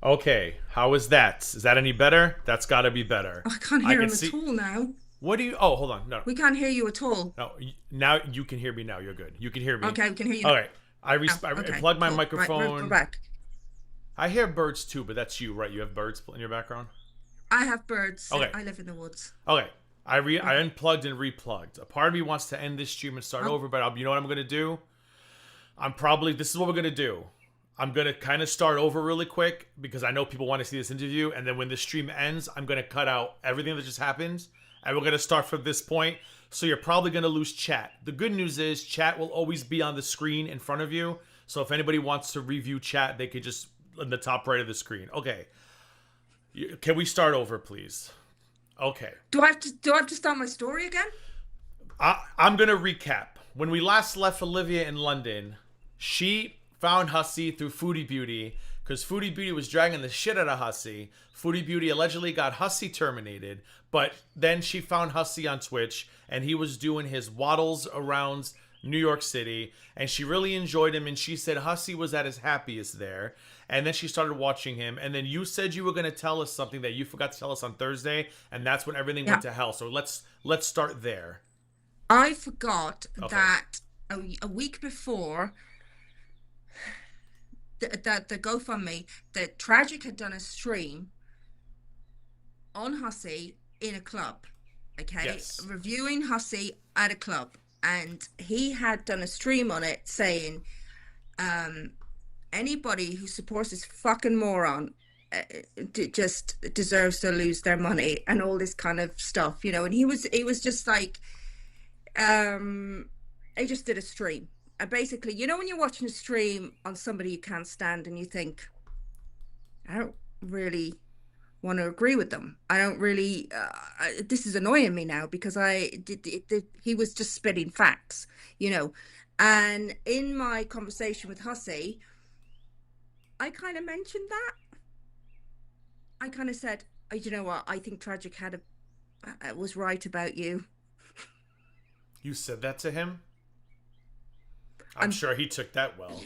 Okay, how is that? Is that any better? That's got to be better. I can't I hear can him at see. all now. What do you? Oh, hold on. No, We can't hear you at all. no. Now you can hear me. Now you're good. You can hear me. Okay, we can hear you All right. now. I Okay, plugged my cool. Right, we're microphone. back. I hear birds too, but that's you, right? You have birds in your background. I have birds. Okay. I live in the woods. Okay. I Okay. unplugged and replugged. A part of me wants to end this stream and start Oh, over, but you know what I'm gonna do? This is what we're gonna do. I'm gonna kind of start over really quick because I know people want to see this interview, and then when the stream ends, I'm gonna cut out everything that just happened, and we're gonna start from this point. So you're probably gonna lose chat. The good news is chat will always be on the screen in front of you. So if anybody wants to review chat, they could just in the top right of the screen. Okay, can we start over, please? Okay. do I have to start my story again? I'm gonna recap. When we last left Olivia in London, she found Hussey through Foodie Beauty because Foodie Beauty was dragging the shit out of Hussey. Foodie Beauty allegedly got Hussey terminated, but then she found Hussey on Twitch and he was doing his waddles around New York City, and she really enjoyed him. And she said Hussey was at his happiest there. And then she started watching him. And then you said you were going to tell us something that you forgot to tell us on Thursday, and that's when everything went Yeah. to hell. So let's start there. I forgot Okay. that a week before the GoFundMe, that Tragic had done a stream on Hussey in a club, okay, Yes. reviewing Hussey at a club, and he had done a stream on it saying, um, anybody who supports this fucking moron uh, just deserves to lose their money and all this kind of stuff, and he was just like, um, he just did a stream. And basically, when you're watching a stream on somebody you can't stand and you think, I don't really want to agree with them. I don't really. This is annoying me now because he was just spitting facts, you know. And in my conversation with Hussey, I kind of mentioned that. I kind of said, you know what? I think Tragic had was right about you. You said that to him? I'm I'm sure he took that well.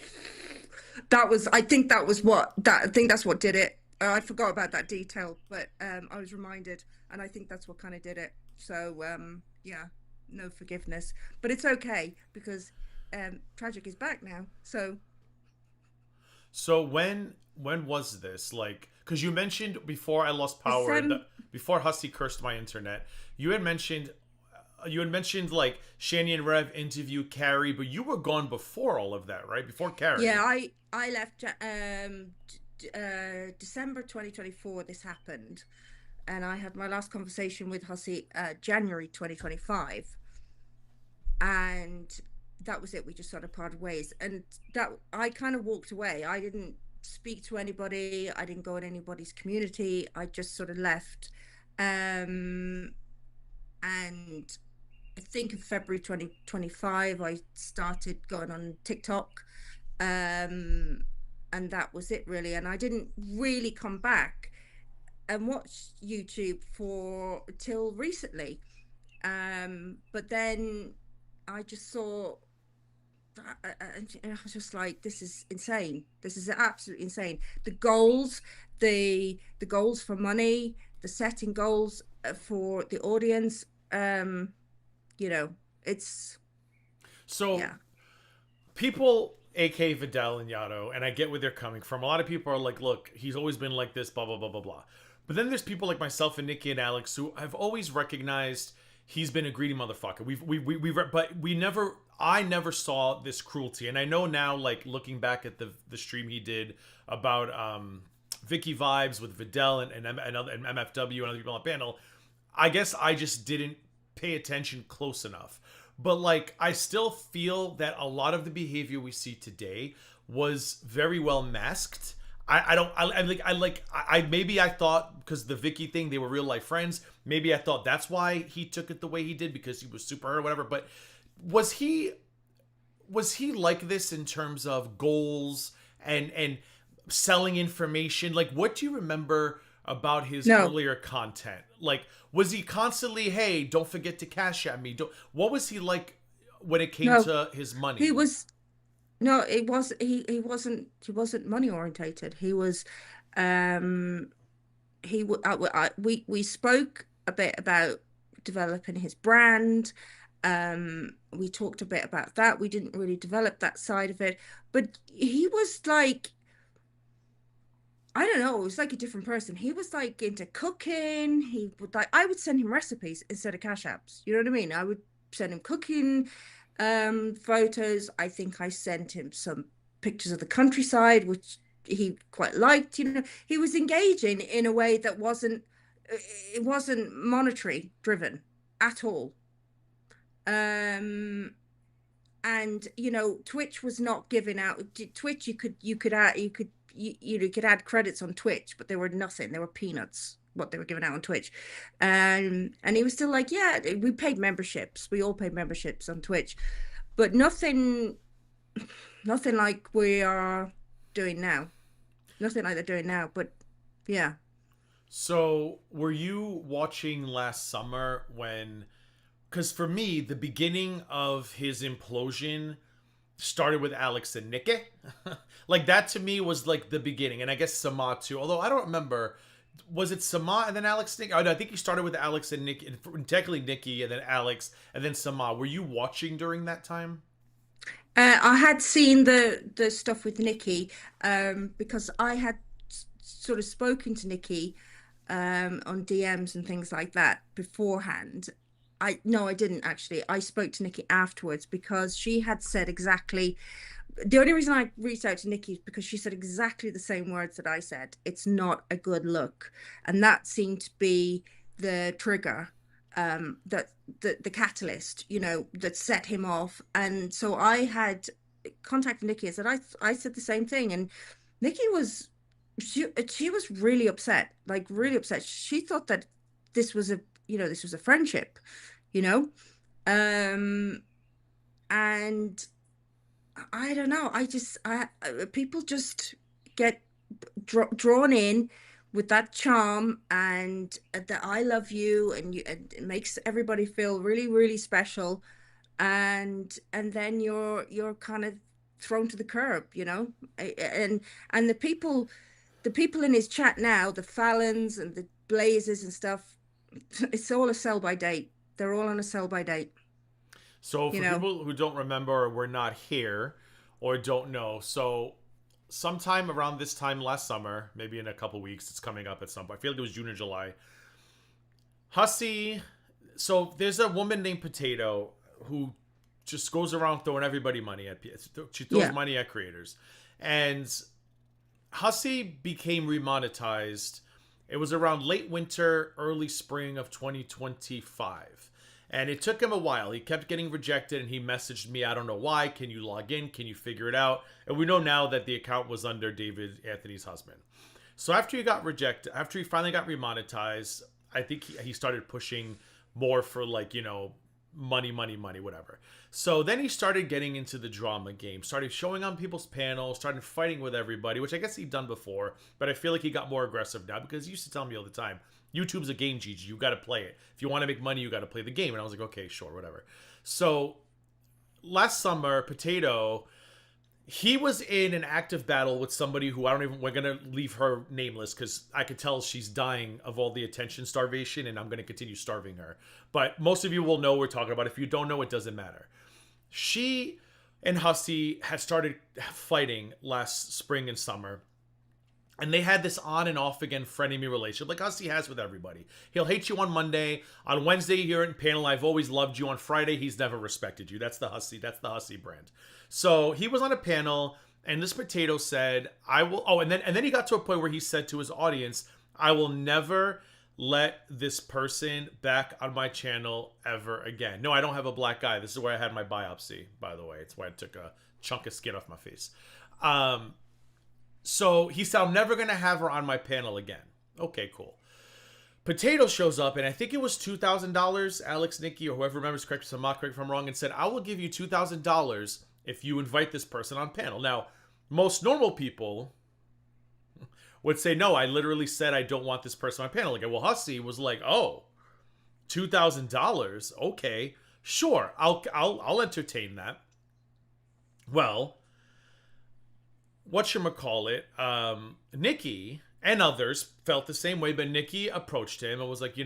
that was. I think that was what that. I think that's what did it. I forgot about that detail, but I was reminded, and I think that's what kind of did it. So yeah, no forgiveness, but it's okay because Tragic is back now. So So when was this? Like, because you mentioned before I lost power, December, before Hussey cursed my internet, you had mentioned like Shani and Rev interview Carrie, but you were gone before all of that, right? Before yeah, Carrie. I left December 2024. This happened, and I had my last conversation with Hussey January 2025, and that was it. We just sort of parted ways, and that I kind of walked away. I didn't speak to anybody. I didn't go in anybody's community. I just sort of left. And I think in February 2025, I started going on TikTok. Um, and that was it really. And I didn't really come back and watch YouTube for till recently. But then I just saw and I was just like, this is insane. This is absolutely insane. The goals, the goals for money, the setting goals for the audience. You know, it's So yeah, people, aka Vidal and Yato, and I get where they're coming from. A lot of people are like, look, he's always been like this, blah blah blah blah blah. But then there's people like myself and Nikki and Alex who have always recognized he's been a greedy motherfucker. But we never, I never saw this cruelty, and I know now, like looking back at the stream he did about Vicky vibes with Vidal and MFW and other people on the panel. I guess I just didn't pay attention close enough. But like I still feel that a lot of the behavior we see today was very well masked. I don't I maybe I thought because the Vicky thing they were real life friends. Maybe I thought that's why he took it the way he did because he was super hurt or whatever. But was he was he like this in terms of goals and selling information? Like, what do you remember about his no, earlier content? Like, was he constantly, hey, don't forget to cash at me? Don't, what was he like when it came no, to his he money? was no, it was he wasn't money orientated. He was. Um, we spoke a bit about developing his brand. We talked a bit about that. We didn't really develop that side of it, but he was like, I don't know, it was like a different person. He was like into cooking. He would like, I would send him recipes instead of cash apps. You know what I mean? I would send him cooking photos. I think I sent him some pictures of the countryside, which he quite liked. You know, he was engaging in a way that it wasn't monetary driven at all. Um, and you know, Twitch was not giving out. Twitch, you could add credits on Twitch, but they were nothing. They were peanuts what they were giving out on Twitch. And he was still like, yeah, we paid memberships. We all paid memberships on Twitch, but nothing like we are doing now. Nothing like they're doing now. But yeah. So, were you watching last summer when? Because for me, the beginning of his implosion started with Alex and Nikki. Like that to me was like the beginning, and I guess Sama too. Although I don't remember, was it Sama and then Alex? Nikki? Oh, no, I think he started with Alex and Nikki, technically Nikki, and then Alex, and then Sama. Were you watching during that time? I had seen the stuff with Nikki, because I had sort of spoken to Nikki on DMs and things like that beforehand. I No, I didn't actually. I spoke to Nikki afterwards because she had said exactly the only reason I reached out to Nikki is because she said exactly the same words that I said. It's not a good look. And that seemed to be the trigger, that the catalyst, you know, that set him off. And so I had contacted Nikki and said I said the same thing. And Nikki was she was really upset, like really upset. She thought that this was a this was a friendship, you know. Um and I don't know. People just get drawn in with that charm and the I love you, and it makes everybody feel really, really special. And then you're kind of thrown to the curb, you know. And the people in his chat now, the Fallons and the Blazers and stuff, it's all a sell by date. They're all on a sell by date, So you for know. people who don't remember or were not here or don't know, so sometime around this time last summer, maybe in a couple weeks, it's coming up at some point. I feel like it was June or July. Hussey, so there's a woman named Potato who just goes around throwing everybody money at. She throws Yeah. money at creators, and Hussey became remonetized. It was around late winter, early spring of 2025. And it took him a while. He kept getting rejected and he messaged me, I don't know why. Can you log in? Can you figure it out? And we know now that the account was under David Anthony's husband. So after he got rejected, after he finally got remonetized, I think he started pushing more for like, money, money, money, whatever. So then he started getting into the drama game, started showing on people's panels, started fighting with everybody, which I guess he'd done before, but I feel like he got more aggressive now because he used to tell me all the time, YouTube's a game, Gigi. You got to play it. If you want to make money, you got to play the game. And I was like, okay, sure, whatever. So last summer, Potato, he was in an active battle with somebody who we're going to leave her nameless because I could tell she's dying of all the attention starvation and I'm going to continue starving her. But most of you will know what we're talking about. If you don't know, it doesn't matter. She and Hussey had started fighting last spring and summer. And they had this on and off again frenemy relationship, like Hussey has with everybody. He'll hate you on Monday. On Wednesday, you're in panel. I've always loved you. On Friday, he's never respected you. That's the Hussey brand. So he was on a panel, and this Potato said, "I will." Oh, and then he got to a point where he said to his audience, "I will never let this person back on my channel ever again." No, I don't have a black eye. This is where I had my biopsy, by the way. It's where I took a chunk of skin off my face. So he said, I'm never going to have her on my panel again. Okay, cool. Potato shows up, and I think it was $2,000. Alex, Nikki, or whoever remembers, correct me if I'm wrong, and said, I will give you $2,000 if you invite this person on panel. Now, most normal people would say, no, I literally said I don't want this person on panel. Like, well, Hussey was like, oh, $2,000? Okay, sure, I'll entertain that. Well, whatchamacallit, Nikki and others felt the same way, but Nikki approached him and was like,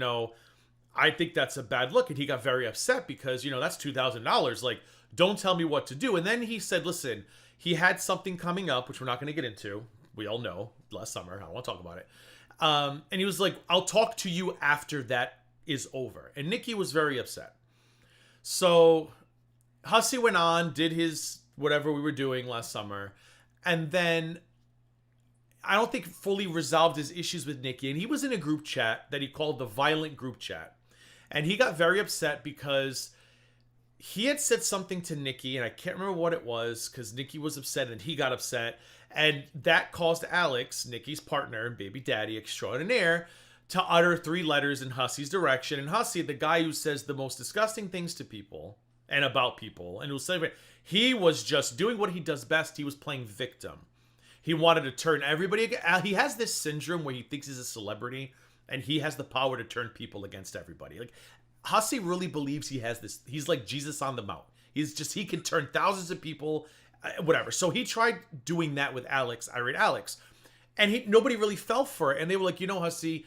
I think that's a bad look. And he got very upset because, that's $2,000. Like, don't tell me what to do. And then he said, listen, he had something coming up, which we're not going to get into. We all know last summer. I don't want to talk about it. And he was like, I'll talk to you after that is over. And Nikki was very upset. So Hussey went on, did his whatever we were doing last summer. And then I don't think fully resolved his issues with Nikki. And he was in a group chat that he called the violent group chat. And he got very upset because he had said something to Nikki, and I can't remember what it was because Nikki was upset and he got upset. And that caused Alex, Nikki's partner and baby daddy extraordinaire, to utter 3 letters in Hussey's direction. And Hussey, the guy who says the most disgusting things to people and about people, and who'll say, he was just doing what he does best. He was playing victim. He wanted to turn everybody. He has this syndrome where he thinks he's a celebrity and he has the power to turn people against everybody. Like, Hussey really believes he has this. He's like Jesus on the Mount. He can turn thousands of people, whatever. So he tried doing that with Alex, irate Alex. And nobody really fell for it. And they were like, Hussey,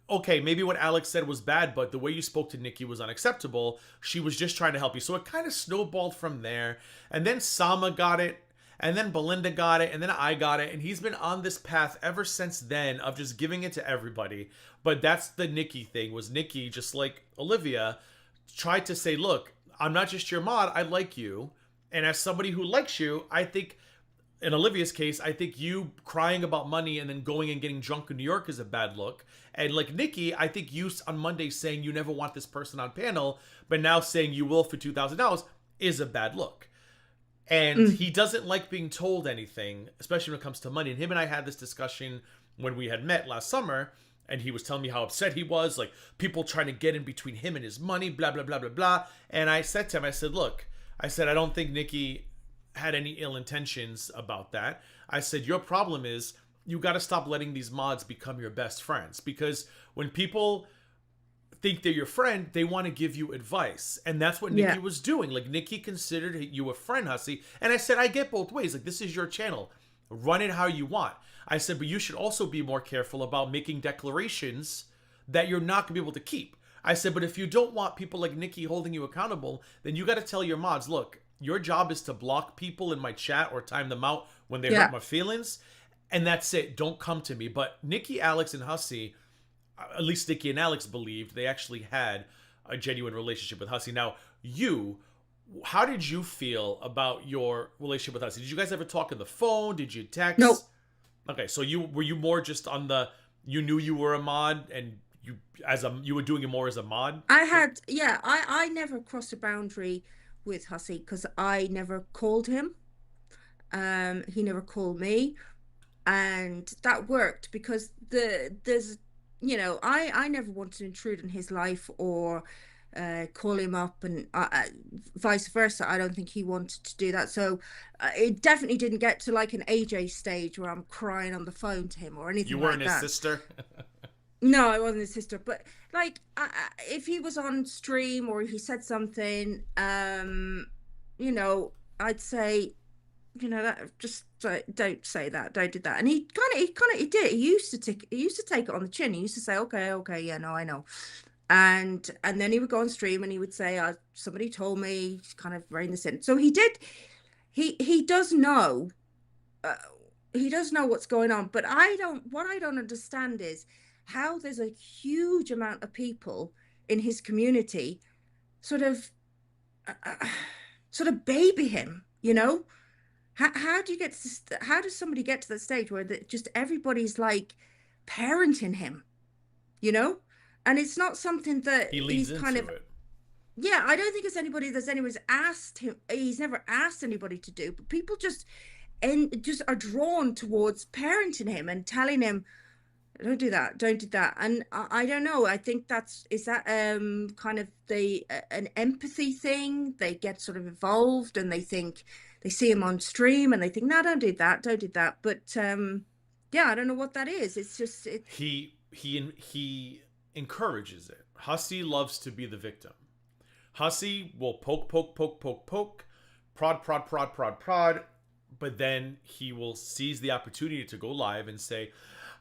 okay, maybe what Alex said was bad, but the way you spoke to Nikki was unacceptable. She was just trying to help you. So it kind of snowballed from there. And then Sama got it. And then Belinda got it, and then I got it, and he's been on this path ever since then of just giving it to everybody. But that's the Nikki thing, was Nikki, just like Olivia, tried to say, look, I'm not just your mod, I like you. And as somebody who likes you, I think, in Olivia's case, I think you crying about money and then going and getting drunk in New York is a bad look. And like Nikki, I think you on Monday saying you never want this person on panel, but now saying you will for $2,000 is a bad look. And he doesn't like being told anything, especially when it comes to money. And him and I had this discussion when we had met last summer, and he was telling me how upset he was, like people trying to get in between him and his money, blah, blah, blah, blah, blah. And I said to him, I said, look, I don't think Nikki had any ill intentions about that. I said, your problem is you got to stop letting these mods become your best friends, because when people think they're your friend, they want to give you advice. And that's what Nikki was doing. Like, Nikki considered you a friend, Hussey. And I said, I get both ways. Like, this is your channel. Run it how you want. I said, but you should also be more careful about making declarations that you're not going to be able to keep. I said, but if you don't want people like Nikki holding you accountable, then you got to tell your mods, look, your job is to block people in my chat or time them out when they hurt my feelings. And that's it. Don't come to me. But Nikki, Alex, and Hussey, at least Nikki and Alex believed they actually had a genuine relationship with Hussey. Now, how did you feel about your relationship with Hussey? Did you guys ever talk on the phone? Did you text? Nope. Okay, so were you more just on you knew you were a mod and you were doing it more as a mod? I never crossed a boundary with Hussey because I never called him. He never called me, and that worked because there's I never wanted to intrude in his life or call him up, and vice versa. I don't think he wanted to do that. So it definitely didn't get to like an AJ stage where I'm crying on the phone to him or anything like that. You weren't his sister? No, I wasn't his sister. But like, if he was on stream or he said something, I'd say, that just don't say that, don't do that. And he did. He used to take it on the chin. He used to say, okay, yeah, no, I know. And then he would go on stream and he would say, somebody told me, kind of rein this in. So he did. He does know. He does know what's going on. But what I don't understand is how there's a huge amount of people in his community sort of baby him, How does somebody get to that stage where just everybody's like parenting him, And it's not something that he's kind of it. Yeah, I don't think it's anyone's asked him. He's never asked anybody to do, but people just are drawn towards parenting him and telling him, don't do that. And I don't know. I think is that kind of an empathy thing. They get sort of involved and they think they see him on stream and they think, no, don't do that. But I don't know what that is. It's just he encourages it. Hussey loves to be the victim. Hussey will poke, prod, but then he will seize the opportunity to go live and say,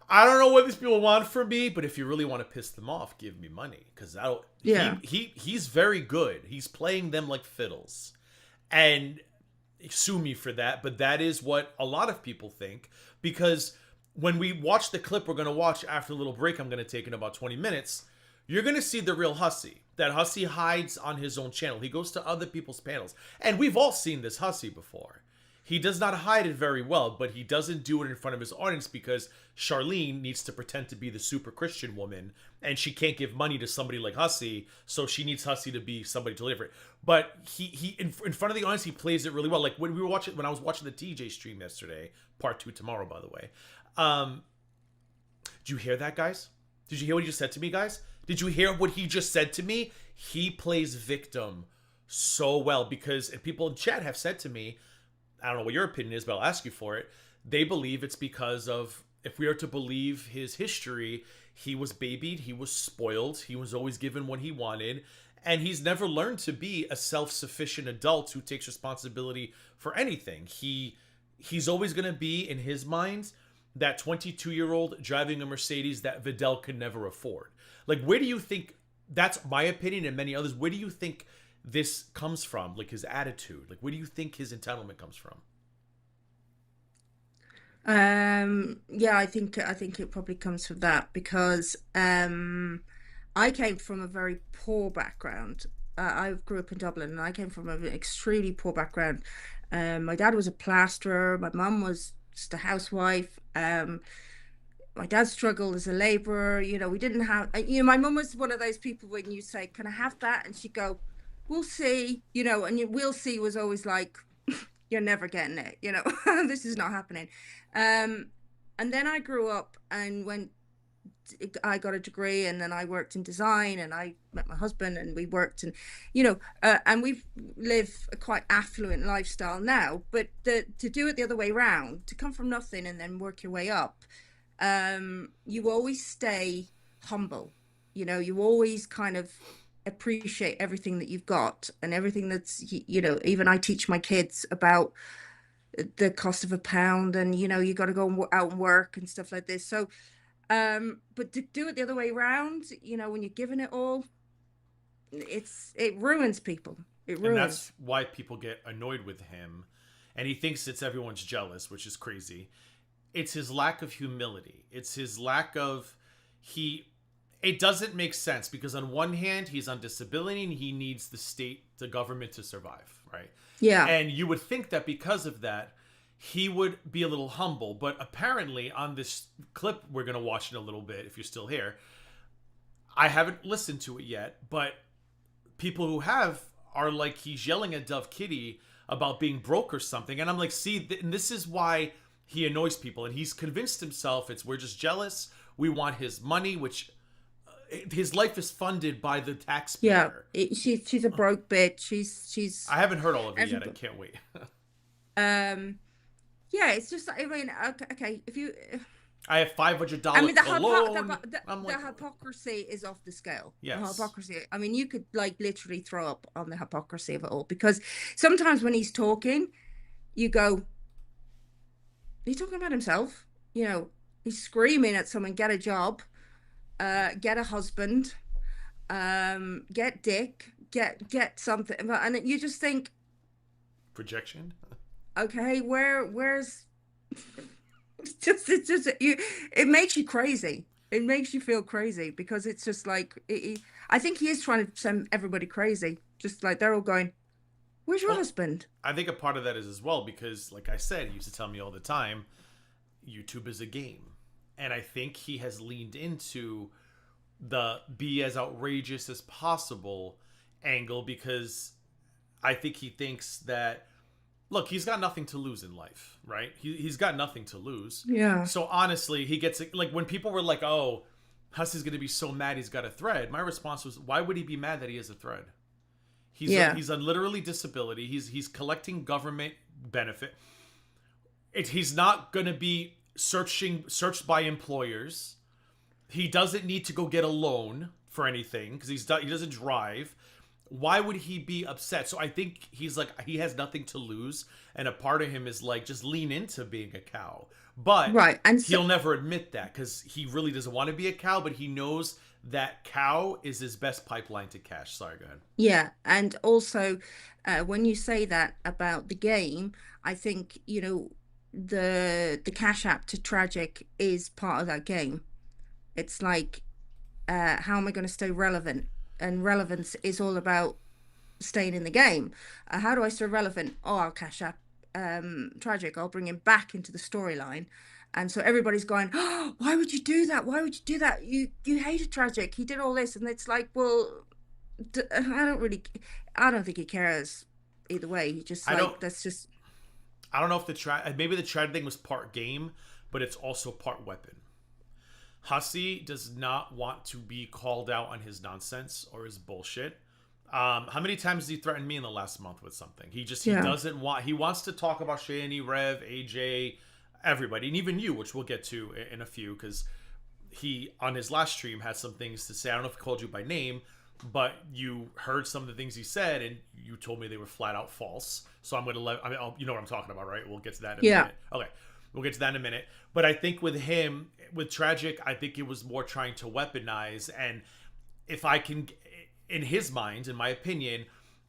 I don't know what these people want from me, but if you really want to piss them off, give me money, because that'll. Yeah. He's very good. He's playing them like fiddles, and sue me for that. But that is what a lot of people think, because when we watch the clip we're gonna watch after a little break, I'm gonna take in about 20 minutes. You're gonna see the real Hussy. That Hussy hides on his own channel. He goes to other people's panels, and we've all seen this Hussy before. He does not hide it very well, but he doesn't do it in front of his audience because Charlene needs to pretend to be the super Christian woman, and she can't give money to somebody like Hussy, so she needs Hussy to be somebody to deliver it. But he in front of the audience, he plays it really well. Like when I was watching the TJ stream yesterday, part 2 tomorrow, by the way. Did you hear that, guys? Did you hear what he just said to me, guys? Did you hear what he just said to me? He plays victim so well, because, and people in chat have said to me, I don't know what your opinion is, but I'll ask you for it. They believe it's because of, if we are to believe his history, he was babied, he was spoiled, he was always given what he wanted, and he's never learned to be a self-sufficient adult who takes responsibility for anything. He's always going to be, in his mind, that 22-year-old driving a Mercedes that Vidal could never afford. Like, where do you think, that's my opinion and many others, where do you think this comes from? Like, his attitude, like, where do you think his entitlement comes from? Yeah, I think it probably comes from that, because I came from a very poor background. I grew up in Dublin, and I came from an extremely poor background. My dad was a plasterer, my mum was just a housewife. My dad struggled as a laborer. We didn't have, my mum was one of those people when you say, "Can I have that?" And she'd go, "We'll see," and "we'll see" was always like, "You're never getting it, this is not happening." And then I grew up and I got a degree, and then I worked in design, and I met my husband, and we worked, and we live a quite affluent lifestyle now. But to do it the other way around, to come from nothing and then work your way up, you always stay humble. You always kind of appreciate everything that you've got, and everything that's, even I teach my kids about the cost of a pound, and you got to go out and work and stuff like this. So but to do it the other way around, when you're giving it all, it ruins people. It And ruins. that's why people get annoyed with him, and he thinks it's everyone's jealous, which is crazy. It's his lack of humility. It's his lack of, it doesn't make sense, because on one hand, he's on disability and he needs the state, the government, to survive, right? Yeah. And you would think that because of that, he would be a little humble. But apparently, on this clip we're going to watch in a little bit, if you're still here, I haven't listened to it yet, but people who have are like, he's yelling at Dove Kitty about being broke or something. And I'm like, see, and this is why he annoys people. And he's convinced himself we're just jealous. We want his money, which his life is funded by the taxpayer. Yeah. She's a broke bitch. She's. I haven't heard all of it yet. I can't wait. Yeah, it's just, I mean, okay, if you. I have $500 I mean, alone. the hypocrisy is off the scale. Yes. The hypocrisy. I mean, you could literally throw up on the hypocrisy of it all, because sometimes when he's talking, you go, he's talking about himself. He's screaming at someone, "Get a job, get a husband, get dick, get something," and you just think, projection. Okay, where's it's just it makes you crazy. It makes you feel crazy, because it's just like, I think he is trying to send everybody crazy. Just like they're all going, "Where's your husband?" I think a part of that is as well because, like I said, he used to tell me all the time, YouTube is a game. And I think he has leaned into the be as outrageous as possible angle, because I think he thinks that, look, he's got nothing to lose in life, right? He's got nothing to lose. Yeah. So honestly, he gets, like, when people were like, "Oh, Hussey's going to be so mad he's got a thread," my response was, why would he be mad that he has a thread? He's on literally disability. He's collecting government benefit. He's not going to be searched by employers. He doesn't need to go get a loan for anything because he doesn't drive. Why would he be upset? So I think he's like, he has nothing to lose, and a part of him is like, just lean into being a cow. But Right. And so, he'll never admit that because he really doesn't want to be a cow, but he knows that cow is his best pipeline to cash. Sorry, go ahead. yeah. And also, when you say that about the game, I think, the Cash App to Tragic is part of that game. It's like, how am I going to stay relevant? And relevance is all about staying in the game. How do I stay relevant? Oh, I'll Cash App Tragic. I'll bring him back into the storyline. And so everybody's going, oh, why would you do that? Why would you do that? You hated Tragic. He did all this. And it's like, well, I don't think he cares either way. He just I don't. like, that's just, I don't know if maybe the trad thing was part game, but it's also part weapon. Hussey does not want to be called out on his nonsense or his bullshit. How many times has he threatened me in the last month with something? He yeah, doesn't want. He wants to talk about Shani, Rev, AJ, everybody, and even you, which we'll get to in a few, because he on his last stream had some things to say. I don't know if he called you by name, but you heard some of the things he said, and you told me they were flat out false. So I'm gonna let. I mean, you know what I'm talking about, right? We'll get to that in a yeah, minute. Okay, we'll get to that in a minute. But I think with him, with Tragic, I think it was more trying to weaponize, and if I can, in his mind, in my opinion,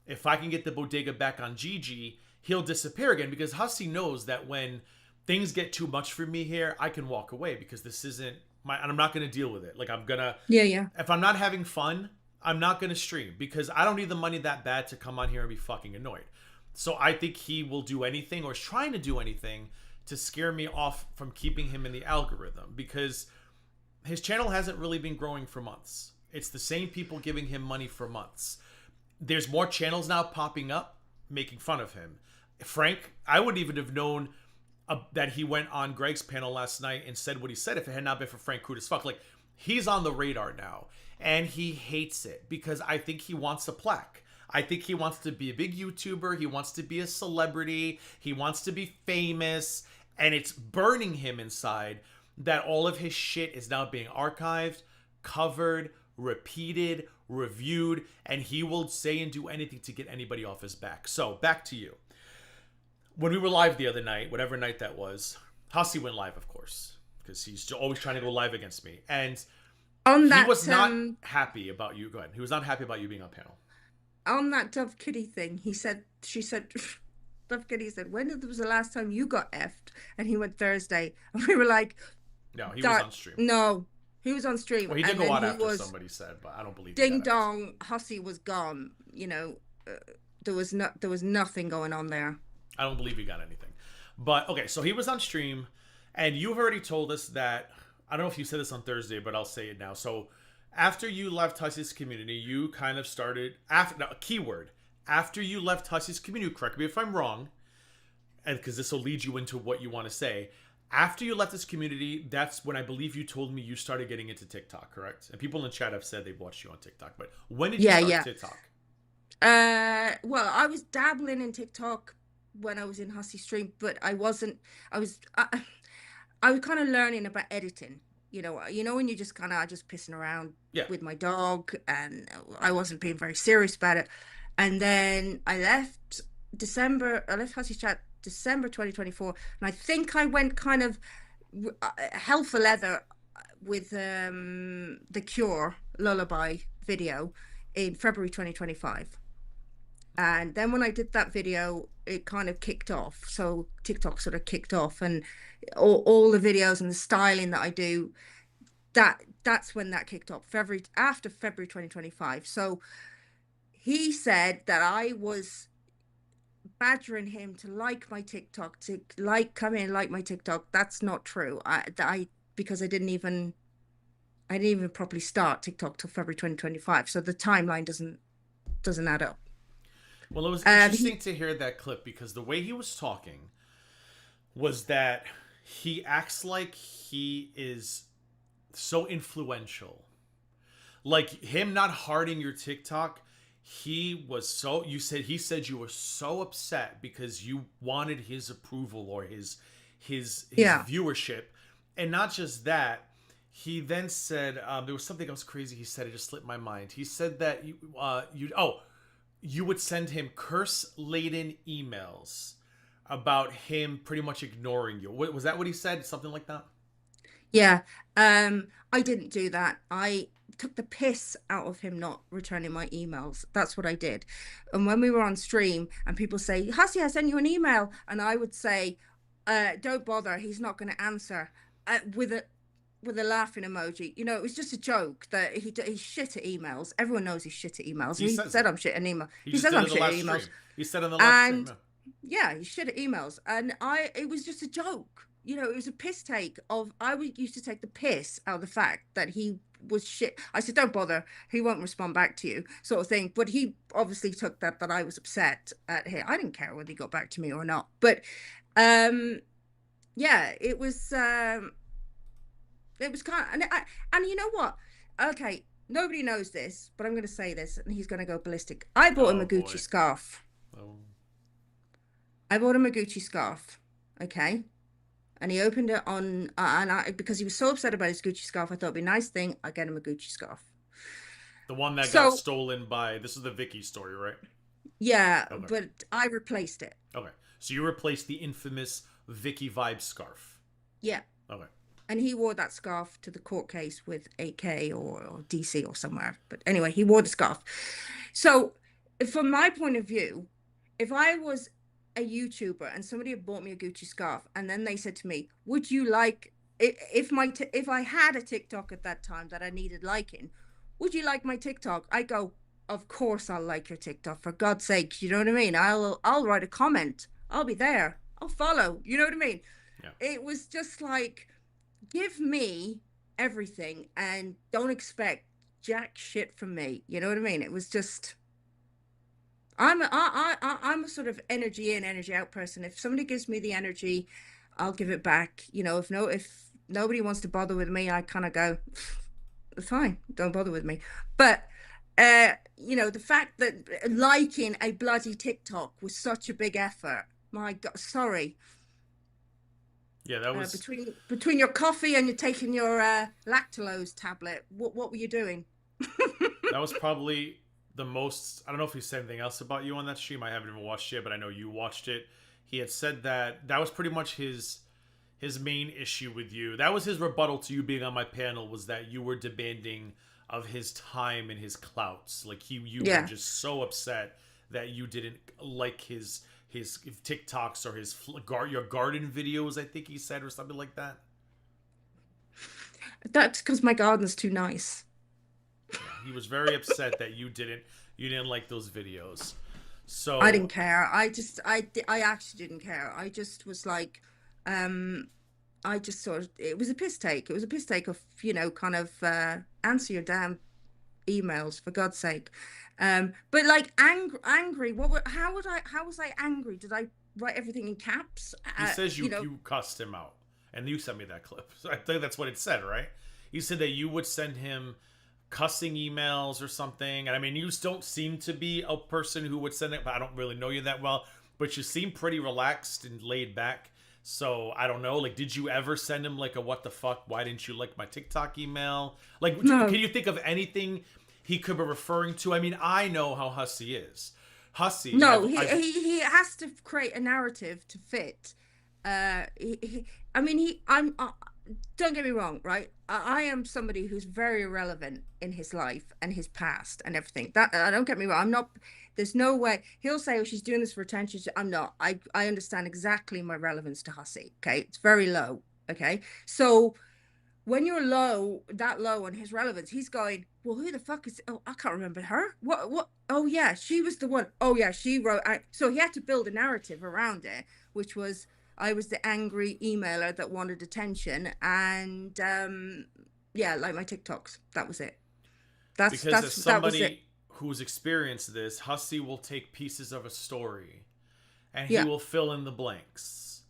if I can get the bodega back on Gigi, he'll disappear again because Hussey knows that when things get too much for me here, I can walk away because this isn't my, and I'm not going to deal with it. Like I'm gonna, yeah, yeah, if I'm not having fun, I'm not going to stream because I don't need the money that bad to come on here and be fucking annoyed. So I think he will do anything or is trying to do anything to scare me off from keeping him in the algorithm because his channel hasn't really been growing for months. It's the same people giving him money for months. There's more channels now popping up making fun of him. Frank, I wouldn't even have known that he went on Greg's panel last night and said what he said if it had not been for Frank Crude as fuck. Like, he's on the radar now, and he hates it because I think he wants a plaque. I think he wants to be a big YouTuber. He wants to be a celebrity. He wants to be famous, and it's burning him inside that all of his shit is now being archived, covered, repeated, reviewed, and he will say and do anything to get anybody off his back. So, back to you. When we were live the other night, whatever night that was, Hussey went live, of course, because he's always trying to go live against me. And on he that was not happy about you. Go ahead. He was not happy about you being on panel. on that Dove Kitty thing, she said, Dove Kitty said, when was the last time you got effed? And he went Thursday. And we were like, no, he was on stream. No, he was on stream. Well, he did go out after somebody said, but I don't believe ding dong, Hussey was gone. There was nothing going on there. I don't believe he got anything. But, okay, so he was on stream, and you've already told us that, I don't know if you said this on Thursday, but I'll say it now. So, after you left Hussey's community, you kind of started, keyword, after you left Hussey's community, correct me if I'm wrong, and because this will lead you into what you want to say. After you left this community, that's when I believe you told me you started getting into TikTok, correct? And people in the chat have said they've watched you on TikTok, but when did you start TikTok? Well, I was dabbling in TikTok when I was in Hussey stream, but I was kind of learning about editing. When you just kind of just pissing around with my dog, and I wasn't being very serious about it. And then I left Hussey chat December 2024, and I think I went kind of hell for leather with the Cure Lullaby video in February 2025. And then when I did that video, it kind of kicked off. So TikTok sort of kicked off, and all the videos and the styling that I do, that's when that kicked off, after February 2025. So he said that I was badgering him to like my TikTok, to come in and like my TikTok. That's not true. Because I didn't even properly start TikTok till February 2025. So the timeline doesn't add up. Well, it was interesting to hear that clip because the way he was talking was that he acts like he is so influential. Like him not hearting your TikTok, he said you were so upset because you wanted his approval or his viewership. And not just that, he then said there was something else crazy he said, it just slipped my mind. He said that you would send him curse-laden emails about him pretty much ignoring you. Was that what he said? Something like that? Yeah. I didn't do that. I took the piss out of him not returning my emails. That's what I did. And when we were on stream and people say, Hussy, I sent you an email. And I would say, don't bother, he's not going to answer, with a laughing emoji. You know, it was just a joke that he's shit at emails. Everyone knows he's shit at emails. He And he says said it. I'm shit at email. He He just says did I'm it the shit at last stream. emails. He said in the last stream. And yeah, he's shit at emails. And it was just a joke. You know, it was a piss take of, used to take the piss out of the fact that he was shit. I said, don't bother, he won't respond back to you, sort of thing. But he obviously took that I was upset at him. I didn't care whether he got back to me or not. But yeah, it was kind of, and you know what? Okay, nobody knows this, but I'm going to say this, and he's going to go ballistic. I bought him a Gucci boy. scarf. Oh. I bought him a Gucci scarf. Okay. And he opened it on, because he was so upset about his Gucci scarf, I thought it'd be a nice thing. I'd get him a Gucci scarf. The one that got So, stolen by, this is the Vicky story, right? yeah, Okay. but I replaced it. Okay. So you replaced the infamous Vicky vibe scarf. Yeah. Okay. And he wore that scarf to the court case with AK or DC or somewhere. But anyway, he wore the scarf. So, from my point of view, if I was a YouTuber and somebody had bought me a Gucci scarf and then they said to me, would you like, if I had a TikTok at that time that I needed liking, would you like my TikTok? I go, of course I'll like your TikTok, for God's sake. You know what I mean? I'll write a comment. I'll be there. I'll follow. You know what I mean? Yeah. It was just like, give me everything and don't expect jack shit from me. You know what I mean? It was just, I'm a sort of energy in, energy out person. If somebody gives me the energy, I'll give it back. You know, if nobody wants to bother with me, I kind of go, fine, don't bother with me. But you know, the fact that liking a bloody TikTok was such a big effort. My God, sorry. Yeah, that was Between your coffee and you're taking your lactulose tablet, what were you doing? that was probably the most. I don't know if he said anything else about you on that stream. I haven't even watched it, but I know you watched it. He had said that was pretty much his main issue with you. That was his rebuttal to you being on my panel, was that you were demanding of his time and his clouts. Like you were just so upset that you didn't like his TikToks or your garden videos, I think he said, or something like that. That's because my garden's too nice. Yeah, he was very upset that you didn't like those videos. So I didn't care. I actually didn't care. I just was like, I just sort of, it was a piss take. It was a piss take of, you know, kind of answer your damn emails, for God's sake. But like angry. How was I angry? Did I write everything in caps? He says you know, you cussed him out, and you sent me that clip. So I think that's what it said, right? You said that you would send him cussing emails or something. And I mean, you don't seem to be a person who would send it, but I don't really know you that well. But you seem pretty relaxed and laid back. So I don't know. Like, did you ever send him like a what the fuck? Why didn't you like my TikTok email? Like, no. Can you think of anything he could be referring to? I mean, I know how Hussy is. Hussy. No, he has to create a narrative to fit. Don't get me wrong, right? I am somebody who's very irrelevant in his life and his past and everything. That don't get me wrong. I'm not. There's no way he'll say, "Oh, she's doing this for attention." I'm not. I understand exactly my relevance to Hussy. Okay, it's very low. Okay, so when you're that low on his relevance, he's going, well, who the fuck is, oh, I can't remember her. What? Oh yeah, she was the one. Oh yeah, she wrote. So he had to build a narrative around it, which was, I was the angry emailer that wanted attention. And yeah, like my TikToks. That was it. Because as somebody who's experienced this, Hussy will take pieces of a story and he will fill in the blanks,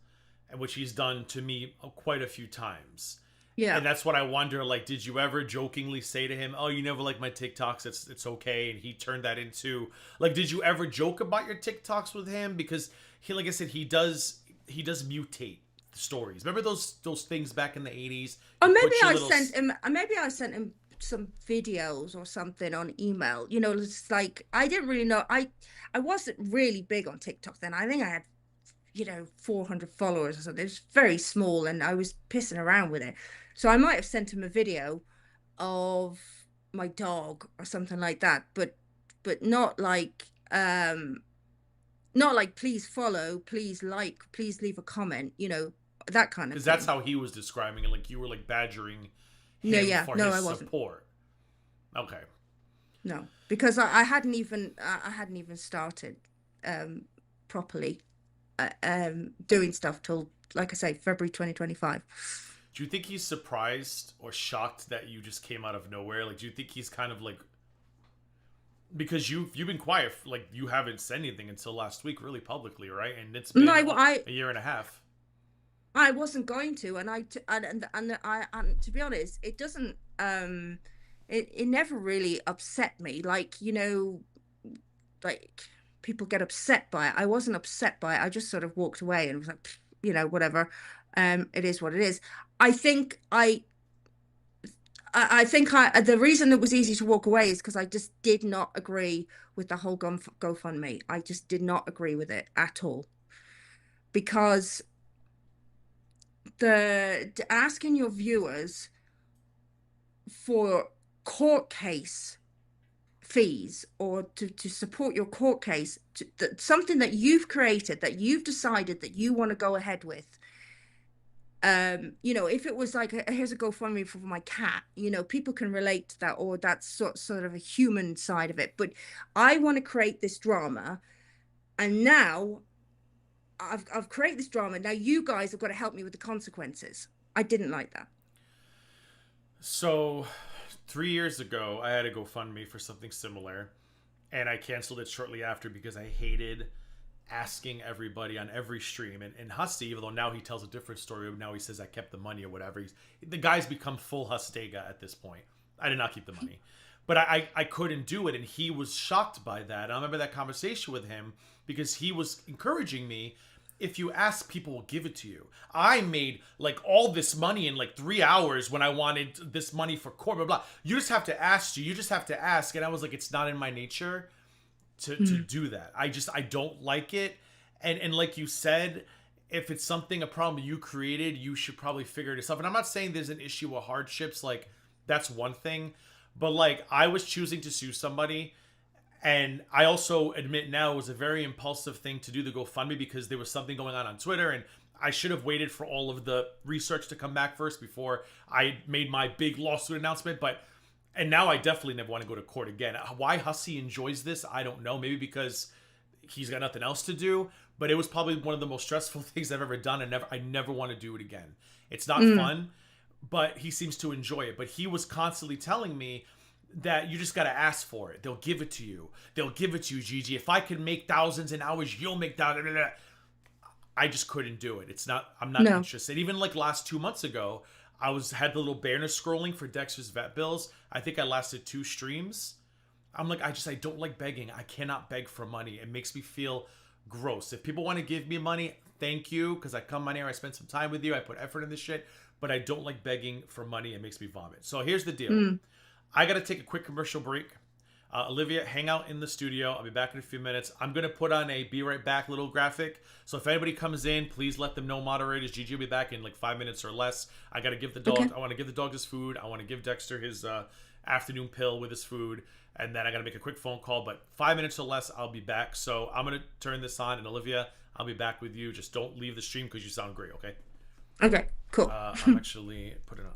which he's done to me quite a few times. Yeah. And that's what I wonder, like, did you ever jokingly say to him, oh, you never like my TikToks, it's okay, and he turned that into, like, did you ever joke about your TikToks with him? Because he, like I said, he does mutate stories. Remember those things back in the 80s? Or maybe I sent him some videos or something on email. You know, it's like, I didn't really know. I wasn't really big on TikTok then. I think I had 400 followers or something. It was very small, and I was pissing around with it. So I might have sent him a video of my dog or something like that, but not like please follow, please like, please leave a comment, that kind of Because that's thing. how he was describing it. Like you were like badgering No, him yeah, for no, his I wasn't. support. Okay. No, because I hadn't even started properly doing stuff till, like I say, February 2025. Do you think he's surprised or shocked that you just came out of nowhere? Like, do you think he's kind of like, because you've been quiet, like you haven't said anything until last week, really publicly, right? And it's No, been I a year and a half. I wasn't going to, and to be honest, it doesn't it never really upset me. Like people get upset by it. I wasn't upset by it. I just sort of walked away and was like, whatever. It is what it is. I think the reason it was easy to walk away is because I just did not agree with the whole GoFundMe. I just did not agree with it at all, because the asking your viewers for court case fees, or to support your court case, something that you've created, that you've decided that you want to go ahead with. If it was like, here's a GoFundMe for my cat, people can relate to that, or that's sort of a human side of it. But I want to create this drama, and now I've created this drama. Now you guys have got to help me with the consequences. I didn't like that. So, 3 years ago, I had a GoFundMe for something similar, and I canceled it shortly after because I hated asking everybody on every stream. And Husty, even though now he tells a different story, now he says I kept the money or whatever. The guy's become full Hustega at this point. I did not keep the money. But I couldn't do it, and he was shocked by that. And I remember that conversation with him because he was encouraging me. If you ask, people will give it to you. I made like all this money in like 3 hours when I wanted this money for court, blah, blah. You just have to ask. You just have to ask. And I was like, it's not in my nature to do that. I don't like it. And like you said, if it's a problem you created, you should probably figure it yourself. And I'm not saying there's an issue with hardships. Like, that's one thing. But like, I was choosing to sue somebody. And I also admit now it was a very impulsive thing to do the GoFundMe because there was something going on Twitter, and I should have waited for all of the research to come back first before I made my big lawsuit announcement. And now I definitely never want to go to court again. Why Hussey enjoys this, I don't know. Maybe because he's got nothing else to do. But it was probably one of the most stressful things I've ever done. I never want to do it again. It's not fun, but he seems to enjoy it. But he was constantly telling me that you just got to ask for it. They'll give it to you. They'll give it to you, Gigi. If I could make thousands in hours, you'll make thousands. I just couldn't do it. I'm not interested. Even like last 2 months ago, had the little banner scrolling for Dexter's vet bills. I think I lasted 2 streams. I'm like, I don't like begging. I cannot beg for money. It makes me feel gross. If people want to give me money, thank you. Because I come on here, I spend some time with you. I put effort in this shit. But I don't like begging for money. It makes me vomit. So here's the deal. I got to take a quick commercial break. Olivia, hang out in the studio. I'll be back in a few minutes. I'm going to put on a be right back little graphic. So if anybody comes in, please let them know, moderators. Gigi will be back in like 5 minutes or less. I got to give the dog, I want to give the dog his food. I want to give Dexter his afternoon pill with his food. And then I got to make a quick phone call. But 5 minutes or less, I'll be back. So I'm going to turn this on. And Olivia, I'll be back with you. Just don't leave the stream because you sound great, okay? Okay, cool. I'm actually putting on.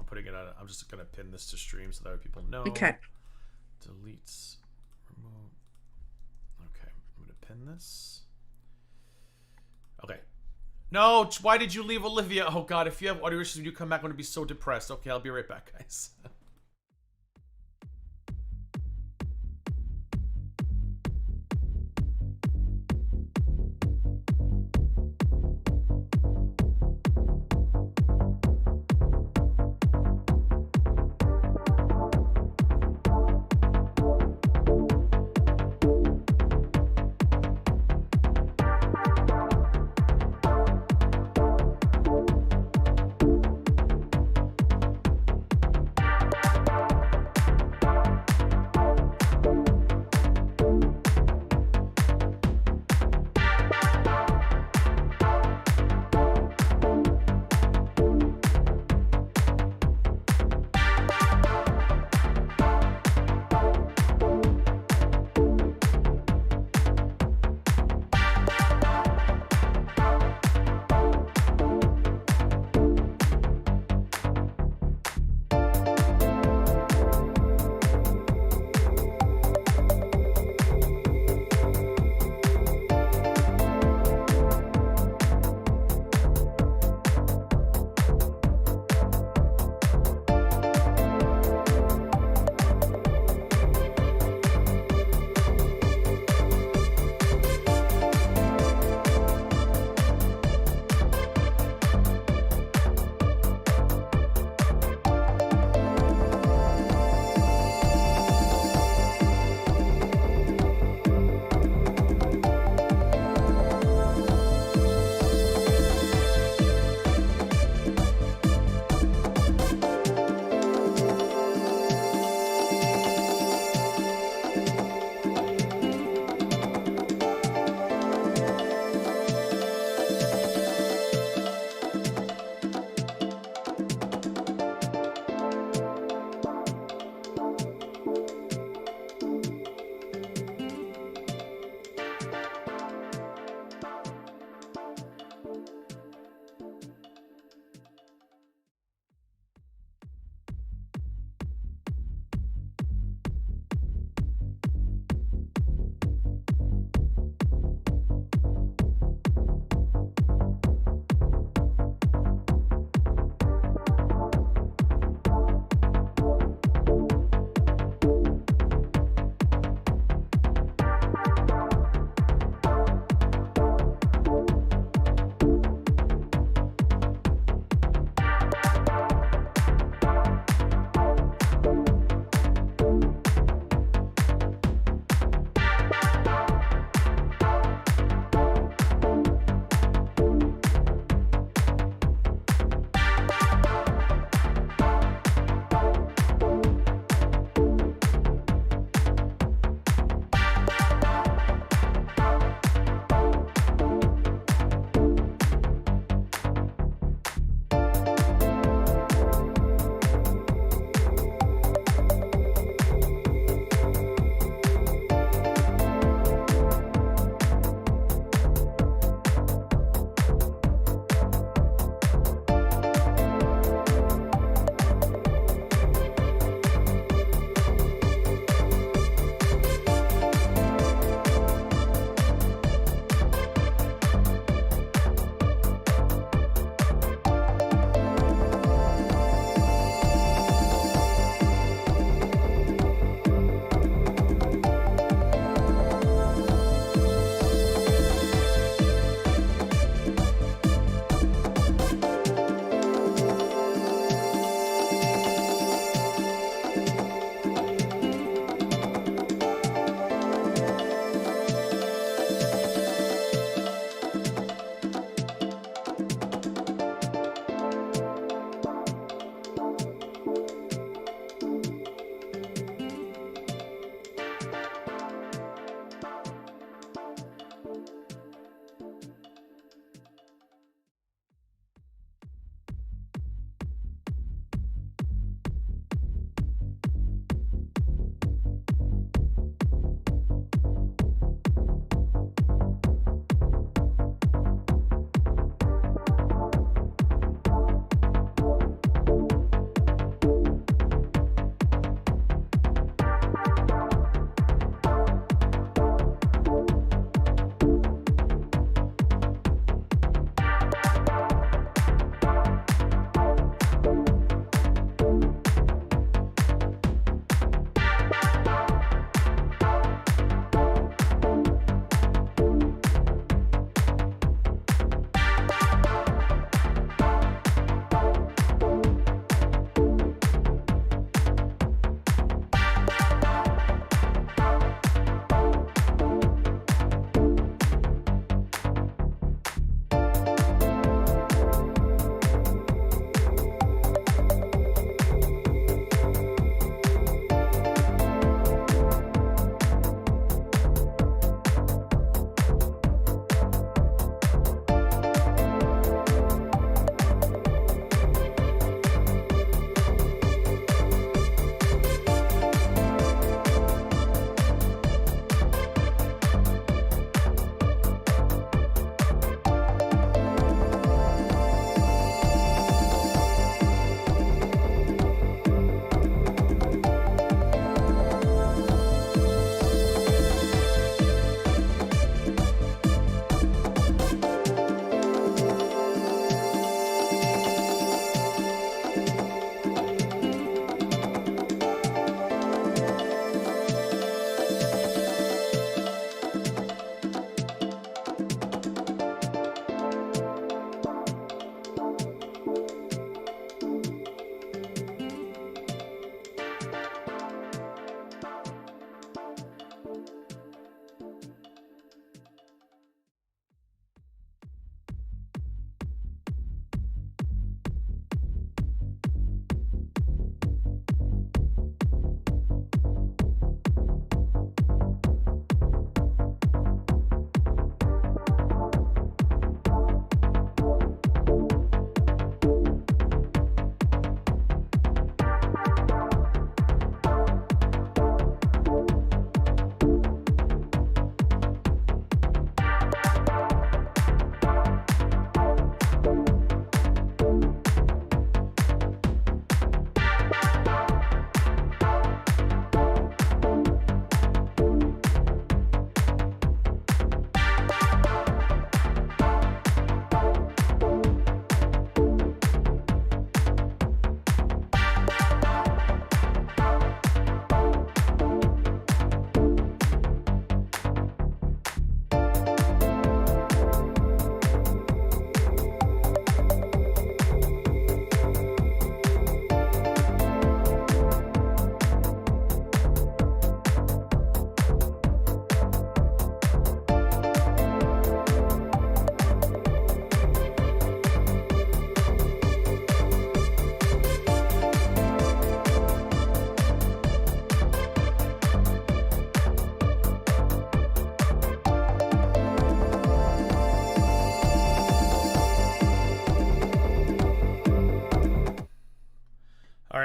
Putting it on. I'm just gonna pin this to stream so that way people know. Okay. Deletes. Remove. Okay. I'm gonna pin this. Okay. No. Why did you leave, Olivia? Oh God. If you have audio issues when you come back, I'm gonna be so depressed. Okay. I'll be right back, guys.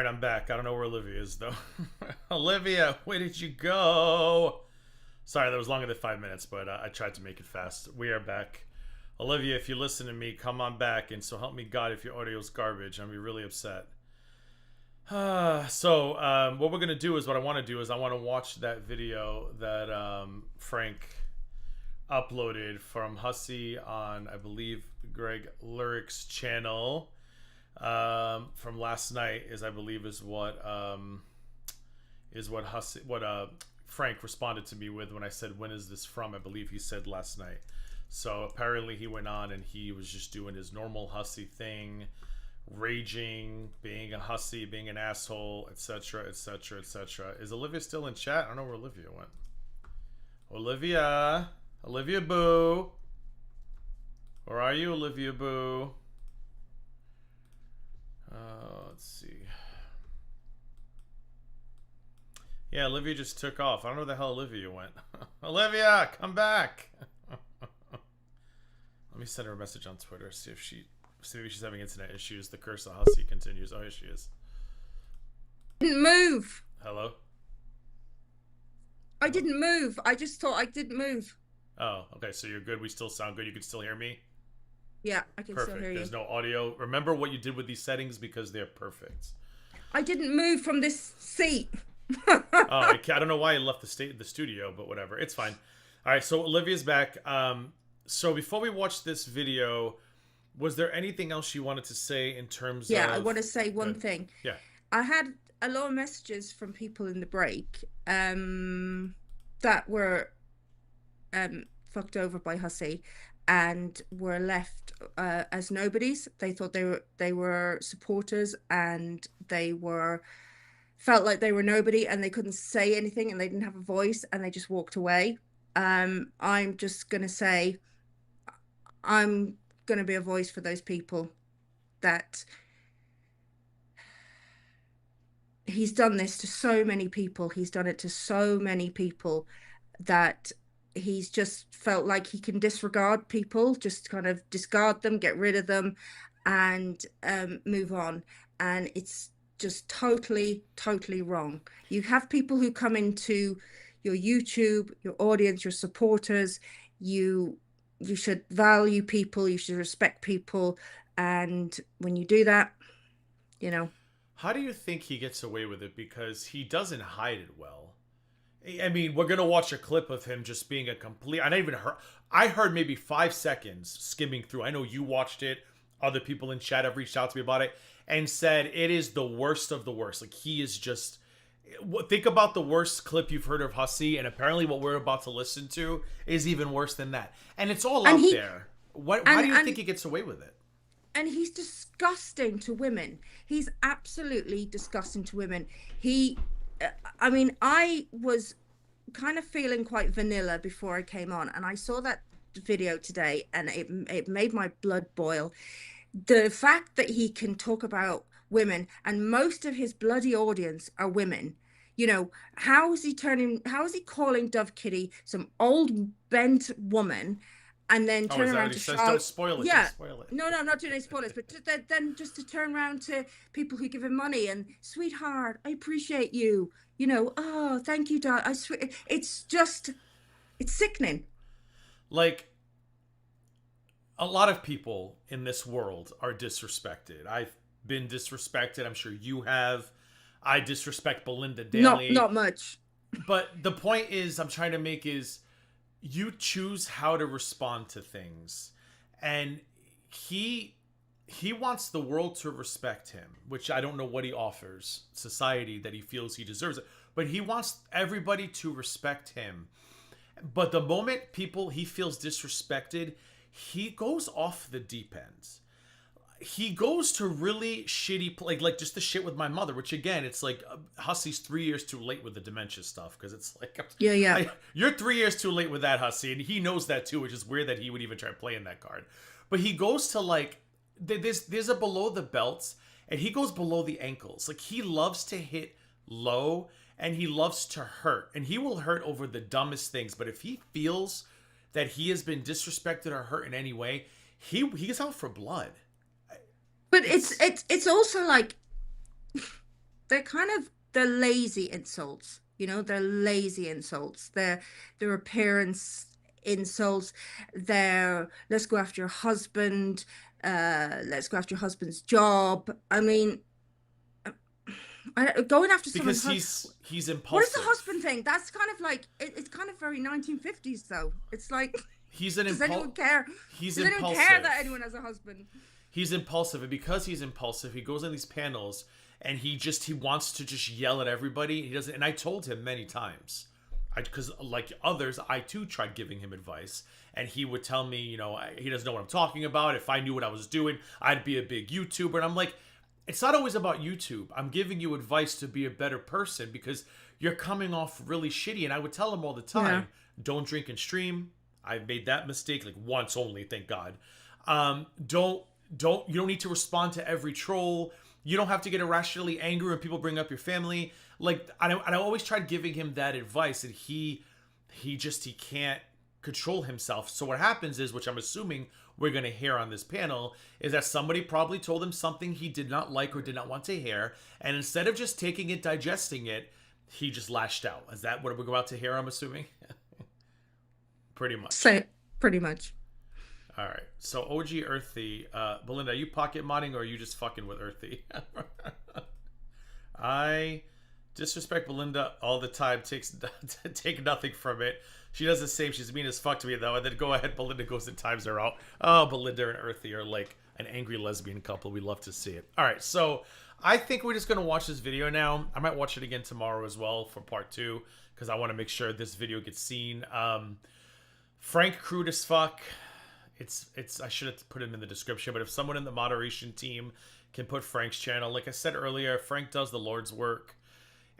right, I'm back. I don't know where Olivia is though. Olivia, where did you go? Sorry, that was longer than 5 minutes, but I tried to make it fast. We are back. Olivia, if you listen to me, come on back. And so help me God if your audio's garbage. I'll be really upset. What we're going to do is what I want to do is I want to watch that video that Frank uploaded from Hussey on, I believe, Greg Lurik's channel from last night is, I believe, is what Frank responded to me with when I said, when is this from? I believe he said last night. So apparently he went on and he was just doing his normal Hussey thing, raging, being a Hussey, being an asshole, etc., etc., etc. Is Olivia still in chat? I don't know where Olivia went. Olivia Boo. Where are you, Olivia Boo? Let's see. Yeah, Olivia just took off. I don't know where the hell Olivia went. Olivia, come back. Let me send her a message on Twitter, see if maybe she's having internet issues. The curse of Hussey continues. Oh, here she is. Didn't move. Hello? I didn't move. I just thought I didn't move. Oh, okay, so you're good. We still sound good. You can still hear me? Yeah, I can Perfect. still hear you. There's no audio. Remember what you did with these settings because they're perfect. I didn't move from this seat. I don't know why I left the studio, but whatever. It's fine. All right, so Olivia's back. So before we watch this video, was there anything else you wanted to say in terms of... Yeah, I want to say one thing. Yeah. I had a lot of messages from people in the break that were fucked over by Hussey and were left as nobodies. They thought they were supporters and they felt like they were nobody and they couldn't say anything and they didn't have a voice and they just walked away. I'm just gonna say I'm gonna be a voice for those people. That he's done this to so many people. He's done it to so many people that he's just felt like he can disregard people, just kind of discard them, get rid of them, and move on. And it's just totally wrong. You have people who come into your YouTube, your audience, your supporters. You should value people, you should respect people, and when you do that, you know. How do you think he gets away with it? Because he doesn't hide it well. I mean, we're gonna watch a clip of him just being a complete... I heard maybe 5 seconds skimming through. I know you watched it. Other people in chat have reached out to me about it and said it is the worst of the worst. Like, he is just... Think about the worst clip you've heard of Hussey, and apparently what we're about to listen to is even worse than that. And it's all out there. Why do you think he gets away with it? And he's disgusting to women. He's absolutely disgusting to women. I mean, I was kind of feeling quite vanilla before I came on, and I saw that video today, and it made my blood boil. The fact that he can talk about women, and most of his bloody audience are women. You know, how is he calling Dove Kitty some old bent woman, and then turn around to Charlotte? Don't spoil it. Yeah, don't spoil it. No, I'm not doing any spoilers. But then just to turn around to people who give him money and, sweetheart, I appreciate you. You know, oh, thank you, Dad. I swear, it's sickening. Like, a lot of people in this world are disrespected. I've been disrespected. I'm sure you have. I disrespect Belinda daily. Not much. But the point I'm trying to make is you choose how to respond to things. And he wants the world to respect him, which I don't know what he offers society that he feels he deserves it. But he wants everybody to respect him. But the moment he feels disrespected, he goes off the deep end. He goes to really shitty, like just the shit with my mother, which again, it's like Hussey's 3 years too late with the dementia stuff, because it's like, you're 3 years too late with that, Hussey, and he knows that too, which is weird that he would even try playing that card. But he goes to like, there's a below the belts, and he goes below the ankles. Like, he loves to hit low, and he loves to hurt, and he will hurt over the dumbest things. But if he feels that he has been disrespected or hurt in any way, he's out for blood. But it's also like, they're lazy insults. They're lazy insults. They're appearance insults. They're let's go after your husband. Let's go after your husband's job. I mean, going after someone. Because he's What is the impulsive. husband thing? That's kind of like it's kind of very 1950s though. It's like, He's an does anyone care? He's Does anyone impulsive. care that anyone has a husband? He's impulsive, and because he's impulsive, he goes on these panels and he wants to just yell at everybody. He doesn't, and I told him many times, because like others, I too tried giving him advice, and he would tell me, he doesn't know what I'm talking about. If I knew what I was doing, I'd be a big YouTuber. And I'm like, it's not always about YouTube. I'm giving you advice to be a better person because you're coming off really shitty. And I would tell him all the time, don't drink and stream. I've made that mistake like once only, thank God. You don't need to respond to every troll. You don't have to get irrationally angry when people bring up your family. Like I always tried giving him that advice, and he can't control himself. So what happens is, which I'm assuming we're going to hear on this panel, is that somebody probably told him something he did not like or did not want to hear, and instead of just taking it, digesting it, he just lashed out. Is that what we're about to hear, I'm assuming? Pretty much. Say pretty much. All right. So OG Earthy, Belinda, are you pocket modding or are you just fucking with Earthy? I disrespect Belinda all the time. Take nothing from it. She does the same. She's mean as fuck to me though. And then go ahead, Belinda goes and times her out. Oh, Belinda and Earthy are like an angry lesbian couple. We love to see it. All right. So I think we're just gonna watch this video now. I might watch it again tomorrow as well for part 2 because I want to make sure this video gets seen. Frank crude as fuck. It's I should have put him in the description, but if someone in the moderation team can put Frank's channel, like I said earlier, Frank does the Lord's work,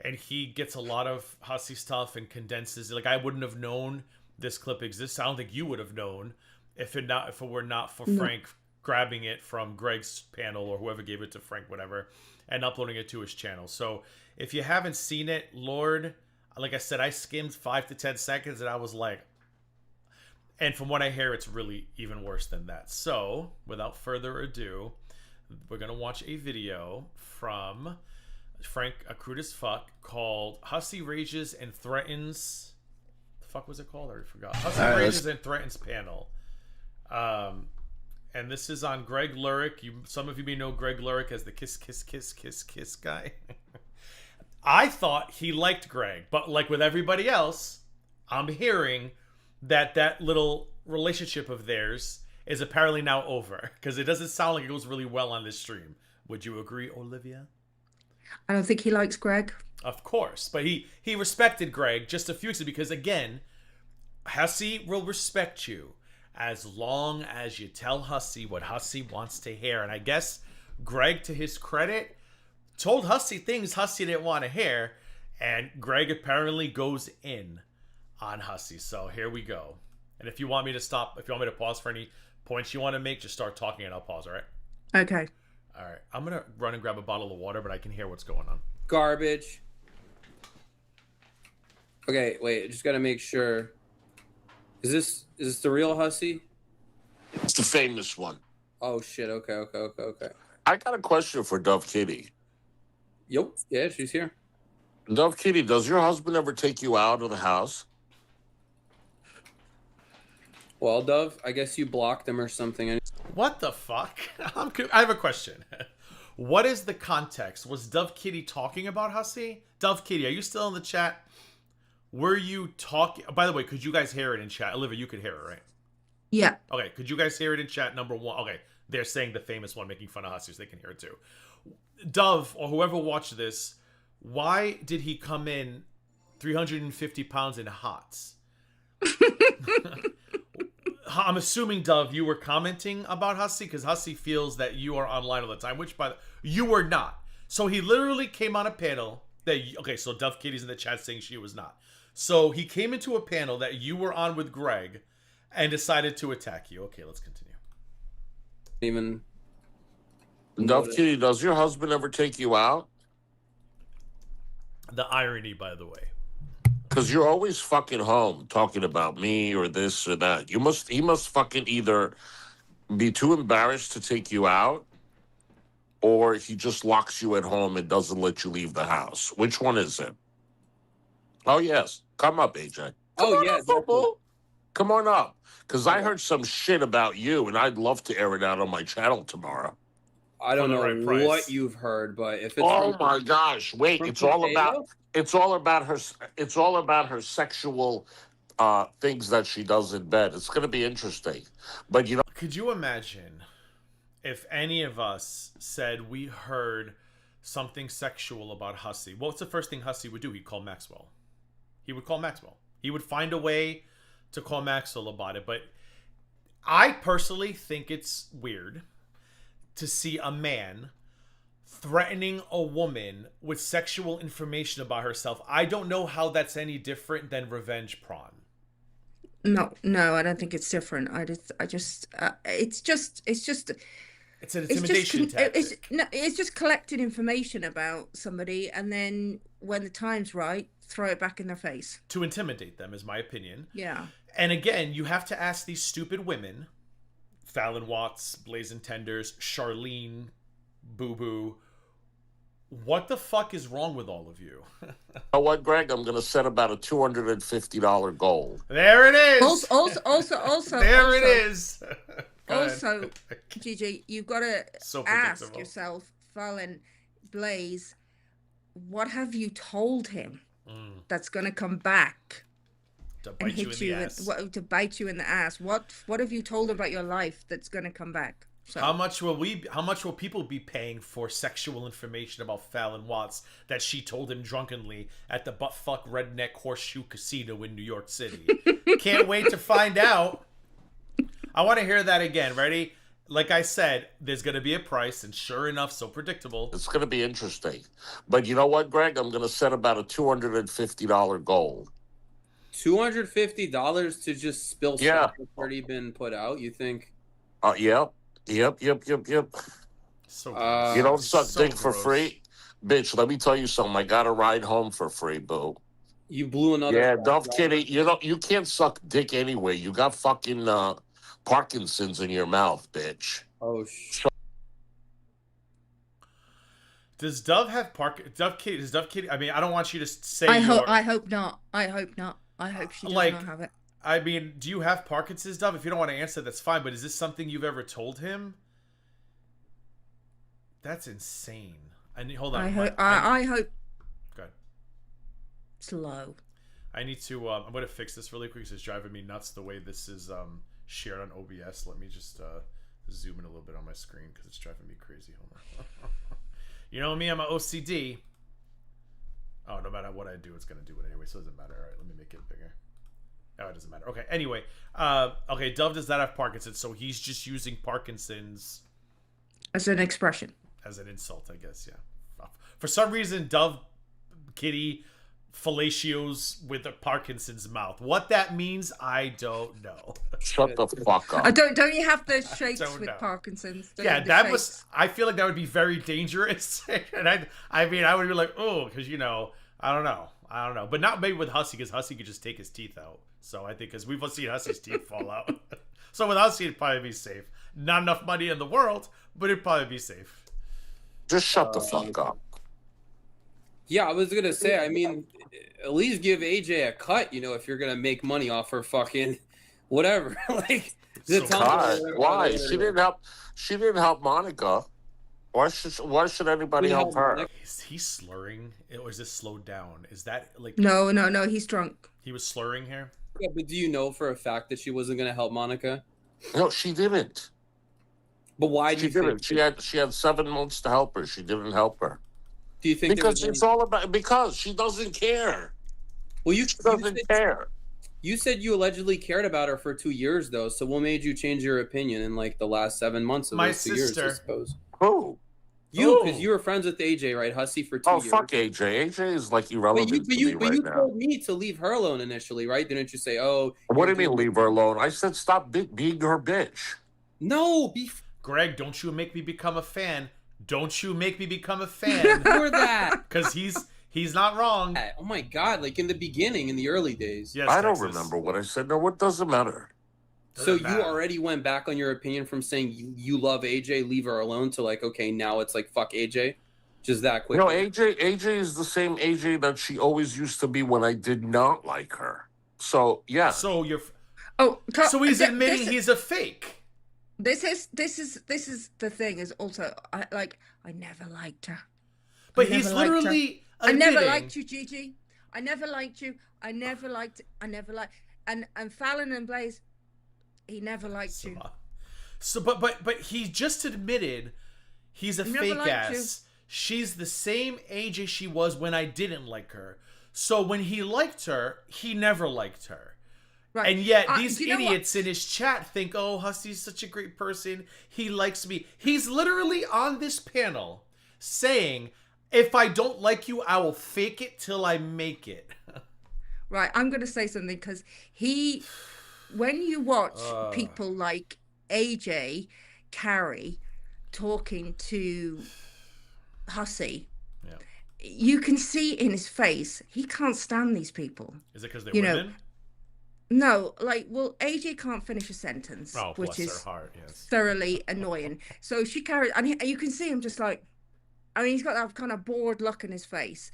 and he gets a lot of hussy stuff and condenses. Like I wouldn't have known this clip exists. I don't think you would have known if it were not for Frank grabbing it from Greg's panel or whoever gave it to Frank, whatever, and uploading it to his channel. So if you haven't seen it, Lord, like I said, I skimmed 5 to 10 seconds and I was like. And from what I hear, it's really even worse than that. So, without further ado, we're going to watch a video from Frank, crude as fuck, called Hussy Rages and Threatens... The fuck was it called? I already forgot. Hussy Rages and Threatens panel. And this is on Greg Lurick. Some of you may know Greg Lurick as the kiss, kiss, kiss, kiss, kiss guy. I thought he liked Greg. But like with everybody else, I'm hearing... that little relationship of theirs is apparently now over because it doesn't sound like it goes really well on this stream. Would you agree, Olivia? I don't think he likes Greg. Of course, but he respected Greg just a few weeks ago because again, Hussy will respect you as long as you tell Hussy what Hussy wants to hear. And I guess Greg, to his credit, told Hussy things Hussy didn't want to hear, and Greg apparently goes in on Hussy. So here we go. And if you want me to stop, if you want me to pause for any points you want to make, just start talking and I'll pause, all right? Okay. All right. I'm going to run and grab a bottle of water, but I can hear what's going on. Garbage. Okay, wait, I just got to make sure. Is this the real Hussy? It's the famous one. Oh, shit. Okay. I got a question for Dove Kitty. Yep. Yeah, she's here. Dove Kitty, does your husband ever take you out of the house? Well, Dove, I guess you blocked him or something. What the fuck? I have a question. What is the context? Was Dove Kitty talking about Hussy? Dove Kitty, are you still in the chat? Were you talking... By the way, could you guys hear it in chat? Olivia, you could hear it, right? Yeah. Okay, could you guys hear it in chat? Number 1. Okay, they're saying the famous one making fun of Hussy, so they can hear it too. Dove, or whoever watched this, why did he come in 350 pounds in hots? I'm assuming, Dove, you were commenting about Hussy because Hussy feels that you are online all the time, which you were not. So he literally came on a panel that... Okay, so Dove Kitty's in the chat saying she was not. So he came into a panel that you were on with Greg and decided to attack you. Okay, let's continue. Even... Dove Kitty, does your husband ever take you out? The irony, by the way. Because you're always fucking home talking about me or this or that. He must fucking either be too embarrassed to take you out or he just locks you at home and doesn't let you leave the house? Which one is it? Oh, yes. Come up, AJ. Come on yeah, up, boo-boo. Come on up. Because I Okay. heard some shit about you, and I'd love to air it out on my channel tomorrow. I don't For the know right price. what you've heard, but if it's Oh from, my gosh! Wait, from it's all Potato? about her. It's all about her sexual things that she does in bed. It's going to be interesting. But you know, Could you imagine if any of us said we heard something sexual about Hussey? What's the first thing Hussey would do? He'd call Maxwell. He would call Maxwell. He would find a way to call Maxwell about it. But I personally think it's weird to see a man threatening a woman with sexual information about herself. I don't know how that's any different than revenge porn. No, I don't think it's different. It's just It's an intimidation tactic. it's just collecting information about somebody, and then when the time's right, throw it back in their face. To intimidate them, is my opinion. Yeah. And again, you have to ask these stupid women, Fallon Watts, Blazing Tenders, Charlene, Boo Boo, what the fuck is wrong with all of you? you know what, Greg? I'm going to set about a $250 goal. There it is. Also, there it is. Go ahead. Also, Gigi, you've got to So ask predictable. yourself, Fallon, Blaze, what have you told him that's going to come back To and bite you in hit the you ass. to bite you in the ass? What have you told him about your life that's going to come back? So, How much will people be paying for sexual information about Fallon Watts that she told him drunkenly at the buttfuck redneck horseshoe casino in New York City? Can't wait to find out. I want to hear that again. Ready? Like I said, there's going to be a price, and sure enough, so predictable. It's going to be interesting. But you know what, Greg? I'm going to set about a $250 goal. $250 to just spill Yeah. stuff that's already been put out, you think? Yep. So You don't suck so dick for gross. free? Bitch, let me tell you something. I got a ride home for free, boo. You blew another... Yeah, Dove Kitty, you can't suck dick anyway. You got fucking Parkinson's in your mouth, bitch. Oh, Does Dove have Dove Kitty? I mean, I don't want you to say. I hope not. I hope she does Like- not have it. I mean, do you have Parkinson's, Dove? If you don't want to answer, that's fine. But is this something you've ever told him? That's insane. Hold on. I hope Go ahead. it's low. I need to. I'm going to fix this really quick because it's driving me nuts the way this is shared on OBS. Let me just zoom in a little bit on my screen because it's driving me crazy. Hold on. You know me, I'm an OCD. Oh, no matter what I do, it's going to do it anyway, so it doesn't matter. All right, let me make it bigger. Oh, it doesn't matter. Okay, anyway. Okay, Dove does not have Parkinson's, so he's just using Parkinson's As an expression. as an insult, I guess, yeah. For some reason, Dove Kitty fellatios with a Parkinson's mouth. What that means, I don't know. Shut the fuck up. Don't you have the shakes don't with know. Parkinson's? Don't you Yeah, have the that shakes? was. I feel like that would be very dangerous, and I mean, I would be like, oh, because I don't know, but not maybe with Hussey, because Hussey could just take his teeth out. So I think because we've seen Hussey's teeth fall out, so with Hussey it'd probably be safe. Not enough money in the world, but it'd probably be safe. Just shut the fuck up. yeah, I was going to say, I mean, at least give AJ a cut, if you're going to make money off her fucking whatever. Like, So tell me God, whatever- why? whatever- She didn't help Monica. Why should anybody help her? Is he slurring, or is this slowed down? Is that like No, he's drunk. he was slurring here? Yeah, but do you know for a fact that she wasn't going to help Monica? No, she didn't. But why do She you think? didn't. She had 7 months to help her. She didn't help her. Do you think there Because was it's any- all about because she doesn't care. Well, She doesn't care. you said you allegedly cared about her for 2 years, though. So what made you change your opinion in like the last 7 months of My those 2 years? I sister. suppose Who? you, Oh. because you were friends with AJ, right, Hussey, for 2 Oh, years. fuck AJ. AJ is like But irrelevant you, to me right now. told me to leave her alone initially, right? Didn't you say, "Oh"? What do you you're mean doing- leave her alone? I said stop being her bitch. No, Greg, don't you make me become a fan? Don't you make me become a fan? before that. Because he's not wrong. Oh my God! Like in the beginning, in the early days. Yes, I don't Texas. remember what I said. No, what doesn't matter. So Doesn't you matter. already went back on your opinion from saying you love AJ, leave her alone, to like, okay, now it's like fuck AJ, just that You know, quickly. AJ is the same AJ that she always used to be when I did not like her. So yeah, So you're. Oh, So he's admitting he's a fake. this is the thing is also I never liked her. But I he's never liked her. literally I admitting. never liked you, Gigi. I never liked you. I never liked. And Fallon and Blaze, he never liked you. So, but he just admitted he's a He never fake liked ass. She's the same AJ she was when I didn't like her. So when he liked her, he never liked her. Right. And yet these you know idiots what? in his chat think, oh, Hussy's such a great person. He likes me. He's literally on this panel saying, if I don't like you, I will fake it till I make it. Right, I'm going to say something because when you watch people like AJ, Carrie talking to Hussey, Yeah. you can see in his face he can't stand these people. Is it because they're You women? know, no, AJ can't finish a sentence, Oh, which bless is her heart, yes. thoroughly annoying. So she carries, and you can see him just like, I mean, he's got that kind of bored look in his face.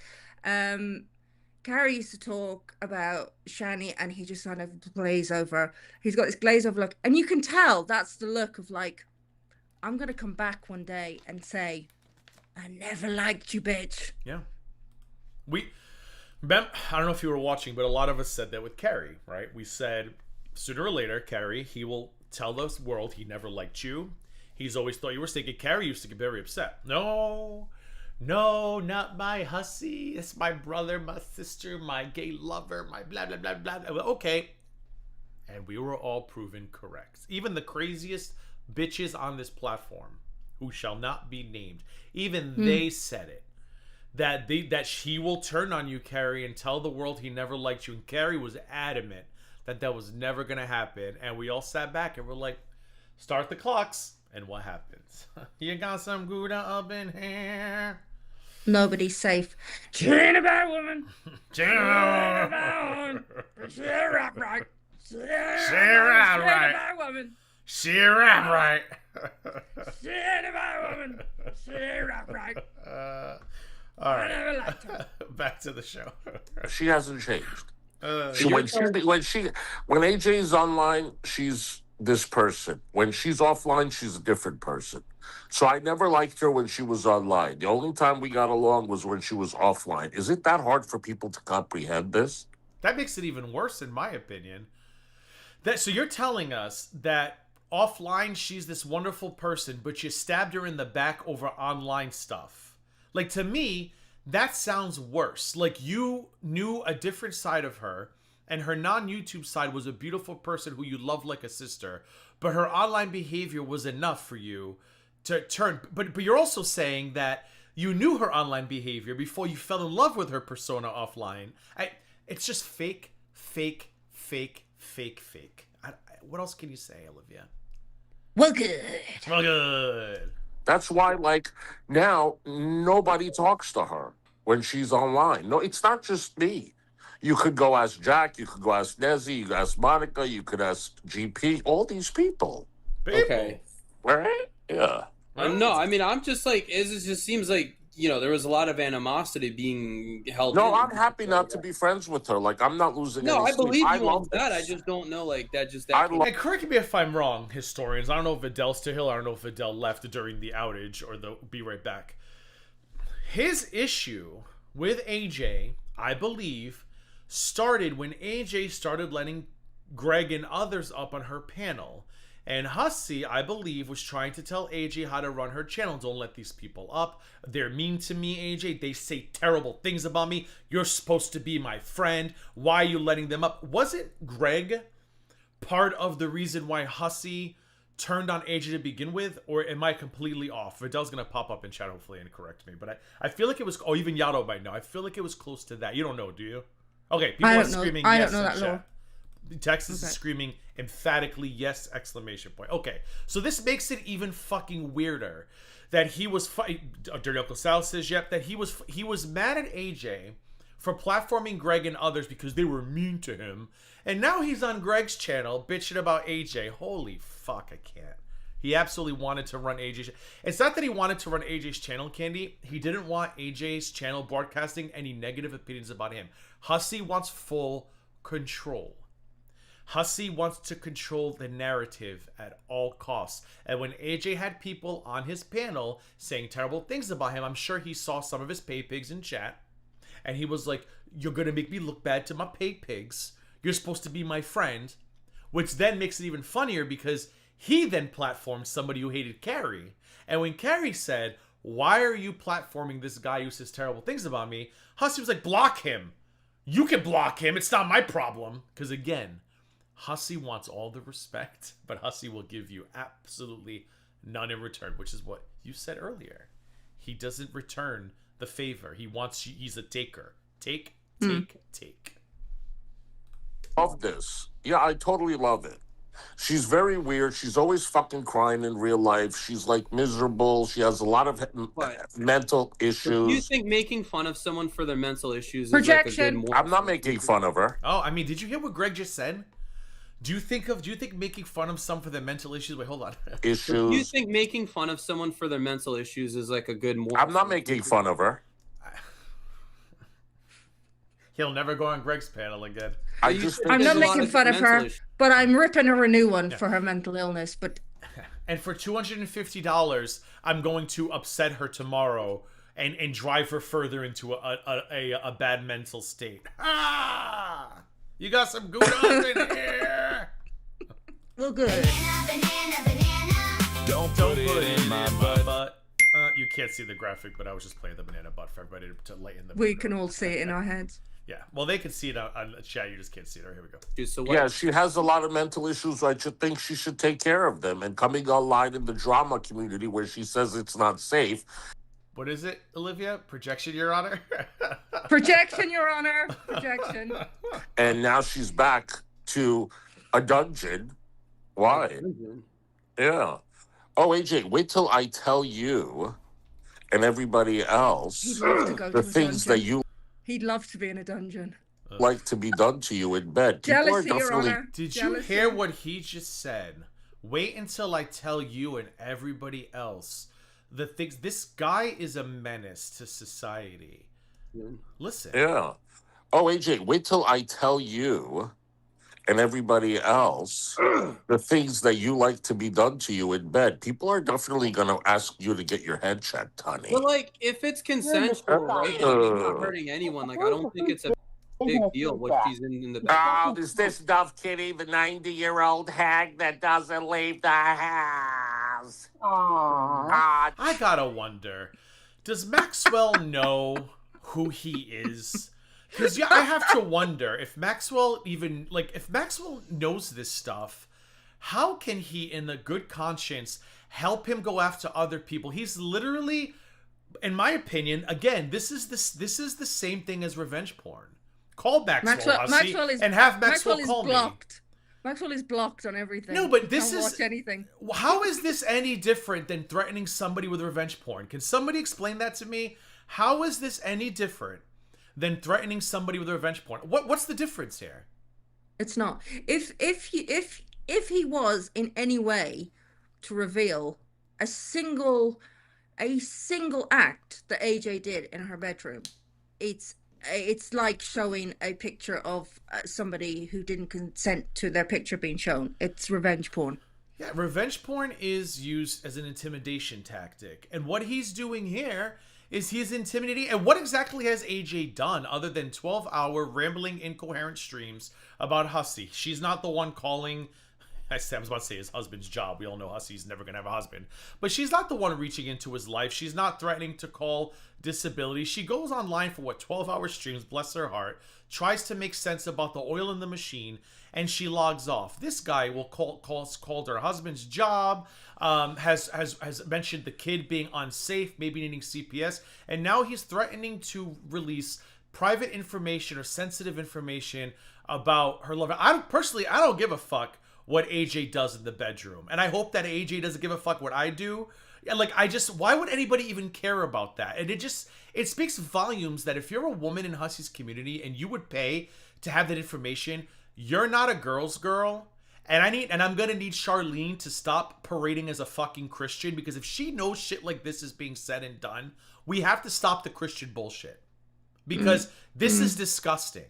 Carrie used to talk about Shani, and he just kind of glaze over. He's got this glaze over look, and you can tell that's the look of like, I'm gonna come back one day and say, I never liked you, bitch. Yeah. I don't know if you were watching, but a lot of us said that with Carrie, right? We said, sooner or later, Carrie, he will tell the world he never liked you. He's always thought you were stinking. Carrie used to get very upset. No, not my hussy. It's my brother, my sister, my gay lover, my blah, blah, blah, blah. Okay. And we were all proven correct. Even the craziest bitches on this platform, who shall not be named, even they said it. That he will turn on you, Carrie, and tell the world he never liked you. And Carrie was adamant that was never going to happen. And we all sat back and we're like, start the clocks. And what happens? You got some Gouda up in here. Nobody's safe. She ain't a bad woman. She ain't a bad woman. She rap right. She rap right. She rap right. She ain't a bad woman. She rap right. All right. I never liked her. Back to the show. she hasn't changed. When AJ is online, she's this person. When she's offline, she's a different person. So I never liked her when she was online. The only time we got along was when she was offline. Is it that hard for people to comprehend this? That makes it even worse, in my opinion. So you're telling us that offline she's this wonderful person, but you stabbed her in the back over online stuff. Like, to me, that sounds worse. Like, you knew a different side of her, and her non-YouTube side was a beautiful person who you love like a sister, but her online behavior was enough for you to turn. But you're also saying that you knew her online behavior before you fell in love with her persona offline. It's just fake. What else can you say, Olivia? Well, good. Well, good. That's why, like, now nobody talks to her when she's online. No, it's not just me. You could go ask Jack, you could go ask Nezzy, you could ask Monica, you could ask GP, all these people. Okay. Right? Yeah. No, I mean, I'm just like, it just seems like, there was a lot of animosity being held. No, I'm happy not to be friends with her. Like, I'm not losing any No, I sleep. believe you on love that. this. I just don't know, like, that just... And correct me if I'm wrong, historians. I don't know if Vidal's still here. I don't know if Vidal left during the outage or the be right back. His issue with AJ, I believe, started when AJ started letting Greg and others up on her panel. And Hussey, I believe, was trying to tell AJ how to run her channel. Don't let these people up. They're mean to me, AJ. They say terrible things about me. You're supposed to be my friend. Why are you letting them up? Wasn't Greg part of the reason why Hussey turned on AJ to begin with? Or am I completely off? Vidal's going to pop up in chat, hopefully, and correct me. But I feel like it was... Oh, even Yato might know. I feel like it was close to that. You don't know, do you? Okay, people are screaming yes. I don't know that law. Texas is screaming emphatically yes, exclamation point. Okay, so this makes it even fucking weirder that he was Dirty Uncle Sal says that he was mad at AJ for platforming Greg and others because they were mean to him. And now he's on Greg's channel bitching about AJ. Holy fuck, I can't. He absolutely wanted to run AJ's. It's not that he wanted to run AJ's channel, Candy. He didn't want AJ's channel broadcasting any negative opinions about him. Hussey wants full control. Hussey wants to control the narrative at all costs. And when AJ had people on his panel saying terrible things about him, I'm sure he saw some of his pay pigs in chat. And he was like, you're going to make me look bad to my pay pigs. You're supposed to be my friend. Which then makes it even funnier because he then platformed somebody who hated Carrie. And when Carrie said, why are you platforming this guy who says terrible things about me? Hussey was like, block him. You can block him. It's not my problem. Because again, Hussey wants all the respect, but Hussey will give you absolutely none in return, which is what you said earlier. He doesn't return the favor. He's a taker. Take. Love this. Yeah, I totally love it. She's very weird. She's always fucking crying in real life. She's like miserable. She has a lot of mental issues. Do you think making fun of someone for their mental issues is Projection. like a good moral? I'm not making fun of her. Oh, I mean, did you hear what Greg just said? Do you think making fun of some for their mental issues? Wait, hold on. Issues. Do you think making fun of someone for their mental issues is like a good moral? I'm not making fun of her. He'll never go on Greg's panel again. I'm not making fun of her, but I'm ripping her a new one for her mental illness. But and for $250, I'm going to upset her tomorrow and drive her further into a bad mental state. Ah! You got some goudas in here. well, good. Don't put it in my butt. You can't see the graphic, but I was just playing the banana butt for everybody to lighten the mood. We can all see it in our heads. Yeah, well, they can see it on the chat. You just can't see it. All right, here we go. So yeah, she has a lot of mental issues. I should think she should take care of them. And coming online in the drama community where she says it's not safe. What is it, Olivia? Projection, Your Honor? Projection, Your Honor. Projection. And now she's back to a dungeon. Why? Yeah. Oh, AJ, wait till I tell you and everybody else He'd love to go the to a things dungeon. that you He'd love to be in a dungeon. like to be done to you in bed. People Jealousy, are Your definitely Honor. Did Jealousy. you hear what he just said? Wait until I tell you and everybody else the things. This guy is a menace to society. Listen. Yeah. Oh, AJ, wait till I tell you and everybody else the things that you like to be done to you in bed. People are definitely going to ask you to get your head checked, honey. But like, if it's consensual, right? Like, it's not hurting anyone. Like, I don't think it's a big deal what she's in the Oh, is this Dove Kitty, the 90-year-old hag that doesn't leave the house? Aww. I gotta wonder, does Maxwell know who he is? Because I have to wonder if Maxwell if Maxwell knows this stuff, how can he, in a good conscience, help him go after other people? He's literally, in my opinion, again, this is the same thing as revenge porn. Call Maxwell, Hussey, and have Maxwell call blocked. me. Maxwell is blocked on everything. No, but He this can't is watch anything. How is this any different than threatening somebody with revenge porn? Can somebody explain that to me? How is this any different than threatening somebody with revenge porn? What's the difference here? It's not. If he was in any way to reveal a single act that AJ did in her bedroom, it's like showing a picture of somebody who didn't consent to their picture being shown. It's revenge porn. Yeah, revenge porn is used as an intimidation tactic. And what he's doing here is he's intimidating. And what exactly has AJ done other than 12-hour rambling, incoherent streams about Hussey? She's not the one calling... I was about to say his husband's job. We all know Hussey's never going to have a husband. But she's not the one reaching into his life. She's not threatening to call disability. She goes online for 12-hour streams, bless her heart, tries to make sense about the oil in the machine, and she logs off. This guy will called her husband's job, has mentioned the kid being unsafe, maybe needing CPS, and now he's threatening to release private information or sensitive information about her lover. I don't give a fuck what AJ does in the bedroom. And I hope that AJ doesn't give a fuck what I do. Like, why would anybody even care about that? And it speaks volumes that if you're a woman in Hussey's community and you would pay to have that information, you're not a girl's girl. And I'm gonna need Charlene to stop parading as a fucking Christian, because if she knows shit like this is being said and done, we have to stop the Christian bullshit. Because this is disgusting.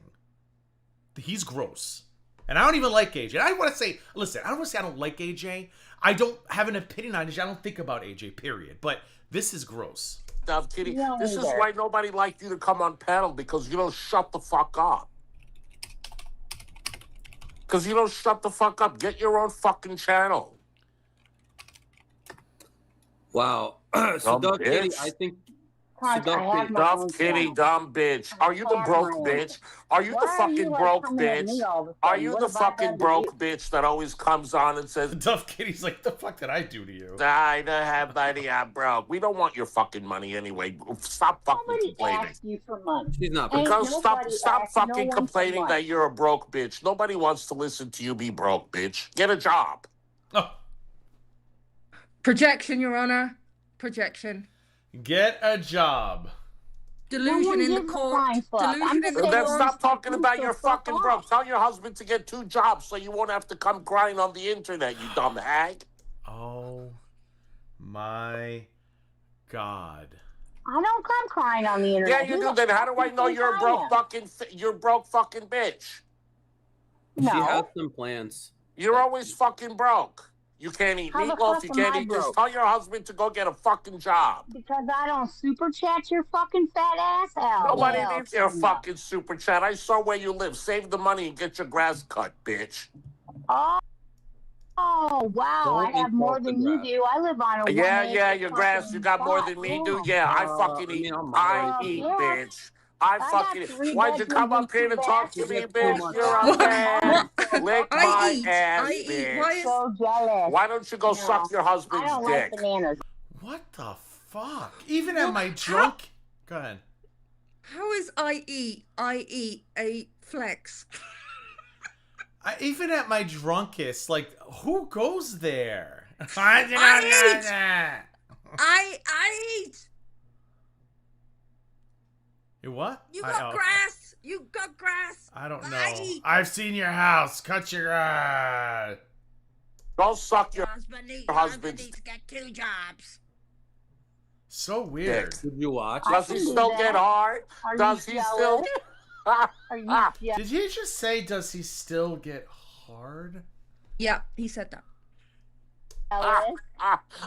He's gross. And I don't even like AJ. I want to say, listen, I don't want to say I don't like AJ. I don't have an opinion on AJ. I don't think about AJ, period. But this is gross. I'm kidding. This is why nobody liked you to come on panel, because you don't shut the fuck up. Because you don't shut the fuck up. Get your own fucking channel. Wow. So Dove Kitty, I think. Dumb kitty, dumb bitch. Are you the broke bitch? Are you the fucking broke bitch? Are you the fucking broke bitch that always comes on and says, Duff Kitty's like, the fuck did I do to you? I don't have money, I'm broke. We don't want your fucking money anyway. Stop fucking complaining. Asked you for money. She's not. Because stop fucking complaining that you're a broke bitch. Nobody wants to listen to you be broke, bitch. Get a job. Oh. Projection, Your Honor. Projection. Get a job. Delusion in the court. Delusion in the court. Then stop talking about your fucking broke. Tell your husband to get 2 jobs so you won't have to come crying on the internet, you dumb hag. Oh my God. I don't come crying on the internet. Yeah, you do. Then how do I know you're a broke fucking bitch? She has some plans. You're always fucking broke. You can't eat meatloaf. You can't eat this. Tell your husband to go get a fucking job. Because I don't super chat your fucking fat ass out. Nobody needs your fucking super chat. I saw where you live. Save the money and get your grass cut, bitch. Oh, wow. I have more than you do. I live on a Yeah, your grass. You got more than me do? Yeah, I fucking eat. I eat, bitch. I fucking. Why'd you come up here to talk to me, bitch? You're a man. Lick my ass, bitch. So jealous. Why don't you go suck your husband's I don't dick? like bananas. What the fuck? Even at my drunk... Go ahead. How is I eat a flex? Even at my drunkest, like, who goes there? I eat. You what? You got grass. You got grass. I don't know. I've seen your house. Cut your grass. Go suck your husband's. husband's. Needs to get 2 jobs. So weird. Did you watch? Does he still get hard? Does he still? Are you jealous? Did he just say, does he still get hard? Yeah, he said that.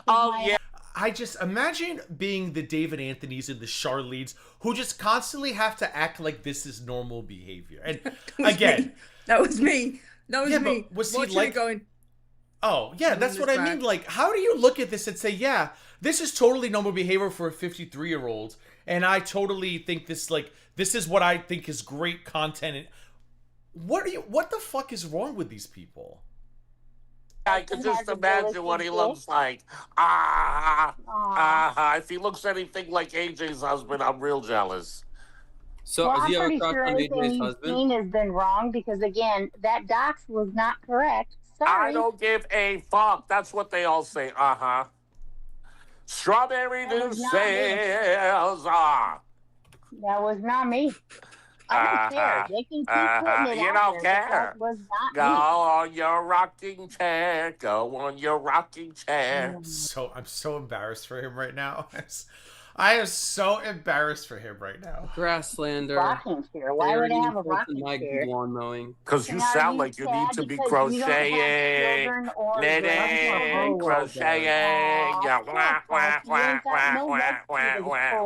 Oh, yeah. I just imagine being the David Anthonys and the Charlenes who just constantly have to act like this is normal behavior. And again, that was me. That was me. Was he watching like it going? Oh yeah, that's what I mean. Like, how do you look at this and say, yeah, this is totally normal behavior for a 53-year-old, and I totally think this is what I think is great content. What the fuck is wrong with these people? I can just imagine what he looks like. If he looks anything like AJ's husband, I'm real jealous. So, well, is he I'm ever pretty crush sure on everything AJ's you've husband? seen has been wrong because, again, that dox was not correct. Sorry. I don't give a fuck. That's what they all say. Strawberry new sales. That was not me. I don't care. They can keep putting it you out don't there, care. That was not Go on your rocking chair. Go on your rocking chair. I'm so embarrassed for him right now. I am so embarrassed for him right now. Grasslander. Rocking chair. Why would I have a rocking chair? Lawn mowing. Because you sound like you need to be crocheting, knitting, crocheting.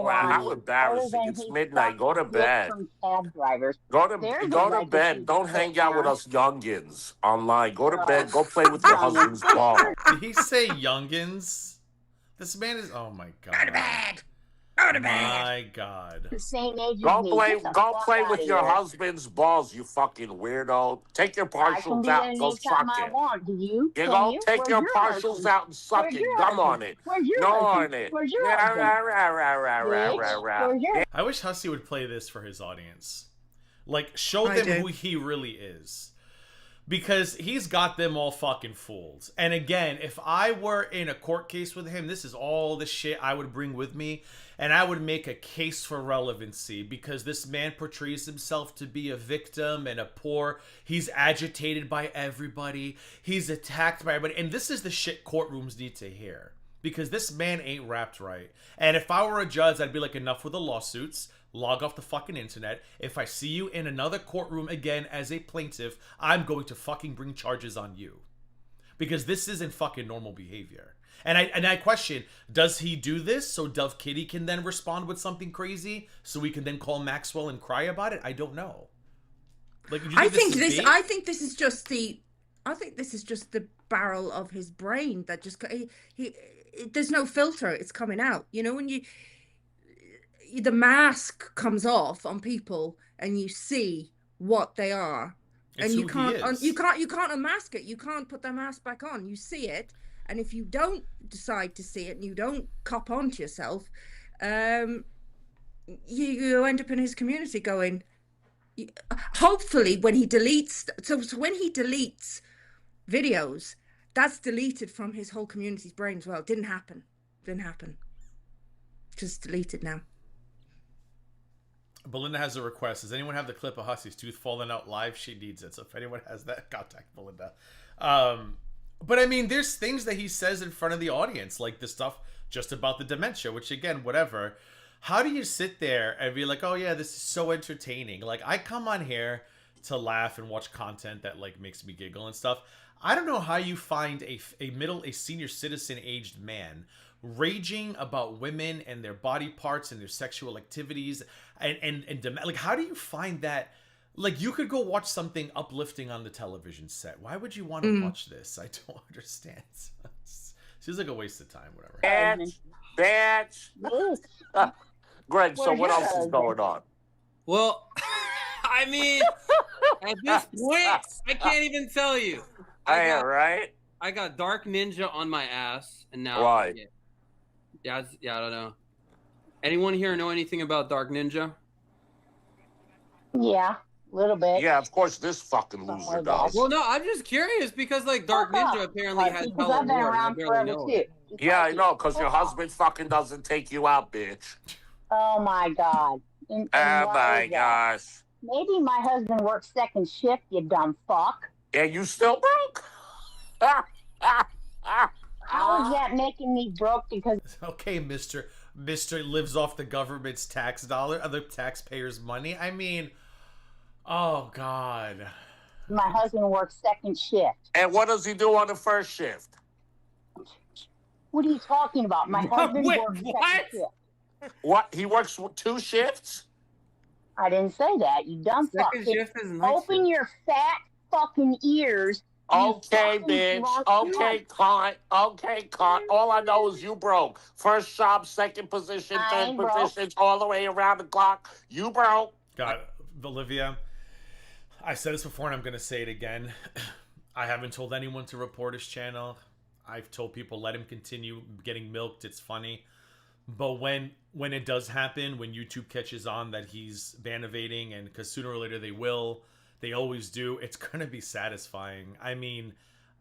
How embarrassing. It's midnight. Go to bed. Go to bed. Don't hang out with us youngins online. Go to bed. Go play with your husband's ball. Did he say youngins? This man is... Oh, my God. Go to bed. Go to bed. My God. The same age Go as me. play Get the with fuck your outta here. husband's balls, you fucking weirdo. Take your I can partials do out that and go anytime suck I it. want. Do you? You Can go you? take Where's your partials husband? out and suck Where's it. your Gum on husband? it. Where's your Go husband? on it. Where's your husband? Bitch, where's your... I wish Hussey would play this for his audience. Like, show them who he really is. because he's got them all fucking fooled. And again, if I were in a court case with him, this is all the shit I would bring with me, and I would make a case for relevancy, because this man portrays himself to be a victim and a poor. He's agitated by everybody. He's attacked by everybody. And this is the shit courtrooms need to hear, because this man ain't wrapped right. And if I were a judge, I'd be like, enough with the lawsuits. Log off the fucking internet. If I see you in another courtroom again as a plaintiff, I'm going to fucking bring charges on you. Because this isn't fucking normal behavior. And I question, does he do this so Dove Kitty can then respond with something crazy so we can then call Maxwell and cry about it? I don't know. Like, I think this is just the barrel of his brain that just he there's no filter. It's coming out. You know, when the mask comes off on people and you see what they are, and you can't unmask it. You can't put the mask back on. You see it, and if you don't decide to see it and you don't cop onto yourself, you end up in his community going. Hopefully, when he deletes, so when he deletes videos, that's deleted from his whole community's brain as well. Didn't happen. Just deleted now. Belinda has a request. Does anyone have the clip of Hussy's tooth falling out live? She needs it. So if anyone has that, contact Belinda. But I mean, there's things that he says in front of the audience, like the stuff just about the dementia, which again, whatever. How do you sit there and be like, oh yeah, this is so entertaining? Like, I come on here to laugh and watch content that like makes me giggle and stuff. I don't know how you find a senior citizen aged man raging about women and their body parts and their sexual activities and like, how do you find that? Like, you could go watch something uplifting on the television set. Why would you want to watch this? I don't understand. Seems like a waste of time, whatever. Bitch. Greg, so what else is going on? Well, I mean, at this point, I can't even tell you. Right? I got Dark Ninja on my ass, and now Why? Yeah, I don't know. Anyone here know anything about Dark Ninja? Yeah, a little bit. Yeah, of course this fucking loser does. Well, no, I'm just curious because like Dark Ninja apparently has because I've been around forever too. Yeah, I know, because your husband fucking doesn't take you out, bitch. Oh my God. And Oh my gosh. Maybe my husband works second shift, you dumb fuck. Yeah, you still broke? How is that making me broke? Because okay, Mr. lives off the government's tax dollar, other taxpayers' money. I mean, oh God. My husband works second shift. And what does he do on the first shift? What are you talking about? My husband works second shift. What? He works 2 shifts? I didn't say that, you dumb fuck. Open your fat fucking ears. Okay, bitch. Okay, cunt. Okay, cunt. All I know is you broke. First job, second position, third position, all the way around the clock. You broke. God, Olivia, I said this before and I'm going to say it again. I haven't told anyone to report his channel. I've told people let him continue getting milked. It's funny. But when it does happen, when YouTube catches on that he's ban evading, and because sooner or later they will, they always do, it's going to be satisfying. I mean,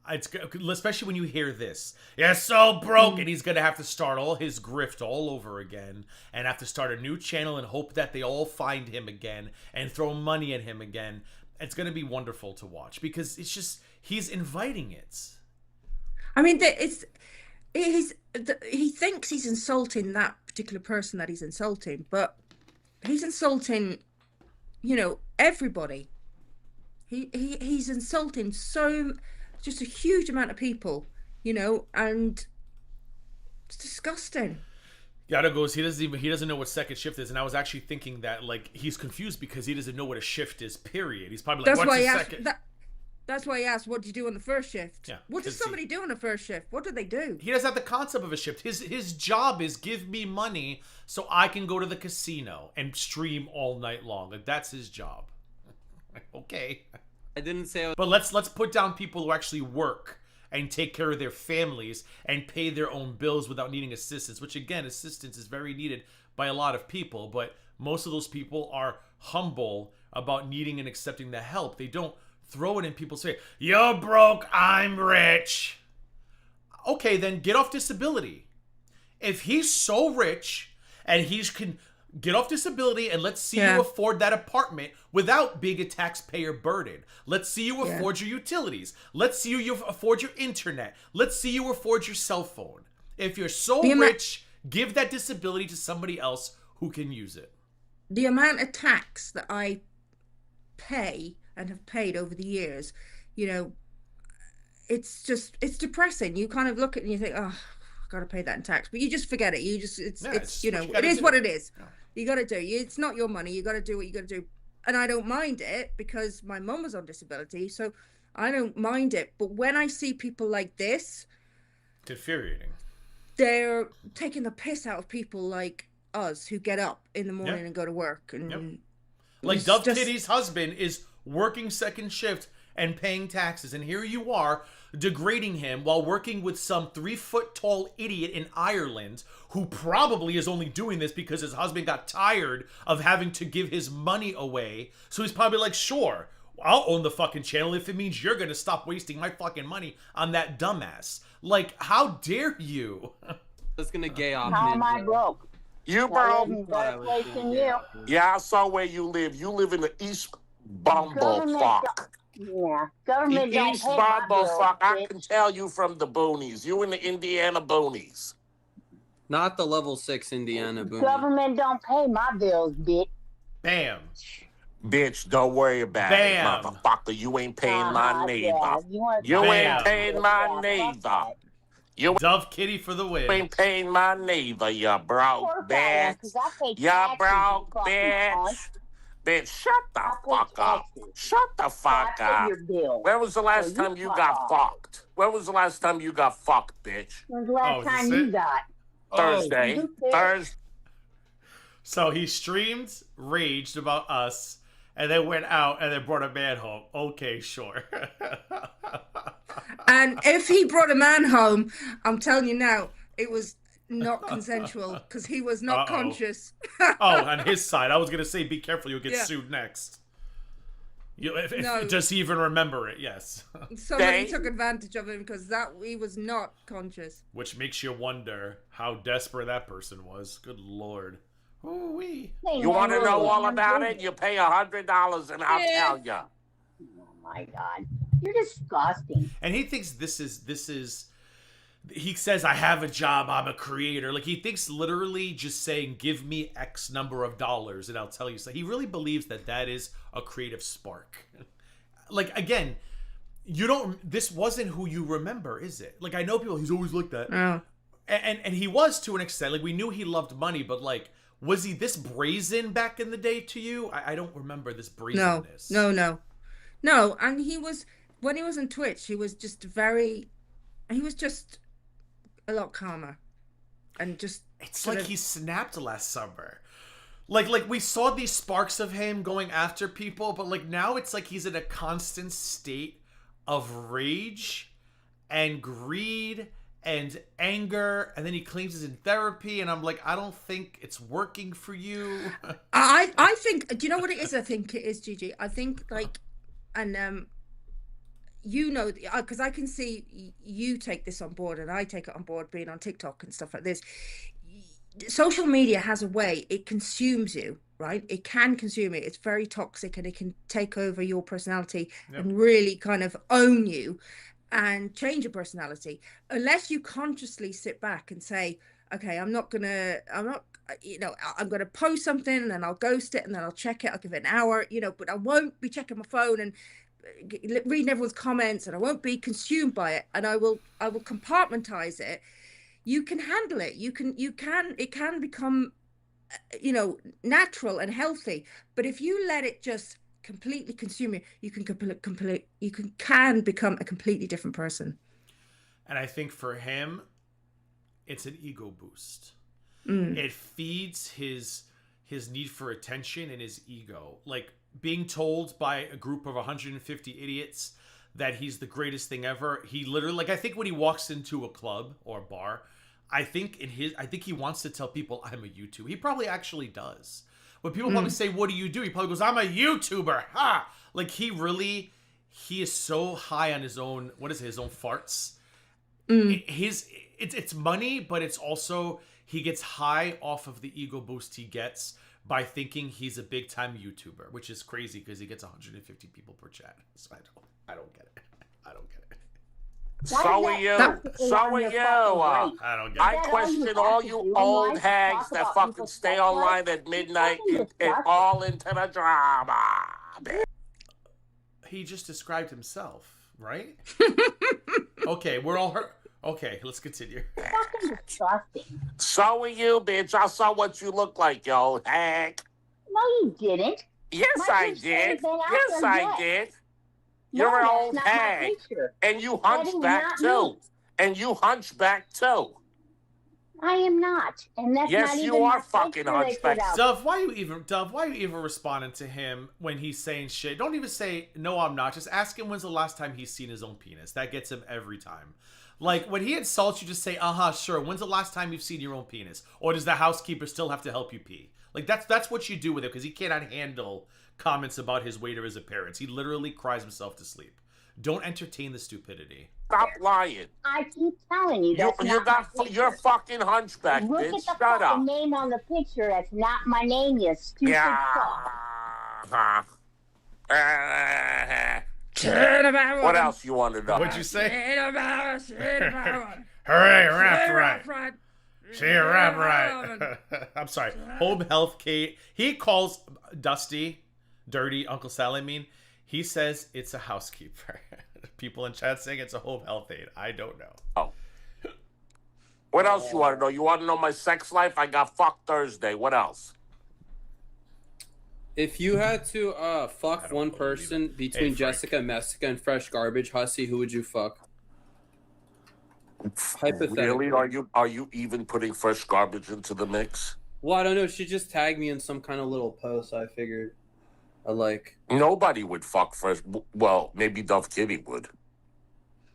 it's especially when you hear this. You're so broke, and he's going to have to start all his grift all over again and have to start a new channel and hope that they all find him again and throw money at him again. It's going to be wonderful to watch because it's just, he's inviting it. I mean, he thinks he's insulting that particular person that he's insulting, but he's insulting, everybody. He's insulting just a huge amount of people, and it's disgusting. Yada goes, he doesn't know what second shift is, and I was actually thinking that like he's confused because he doesn't know what a shift is. Period. He's probably like, what's a second? That's why he asked, what do you do on the first shift? Yeah, what does somebody do on the first shift? What do they do? He doesn't have the concept of a shift. His job is give me money so I can go to the casino and stream all night long. Like, that's his job. Okay. I didn't say. But let's put down people who actually work and take care of their families and pay their own bills without needing assistance. Which again, assistance is very needed by a lot of people. But most of those people are humble about needing and accepting the help. They don't throw it in people's face. You're broke, I'm rich. Okay, then get off disability. If he's so rich and he can get off disability and let's see you afford that apartment without being a taxpayer burden. Let's see you afford your utilities. Let's see you afford your internet. Let's see you afford your cell phone. If you're so rich, give that disability to somebody else who can use it. The amount of tax that I pay and have paid over the years, you know, it's depressing. You kind of look at it and you think, oh, I've got to pay that in tax, but you just forget it. You just, it's you know, it is what it is. Yeah. You got to do. It's not your money. You got to do what you got to do. And I don't mind it because my mum was on disability, so I don't mind it. But when I see people like this, it's infuriating. They're taking the piss out of people like us who get up in the morning and go to work. And like Dove Kitty's husband is working second shift and paying taxes, and here you are degrading him while working with some 3-foot-tall idiot in Ireland who probably is only doing this because his husband got tired of having to give his money away. So he's probably like, sure, I'll own the fucking channel if it means you're gonna stop wasting my fucking money on that dumbass. Like, how dare you? That's gonna gay off. How am I broke? You broke. Yeah, I saw where you live. You live in the East Bumblefuck. Yeah, government don't East pay my bills, Bumblefuck. I bitch. can tell you from the boonies. You in the Indiana boonies. Not the level 6 Indiana boonies. Government don't pay my bills, bitch. Bam. Bitch, don't worry about it, motherfucker. You ain't paying my neither. Yeah. You ain't paying my neither. You Dove Kitty for the win. ain't paying my neither, you broke bitch. You broke bitch. Bitch, shut the fuck up. Shut the fuck up. When was the last time you got fucked? When was the last time you got fucked, bitch? When's the last time you got? Thursday. Thursday. So he streamed, raged about us, and then went out and then brought a man home. Okay, sure. And if he brought a man home, I'm telling you now, it was not consensual because he was not conscious. Oh, on his side. I was going to say, be careful, you'll get sued next. Does he even remember it? Yes. Somebody took advantage of him because he was not conscious. Which makes you wonder how desperate that person was. Good Lord. Ooh-wee. You want to know all about it? You pay $100 and I'll tell you. Oh my God. You're disgusting. And he thinks this is he says, I have a job, I'm a creator. Like, he thinks literally just saying, give me X number of dollars and I'll tell you. So he really believes that is a creative spark. Like, again, this wasn't who you remember, is it? Like, I know people, he's always like that. Oh. And he was to an extent. Like, we knew he loved money, but like, was he this brazen back in the day to you? I don't remember this brazenness. No, and he was, when he was on Twitch, he was just a lot calmer. And just... It's like he snapped last summer. Like we saw these sparks of him going after people, but like now it's like he's in a constant state of rage and greed and anger, and then he claims he's in therapy, and I'm like, I don't think it's working for you. I think, do you know what it is? I think it is, Gigi. I think like, and you know, because I can see you take this on board, and I take it on board being on TikTok and stuff like this. Social media has a way, it consumes you, right? It can consume you. It's very toxic, and it can take over your personality and really kind of own you and change your personality, unless you consciously sit back and say, okay, I'm gonna post something and then I'll ghost it and then I'll check it, I'll give it an hour, but I won't be checking my phone and reading everyone's comments, and I won't be consumed by it, and I will compartmentalize it. You can handle it. It can become, natural and healthy. But if you let it just completely consume you, you can become a completely different person. And I think for him, it's an ego boost. It feeds his need for attention and his ego. Like being told by a group of 150 idiots that he's the greatest thing ever. He literally, like, I think when he walks into a club or a bar, I think he wants to tell people, I'm a YouTuber. He probably actually does. When people probably say, what do? He probably goes, I'm a YouTuber. Ha! Like, he really he is so high on his own, what is it, his own farts. It's money, but it's also he gets high off of the ego boost he gets by thinking he's a big time YouTuber, which is crazy because he gets 150 people per chat. So I don't get it. I don't get it. So are you. So are you. I don't get it. I question all you old hags that fucking stay online at midnight and all into the drama. He just described himself, right? Okay, we're all hurt. Okay, let's continue. Fucking disgusting. So are you, bitch. I saw what you look like, yo, hag. No, you didn't. Yes, I did. Yes, I did. You're an old hag. And you hunchback too. And you hunchback too. I am not. And that's yes, not you even are fucking hunchback. Dove, why are you even responding to him when he's saying shit? Don't even say, no, I'm not. Just ask him when's the last time he's seen his own penis. That gets him every time. Like, when he insults you, just say, sure. When's the last time you've seen your own penis? Or does the housekeeper still have to help you pee? Like, that's what you do with it, because he cannot handle comments about his weight or his appearance. He literally cries himself to sleep. Don't entertain the stupidity. Stop lying. I keep telling you that's you're fucking hunchback, Look bitch. at the Shut fucking up. name on the picture. That's not my name, you stupid fuck. What else you want to know? What'd you say? Hooray, rap right. She rap right. I'm sorry. Home Health Kate. He calls Dusty, Dirty, Uncle Sally mean. He says it's a housekeeper. People in chat saying it's a home health aide. I don't know. Oh. What else you want to know? You want to know my sex life? I got fucked Thursday. What else? If you had to fuck one person between Jessica Messica and Fresh Garbage Hussy, who would you fuck? Hypothetically. Really? Are you even putting Fresh Garbage into the mix? Well, I don't know. She just tagged me in some kind of little post. So I figured, nobody would fuck Fresh. Well, maybe Dove Kitty would.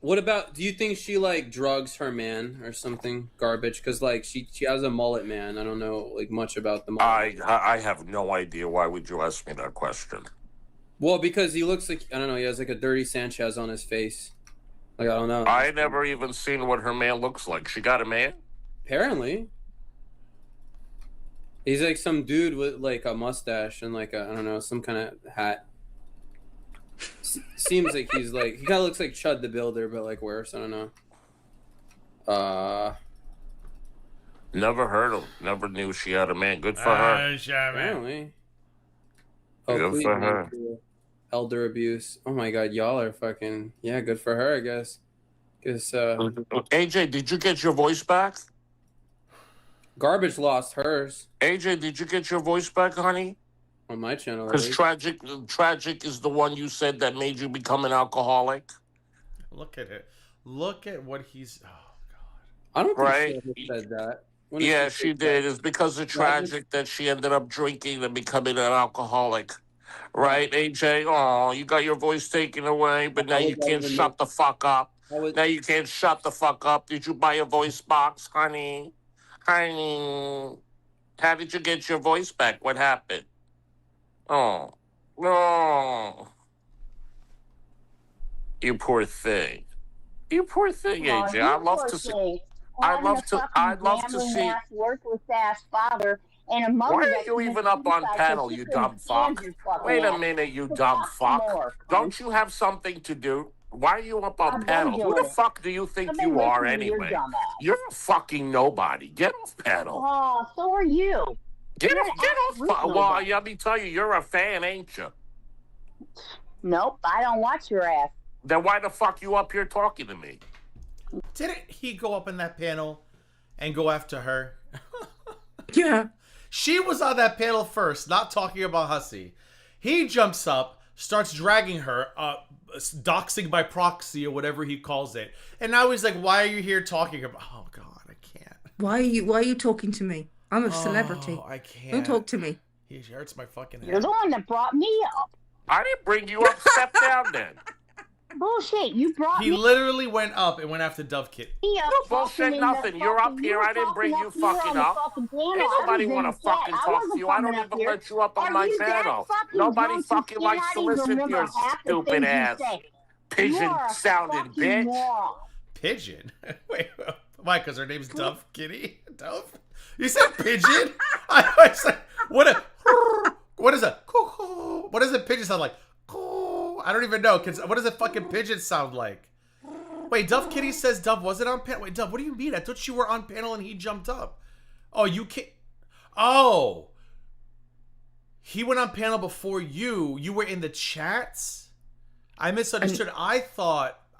What about? Do you think she drugs her man or something? Garbage, because she has a mullet, man. I don't know much about the mullet. I have no idea. Why would you ask me that question? Well, because he looks like, I don't know. He has a dirty Sanchez on his face. I don't know. I never even seen what her man looks like. She got a man? Apparently. He's some dude with a mustache and I don't know, some kind of hat. Seems like he's he kind of looks like Chud the Builder, but worse. I don't know. Never heard of. Never knew she had a man. Good for her. Apparently. Good for her. Elder abuse. Oh my God, y'all are fucking good for her, I guess. AJ, did you get your voice back? Garbage lost hers. AJ, did you get your voice back, honey? On my channel. Because tragic is the one you said that made you become an alcoholic. Look at it. Look at what he's. Oh God. I don't think she said that. Yeah, she did. It's because of tragic that she ended up drinking and becoming an alcoholic. Right, AJ? Oh, you got your voice taken away, but now you can't shut the fuck up. Now you can't shut the fuck up. Did you buy a voice box, honey? Honey. How did you get your voice back? What happened? Oh. No. You poor thing. You poor thing, AJ. I'd love to see. I'd love to see. Worthless ass father. And a mother. Why are you even up on panel, you dumb fuck? Wait a minute, you dumb fuck. Don't you have something to do? Why are you up on panel? Who the fuck do you think you are anyway? You're a fucking nobody. Get off panel. Oh, so are you. Get off. Well, let me tell you, you're a fan, ain't you? Nope, I don't watch your ass. Then why the fuck you up here talking to me? Didn't he go up in that panel and go after her? Yeah. She was on that panel first, not talking about Hussy. He jumps up, starts dragging her, doxing by proxy or whatever he calls it. And now he's like, why are you here talking about... Oh, God, I can't. Why are you talking to me? I'm a celebrity. I can't. Don't talk to me. He hurts my fucking head. You're the one that brought me up. I didn't bring you up. Step down then. Bullshit. You brought He me literally went up and went after Dove Kid. up. Bullshit, nothing. You're up here. I didn't bring you fucking up. Ain't nobody want to fucking talk to you. I don't even let you up on my panel. Nobody fucking likes to listen to your stupid ass. Pigeon-sounding bitch. Pigeon? Wait, why? Because her name's Dove Kitty? Dove? You said pigeon? I was like, what is a what does a pigeon sound like? I don't even know. What does a fucking pigeon sound like? Wait, Dove Kitty says Dove wasn't on panel. Wait, Dove, what do you mean? I thought you were on panel and he jumped up. Oh, you can't. Oh. He went on panel before you. You were in the chats? I misunderstood. I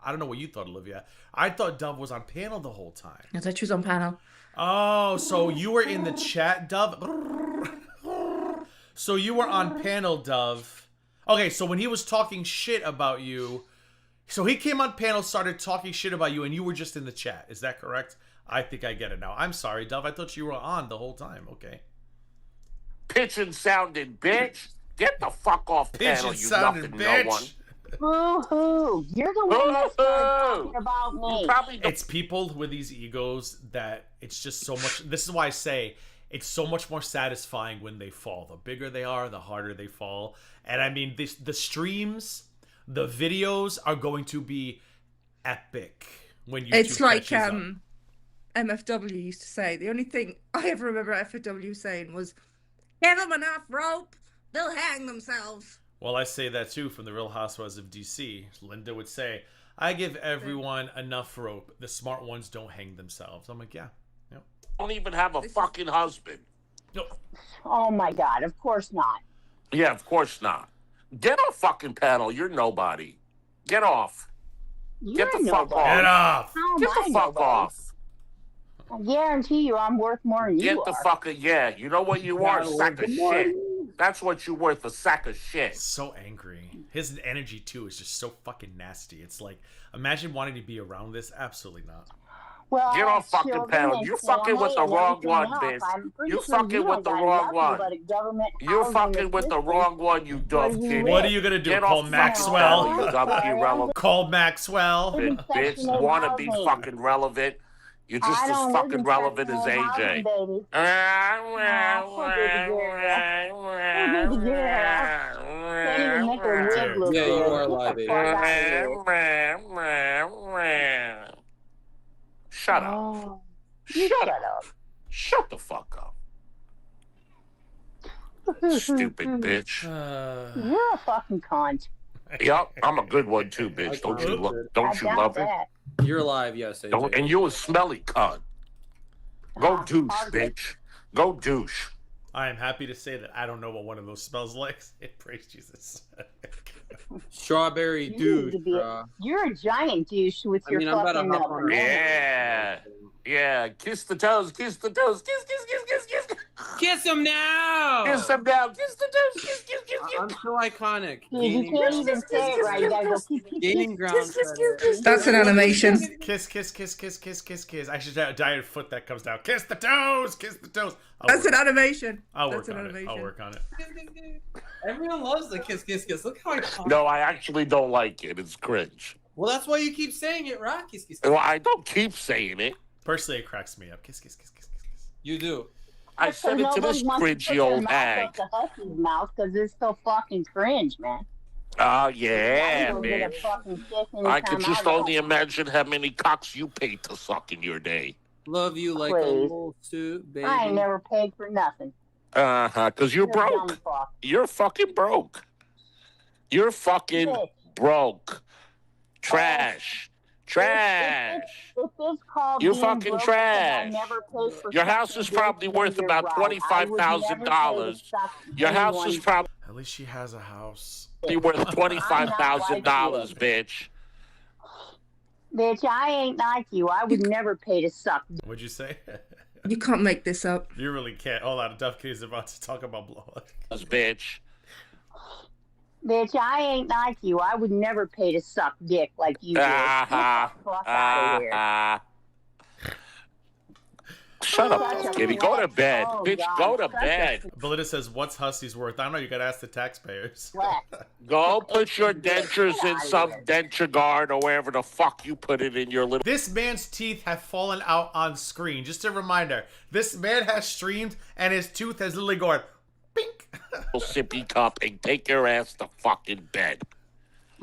don't know what you thought, Olivia. I thought Dove was on panel the whole time. I thought she was on panel. Oh, so you were in the chat, Dove? So you were on panel, Dove. Okay, so when he was talking shit about you, so he came on panel, started talking shit about you, and you were just in the chat. Is that correct? I think I get it now. I'm sorry, Dove. I thought you were on the whole time. Okay. Pigeon-sounding bitch. Get the fuck off panel, you nothing, bitch. no one. Boo-hoo. You're the one that's talking about me. It's people with these egos that it's just so much. This is why I say it's so much more satisfying when they fall. The bigger they are, the harder they fall. And I mean, the streams, the videos are going to be epic when you. It's like MFW used to say. The only thing I ever remember FW saying was, "Give them enough rope, they'll hang themselves." Well, I say that too from the Real Housewives of DC. Linda would say, "I give everyone enough rope. The smart ones don't hang themselves." I'm like, yeah. Don't even have a fucking husband. No. Oh my God! Of course not. Yeah, of course not. Get off fucking panel. You're nobody. Get off. Get the fuck off. Get off. Get the fuck off. I guarantee you, I'm worth more than you are. Get the fucking You know what you are? A sack of shit. That's what you're worth. A sack of shit. So angry. His energy too is just so fucking nasty. It's like, imagine wanting to be around this. Absolutely not. Well, get off fucking panel. You fucking with the wrong one, bitch. You fucking with the wrong one. You fucking with the wrong one, you Dove Kitty. What are you gonna do? Call Maxwell? You dumb irrelevant. Call Maxwell? Bitch, wanna be fucking relevant. You're just as fucking relevant as AJ. Yeah, you are live, Shut up. Shut up. Shut the fuck up. Stupid bitch. You're a fucking cunt. Yep, I'm a good one too, bitch. Don't you love it? You're alive, yes. And you're a smelly cunt. Go douche, bitch. Go douche. I am happy to say that I don't know what one of those smells like. Praise Jesus. Strawberry douche. You're a giant douche with your fucking Yeah. Kiss the toes. Kiss the toes. Kiss. Kiss him now. Kiss him now. Kiss the toes. Kiss. I'm so iconic. You can't even say it right. You gotta go Gaining ground. That's an animation. Kiss. I should die at foot that comes down. Kiss the toes. That's an animation. I'll work on it. Everyone loves the kiss. Look how iconic. No, I actually don't like it. It's cringe. Well, that's why you keep saying it, right? Kiss. Well, I don't keep saying it. Personally, it cracks me up. Kiss. You do. I said it to this cringy old hag. Mouth because it's so fucking cringe, man. Oh, yeah, man. I can just only imagine how many cocks you paid to suck in your day. Love you like a little suit, baby. I ain't never paid for nothing. Because you're broke. You're fucking broke. You're fucking broke. Trash. You fucking trash. Your house is probably worth about $25,000. Your house is probably. At least she has a house. Worth $25,000, bitch. Bitch, I ain't like you. I would never pay to suck. What'd you say? You can't make this up. You really can't. Hold on, Duff Kitty's about to talk about blood. Bitch. Bitch, I ain't like you. I would never pay to suck dick like you did. Get the fuck out of here. Shut Shut up, kitty. Go to bed. Bitch, go to bed. Belita says, what's Hussy's worth? I don't know. You got to ask the taxpayers. Go put your dentures in some denture guard or wherever the fuck you put it in your little... This man's teeth have fallen out on screen. Just a reminder. This man has streamed and his tooth has literally gone, pink. Sippy cup and take your ass to fucking bed.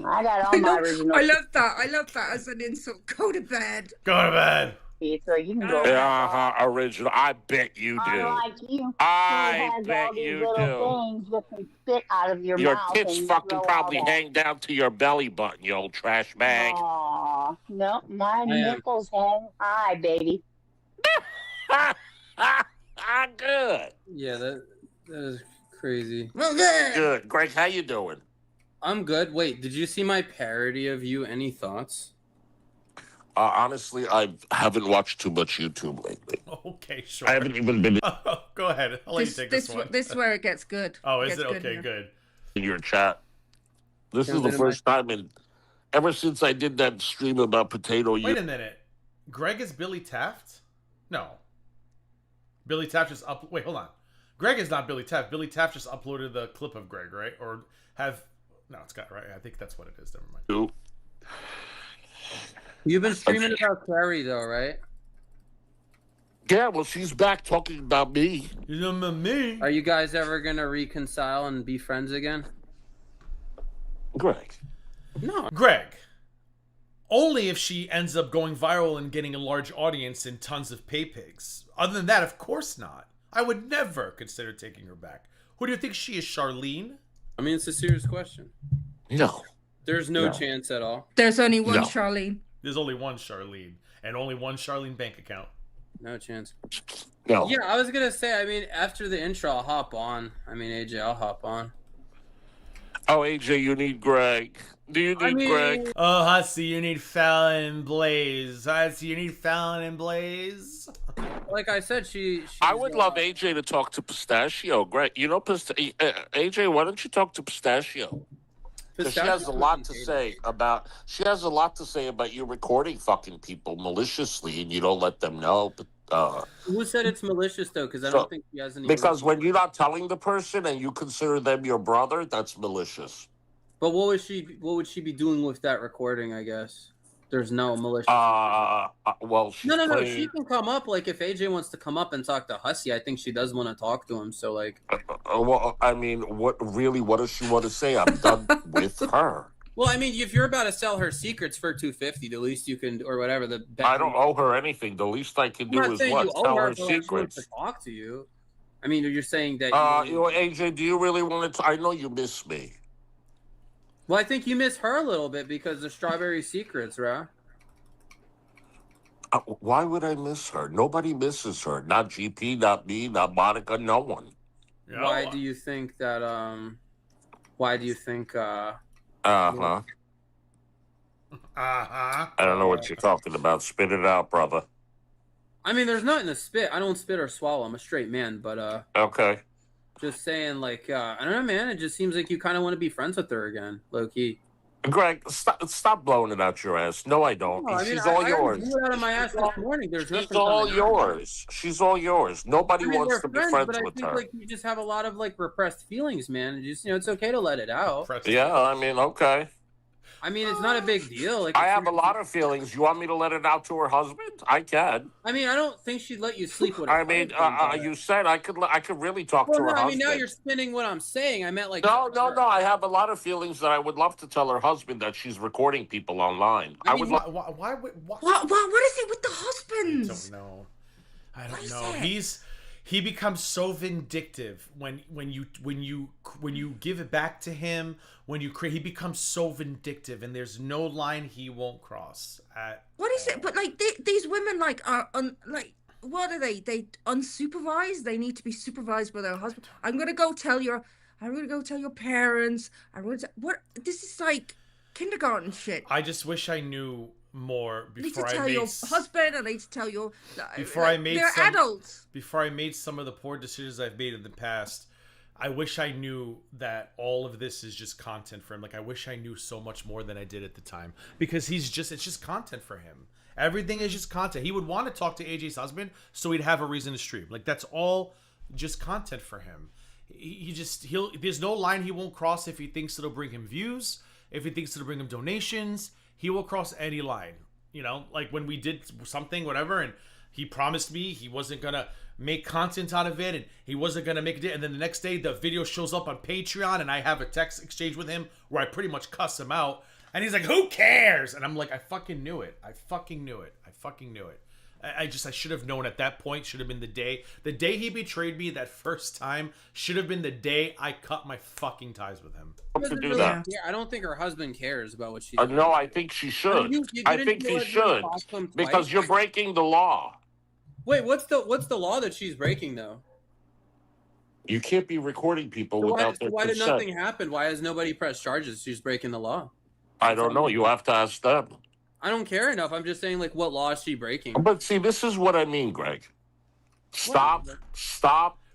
I got all my original. I love that. I love that as an insult. Go to bed. Go to bed. So you can go. Original. I bet you do. Unlike you, I bet you do. Things that can spit out of your mouth. Your tits fucking probably hang down to your belly button, you old trash bag. Aw, no, my nipples hang high, baby. Good. Yeah, that is crazy. Well, good. Good. Greg, how you doing? I'm good. Wait, did you see my parody of you? Any thoughts? Honestly, I haven't watched too much YouTube lately. Okay, sure. I haven't even been Go ahead. I'll let you take this one. This is where it gets good. Oh, is it? Okay, good. in your chat. This is the first time ever since I did that stream about potato. Wait a minute. Greg is Billy Taft? No. Billy Taft just wait, hold on. Greg is not Billy Taft. Billy Taft just uploaded the clip of Greg, right? Or have... No, it's got right. I think that's what it is. Never mind. You've been streaming about Carrie, though, right? Yeah, well, she's back talking about me. Me. Are you guys ever going to reconcile and be friends again? Greg. No. Greg. Only if she ends up going viral and getting a large audience and tons of pay pigs. Other than that, of course not. I would never consider taking her back. Who do you think she is, Charlene? I mean, it's a serious question. No. There's no chance at all. There's only one Charlene. There's only one Charlene. And only one Charlene bank account. No chance. No. Yeah, I was going to say, I mean, after the intro, I'll hop on. I mean, AJ, I'll hop on. Oh, AJ, you need Greg. Do you need Greg? Oh, Hussy, you need Fallon and Blaze. Hussy, you need Fallon and Blaze. Like I said, I would love AJ to talk to Pistachio. Greg, you know, AJ, why don't you talk to Pistachio? Because she has a lot to say about. She has a lot to say about you recording fucking people maliciously, and you don't let them know. But who said it's malicious though? Because I don't think she has any. Because when you're not telling the person and you consider them your brother, that's malicious. But what would she be doing with that recording? I guess there's no malicious. Well, she's no. She can come up. Like if AJ wants to come up and talk to Hussy, I think she does want to talk to him. So like. Well, I mean, what does she want to say? I'm done with her. Well, I mean, if you're about to sell her secrets for $250, the least you can, or whatever. I don't owe her anything. The least I can do is what? Tell her secrets. To talk to you. I mean, you're saying that. You know, AJ, do you really want to? I know you miss me. Well, I think you miss her a little bit because of Strawberry Secrets, right? Why would I miss her? Nobody misses her. Not GP, not me, not Monica, no one. Yeah. Why do you think that? Why do you think? I don't know what you're talking about. Spit it out, brother. I mean, there's nothing to spit. I don't spit or swallow. I'm a straight man, but okay. Just saying, like, I don't know, man. It just seems like you kind of want to be friends with her again, low key. Greg, stop blowing it out your ass. No, I don't. No, She's all yours. I blew it out of my ass this morning. There's She's all yours. She's all yours. Nobody wants to be friends with her. I think like you just have a lot of like repressed feelings, man. And just it's okay to let it out. Yeah, I mean, okay. I mean, it's not a big deal. Like I have a lot of feelings. You want me to let it out to her husband? I can. I mean, I don't think she'd let you sleep with her. I mean, you said I could really talk to her husband. I mean, now you're spinning what I'm saying. I meant like no. I have a lot of feelings that I would love to tell her husband that she's recording people online. Why is it with the husbands? I don't know. He becomes so vindictive when you give it back to him. He becomes so vindictive, and there's no line he won't cross. What is it? But like these women, like are what are they? They unsupervised. They need to be supervised by their husband. I'm gonna go tell your parents. What? This is like kindergarten shit. I just wish I knew more before I made your husband. I need to tell you they're adults. Before I made some of the poor decisions I've made in the past, I wish I knew that all of this is just content for him. Like I wish I knew so much more than I did at the time, because it's just content for him. Everything is just content. He would want to talk to AJ's husband so he'd have a reason to stream. Like, that's all just content for him. There's no line he won't cross if he thinks it'll bring him views, if he thinks it'll bring him donations. He will cross any line. You know, like when we did something, whatever, and he promised me he wasn't gonna make content out of it, and he wasn't gonna make it, and then the next day the video shows up on Patreon, and I have a text exchange with him where I pretty much cuss him out, and he's like, "Who cares?" And I'm like, "I fucking knew it. I fucking knew it. I fucking knew it. I should have known at that point. Should have been the day he betrayed me that first time. Should have been the day I cut my fucking ties with him." To do that. Yeah, I don't think her husband cares about what she. No, I think she should. I think he should, because you're breaking the law. Wait, what's the law that she's breaking though? You can't be recording people without their why did consent. nothing happen? Why has nobody pressed charges? She's breaking the law. I don't know. You have to ask them. I don't care enough. I'm just saying, like, what law is she breaking? But see, this is what I mean, Greg. Stop.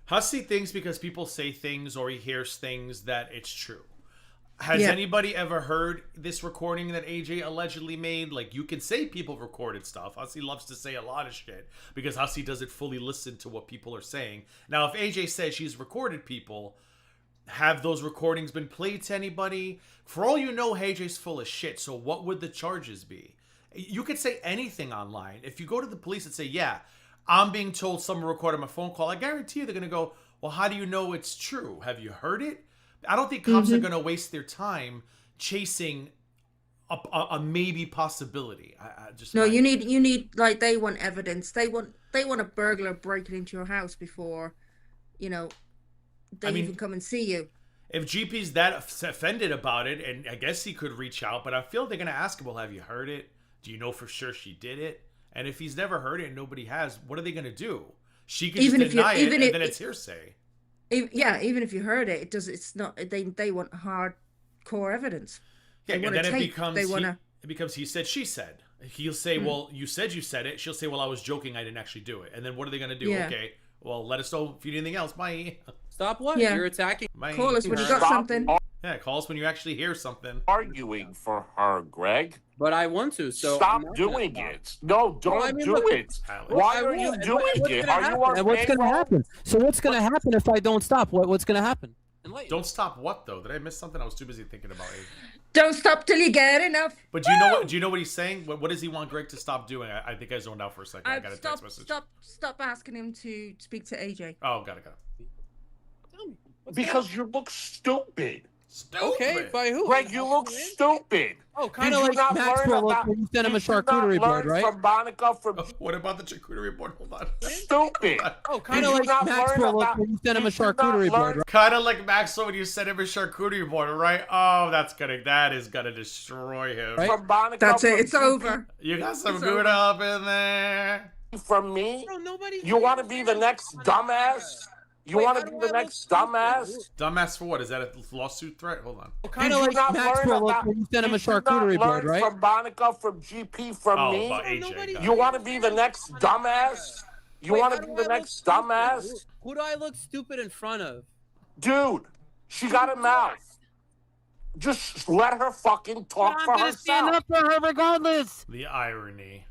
Hussey thinks because people say things or he hears things that it's true. Has anybody ever heard this recording that AJ allegedly made? Like, you can say people recorded stuff. Hussey loves to say a lot of shit because Hussey doesn't fully listen to what people are saying. Now, if AJ says she's recorded people, have those recordings been played to anybody? For all you know, AJ's full of shit, so what would the charges be? You could say anything online. If you go to the police and say, yeah, I'm being told someone recorded my phone call, I guarantee you they're going to go, well, how do you know it's true? Have you heard it? I don't think cops are going to waste their time chasing a maybe possibility. You need like, they want evidence. They want a burglar breaking into your house before, you know, they even come and see you. If GP's that offended about it, and I guess he could reach out, but I feel they're going to ask him, well, have you heard it? Do you know for sure she did it? And if he's never heard it and nobody has, what are they going to do? She could just deny it, and then it's hearsay. Even if you heard it, it's not. They want hardcore evidence. Yeah, and then it becomes he said, she said. He'll say, well, you said it. She'll say, well, I was joking. I didn't actually do it. And then what are they going to do? Yeah. Okay, well, let us know if you need anything else. Bye. Stop what? Yeah. You're attacking. Call us when you got something. Yeah, call us when you actually hear something. Arguing for her, Greg. But I want to, so stop doing it. No, don't do it. Why are you doing it? Are you on what's going to happen? So what's going to happen if I don't stop? What's going to happen? Don't stop what though? Did I miss something? I was too busy thinking about it. Don't stop till you get enough. But do you know what? Do you know what he's saying? What does he want Greg to stop doing? I think I zoned out for a second. I got a text message. Stop asking him to speak to AJ. Oh, got it. Tell me. Because you look stupid. Okay, by who? Greg, you look stupid. Oh, kind of like Maxwell when you sent him a charcuterie board, right? From Monica from... what about the charcuterie board? Hold on. Stupid. Oh, kind of like Maxwell when you sent him a charcuterie board, right? Kind of like Maxwell when you sent him a charcuterie board, right? Oh, that is gonna destroy him. Right? From Monica That's it. It's over. You got some good up in there. From me? Bro, you want to be the next dumbass? You want to be the next dumbass? Dumbass for what? Is that a lawsuit threat? Hold on. Kind of like Maxwell when you sent him a charcuterie board, right? From Monica, from GP, from me? AJ, you want to be the next dumbass? You want to be the next dumbass? Who do I look stupid in front of? Dude, she got a mouth. Just let her fucking talk for herself. I'm gonna stand up for her regardless. The irony.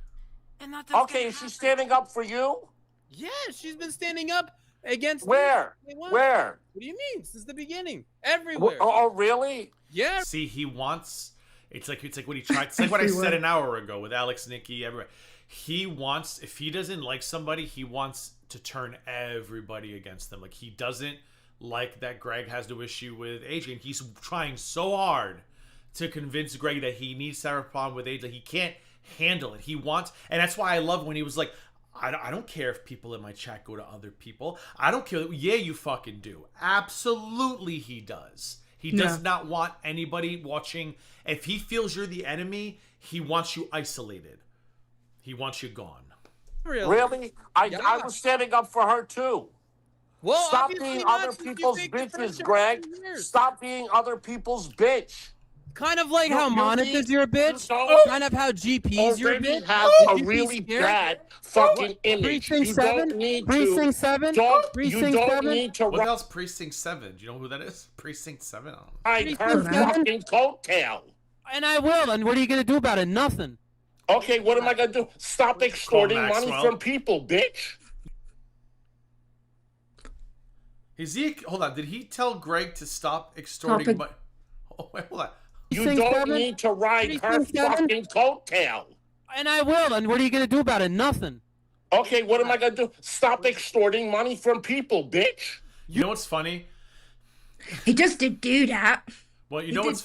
Okay, is she standing up for you? Yeah, she's been standing up against Where? Where? What do you mean? Since the beginning. Everywhere. Oh, really? Yeah. See, he wants... It's like what he tried... It's like what I said an hour ago with Alex, Nikki, everywhere. He wants... If he doesn't like somebody, he wants to turn everybody against them. Like, he doesn't like that Greg has no issue with AJ. And he's trying so hard to convince Greg that he needs to have a problem with AJ. He can't handle it. He wants... And that's why I love when he was like... I don't care if people in my chat go to other people. I don't care. Yeah, you fucking do. Absolutely he does. He does not want anybody watching. If he feels you're the enemy, he wants you isolated. He wants you gone. Really? I was standing up for her too. Well, stop being other people's bitches, Greg. Stop being other people's bitch. Kind of like how Monica's your bitch. Kind of how GP's your bitch. Have a really bad fucking image. Precinct 7? Precinct 7? Precinct 7? What else? Precinct 7. Do you know who that is? Precinct 7? I heard fucking coattail. And I will. And what are you going to do about it? Nothing. Okay, what am I gonna do? Stop extorting money from people, bitch. Hold on. Did he tell Greg to stop extorting money? Oh, wait, hold on. You don't need to ride her fucking coattail. And I will. And what are you going to do about it? Nothing. Okay, what am I going to do? Stop extorting money from people, bitch. You know what's funny? He just did do that. Well, you know what's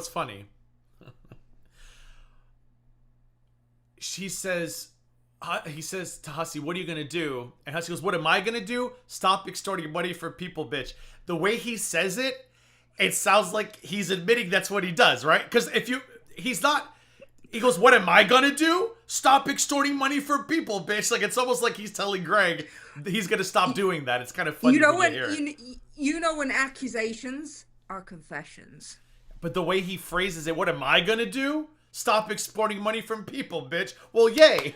funny? He says to Hussey, what are you going to do? And Hussey goes, what am I going to do? Stop extorting money from people, bitch. The way he says it, it sounds like he's admitting that's what he does, right? Because he goes, what am I gonna do? Stop extorting money from people, bitch. Like, it's almost like he's telling Greg he's gonna stop doing that. It's kind of funny. You know when accusations are confessions. But the way he phrases it, what am I gonna do? Stop extorting money from people, bitch. Well, yay.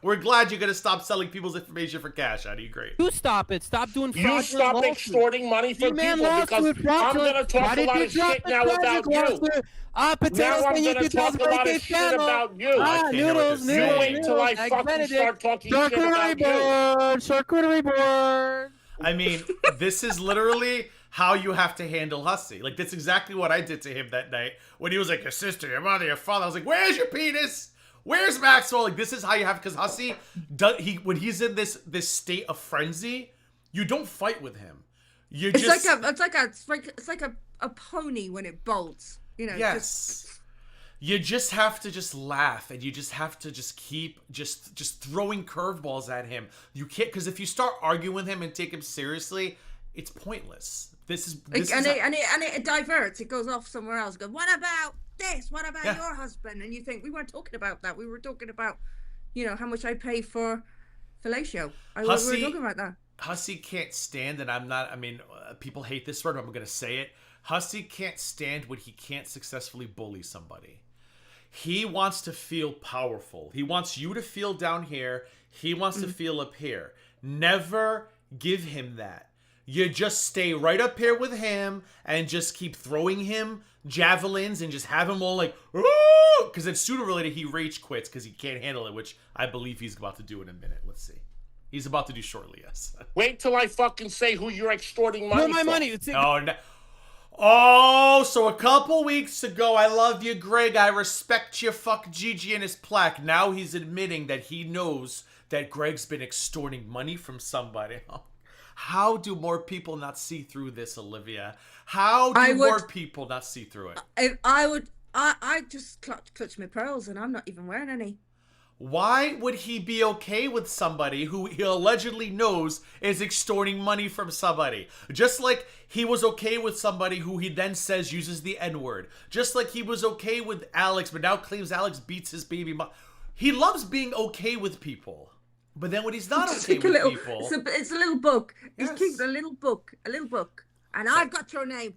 We're glad you're going to stop selling people's information for cash. How do you agree? You stop it. Stop doing fraudulent You stop extorting money from people because I'm going to talk a lot of shit now about you. Now I'm going to talk a lot of shit about you. Noodles. You wait till I fucking start talking shit about you. Charcuterie board. I mean, this is literally how you have to handle Hussey. Like, that's exactly what I did to him that night when he was like, your sister, your mother, your father. I was like, where's your penis? Where's Maxwell? Like, this is how you have, because Hussey, when he's in this state of frenzy, you don't fight with him. It's like a pony when it bolts. You know. Yes. You just have to just laugh, and you just have to just keep just throwing curveballs at him. You can't, because if you start arguing with him and take him seriously, it's pointless. It diverts. It goes off somewhere else. Go, what about this? What about your husband? And you think, we weren't talking about that. We were talking about, how much I pay for fellatio. We were talking about that. Hussey can't stand, and people hate this word, but I'm going to say it. Hussey can't stand when he can't successfully bully somebody. He wants to feel powerful. He wants you to feel down here. He wants to feel up here. Never give him that. You just stay right up here with him and just keep throwing him javelins and just have him all like, because then sooner or later he rage quits because he can't handle it, which I believe he's about to do in a minute. Let's see. He's about to do shortly, yes. Wait till I fucking say who you're extorting money my from. money. So a couple weeks ago, I love you, Greg. I respect you. Fuck Gigi and his plaque. Now he's admitting that he knows that Greg's been extorting money from somebody. How do more people not see through this, Olivia? How do more people not see through it? I just clutch my pearls, and I'm not even wearing any. Why would he be okay with somebody who he allegedly knows is extorting money from somebody? Just like he was okay with somebody who he then says uses the N-word. Just like he was okay with Alex, but now claims Alex beats his baby mom. He loves being okay with people. But then when he's not okay with people... It's a little book. He's keeping a little book. And I've got your name.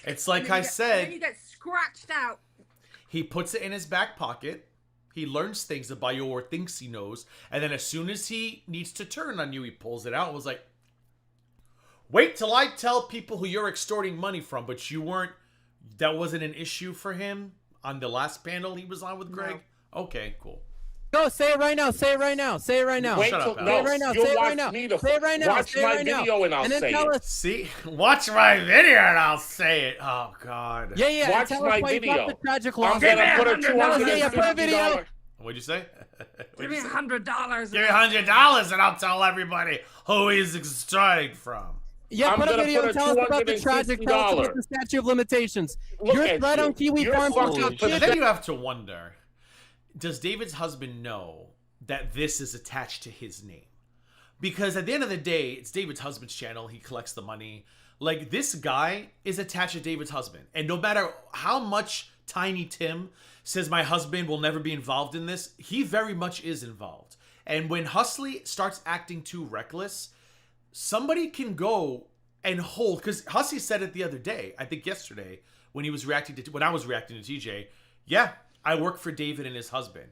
It's like I said... And then you get scratched out. He puts it in his back pocket. He learns things about you or thinks he knows. And then as soon as he needs to turn on you, he pulls it out and was like, wait till I tell people who you're extorting money from. But you weren't... That wasn't an issue for him on the last panel he was on with Greg? No. Okay, cool. Go, say it right now. Say it right now. Say it right now. Wait till, say it right now. Say it right now. Say it right now. Watch my video and I'll say it. See? Watch my video and I'll say it. Oh, God. Yeah. Watch my video. I'm going to put a $250. What'd you say? Give me $100. Give me $100 and I'll tell everybody who he's extorting from. Yeah, put a video and tell us about the tragic, tell us about the statute of limitations. Your threat on Kiwi Farm. But then you have to wonder, does David's husband know that this is attached to his name? Because at the end of the day, it's David's husband's channel. He collects the money. Like, this guy is attached to David's husband. And no matter how much Tiny Tim says my husband will never be involved in this, he very much is involved. And when Hussey starts acting too reckless, somebody can go and hold, because Hussey said it the other day, I think yesterday, when I was reacting to TJ, yeah, I work for David and his husband.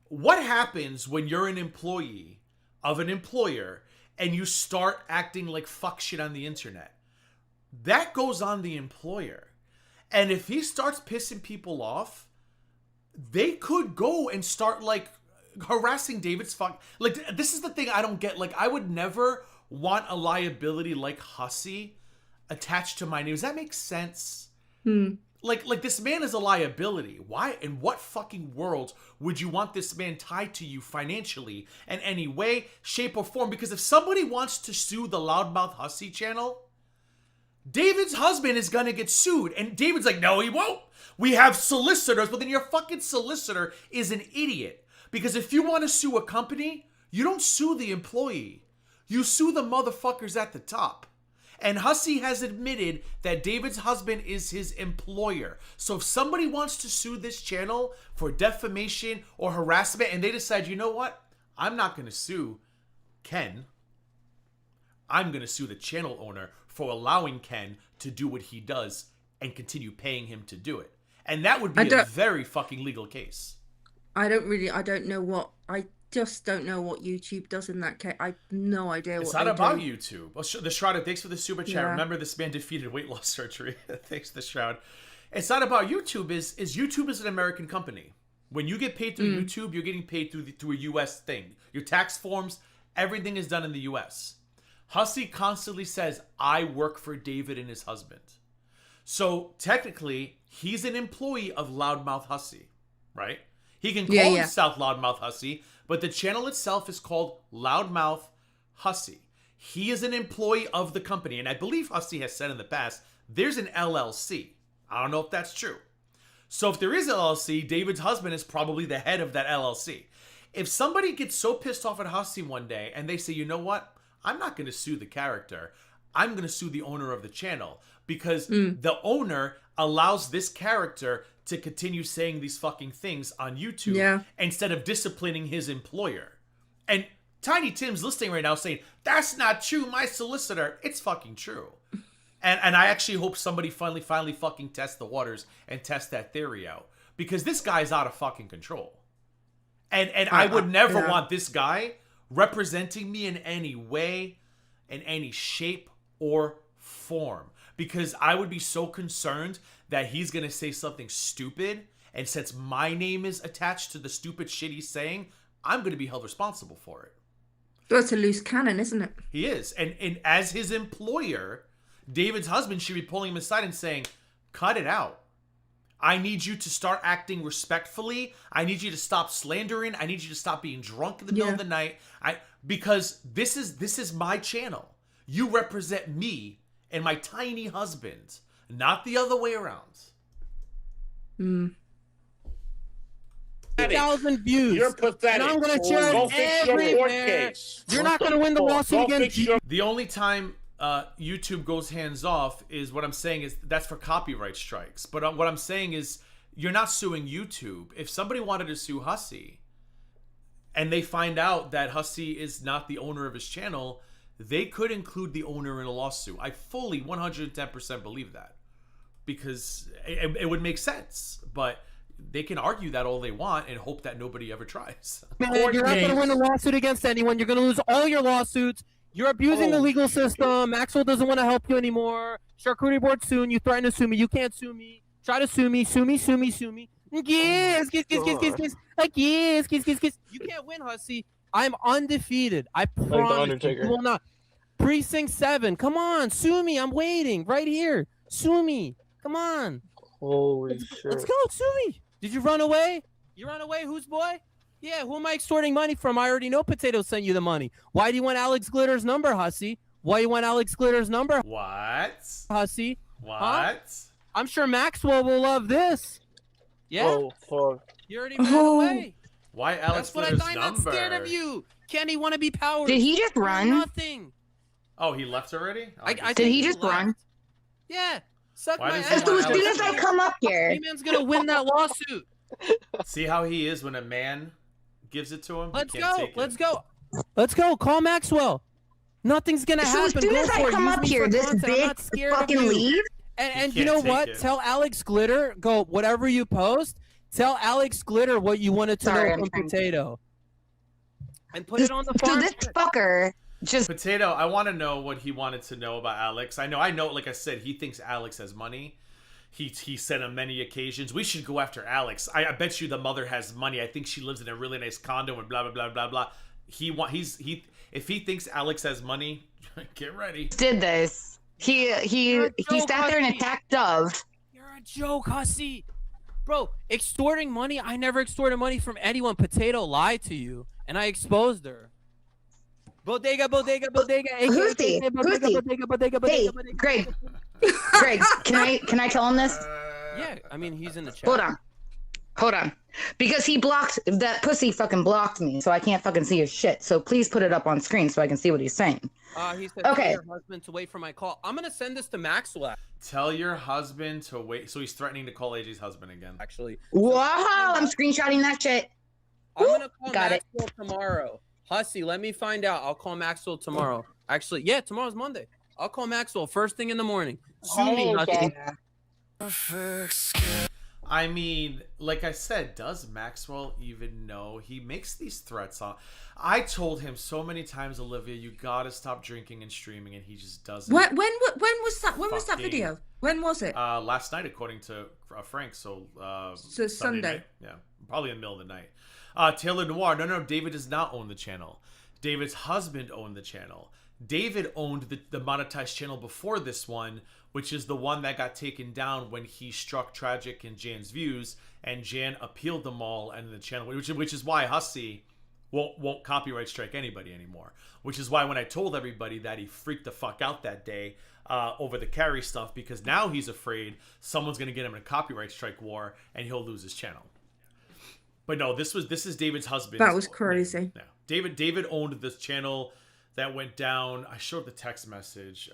What happens when you're an employee of an employer and you start acting like fuck shit on the internet? That goes on the employer. And if he starts pissing people off, they could go and start like harassing David's like, this is the thing I don't get. Like, I would never want a liability like Hussey attached to my name. Does that make sense? Like this man is a liability. Why? In what fucking world would you want this man tied to you financially in any way, shape, or form? Because if somebody wants to sue the Loudmouth Hussey channel, David's husband is gonna get sued. And David's like, no, he won't. We have solicitors. But then your fucking solicitor is an idiot. Because if you want to sue a company, you don't sue the employee. You sue the motherfuckers at the top. And Hussey has admitted that David's husband is his employer. So if somebody wants to sue this channel for defamation or harassment and they decide, you know what? I'm not going to sue Ken. I'm going to sue the channel owner for allowing Ken to do what he does and continue paying him to do it. And that would be a very fucking legal case. I just don't know what YouTube does in that case. I have no idea what it's not about YouTube. Well, the Shroud, thanks for the super chat. Yeah. Remember, this man defeated weight loss surgery. Thanks to the Shroud. It's not about YouTube. Is YouTube is an American company. When you get paid through YouTube, you're getting paid through a US thing. Your tax forms, everything is done in the US. Hussey constantly says, I work for David and his husband. So technically, he's an employee of Loudmouth Hussey, right? He can call himself Loudmouth Hussey, but the channel itself is called Loudmouth Hussey. He is an employee of the company, and I believe Hussey has said in the past, there's an LLC. I don't know if that's true. So if there is an LLC, David's husband is probably the head of that LLC. If somebody gets so pissed off at Hussey one day, and they say, you know what? I'm not going to sue the character. I'm going to sue the owner of the channel, because the owner allows this character to continue saying these fucking things on YouTube instead of disciplining his employer. And Tiny Tim's listening right now saying, that's not true, my solicitor. It's fucking true. And I actually hope somebody finally fucking tests the waters and test that theory out. Because this guy's out of fucking control. And I would never want this guy representing me in any way, in any shape or form. Because I would be so concerned that he's going to say something stupid. And since my name is attached to the stupid shit he's saying, I'm going to be held responsible for it. That's a loose cannon, isn't it? He is. And as his employer, David's husband should be pulling him aside and saying, cut it out. I need you to start acting respectfully. I need you to stop slandering. I need you to stop being drunk in the middle of the night. Because this is my channel. You represent me and my tiny husband, not the other way around. 1,000 views. You're pathetic. And I'm going to share it everywhere. You're not going to win the lawsuit against you. The only time YouTube goes hands off is what I'm saying is that's for copyright strikes. But what I'm saying is you're not suing YouTube. If somebody wanted to sue Hussey and they find out that Hussey is not the owner of his channel, they could include the owner in a lawsuit. I fully 110% believe that, because it would make sense. But they can argue that all they want and hope that nobody ever tries. Man, you're not going to win a lawsuit against anyone. You're going to lose all your lawsuits. You're abusing the legal system. Maxwell doesn't want to help you anymore. Charcuterie board soon. You threaten to sue me. You can't sue me. Try to sue me. Sue me. Yes. Yes. You can't win, Hussey. I'm undefeated. I promise you will not. Precinct 7. Come on. Sue me. I'm waiting right here. Sue me. Come on. Holy shit. Let's go. Sue me. Did you run away? You run away? Whose boy? Yeah, who am I extorting money from? I already know Potato sent you the money. Why do you want Alex Glitter's number, Hussey? Why you want Alex Glitter's number? What? Hussey? What? Huh? I'm sure Maxwell will love this. Yeah? Oh, fuck. You already ran away. Why Alex Glitter's number? I'm not scared of you. Kenny want to be powered. Did he just run? Nothing. Oh, he left already? Did he just run? Yeah. Suck Why my does ass. he want As soon as I come up here. Man's going to win that lawsuit. See how he is when a man gives it to him? Let's go. Let's go. Let's go. Call Maxwell. Nothing's going to happen. As soon as I come up here, this bitch fucking leave. And you know what? Tell Alex Glitter, go, whatever you post, tell Alex Glitter what you wanted to know from Potato. And put it on the farm. So this fucker just... Potato, I want to know what he wanted to know about Alex. I know, like I said, he thinks Alex has money. He said on many occasions, we should go after Alex. I bet you the mother has money. I think she lives in a really nice condo and blah blah blah blah blah. If he thinks Alex has money, get ready. Did this. He sat there and attacked Dove. You're a joke, hussy. Bro, extorting money? I never extorted money from anyone. Potato lied to you, and I exposed her. Bodega. Hey, Greg. Greg, can I tell him this? Yeah, I mean, he's in the chat. Hold on. Because that pussy fucking blocked me, so I can't fucking see his shit. So please put it up on screen so I can see what he's saying. He said, okay. Tell your husband to wait for my call. I'm going to send this to Maxwell. Tell your husband to wait. So he's threatening to call AJ's husband again. Actually. Wow, I'm screenshotting that shit. I'm going to call Maxwell tomorrow. Hussy, let me find out. I'll call Maxwell tomorrow. Actually, yeah, tomorrow's Monday. I'll call Maxwell first thing in the morning. Sue me, Hussy. I mean, like I said, does Maxwell even know? He makes these threats on. I told him so many times, Olivia, you gotta stop drinking and streaming, and he just doesn't. When was that? When was that video? When was it? Last night, according to Frank. So Sunday. Night. Yeah, probably in the middle of the night. Taylor Noir. No. David does not own the channel. David's husband owned the channel. David owned the monetized channel before this one, which is the one that got taken down when he struck tragic in Jan's views, and Jan appealed them all, and the channel, which is why Hussy won't copyright strike anybody anymore. Which is why when I told everybody that, he freaked the fuck out that day over the carry stuff, because now he's afraid someone's gonna get him in a copyright strike war and he'll lose his channel. But no, this is David's husband. That was crazy. No, David owned this channel. That went down. I showed the text message.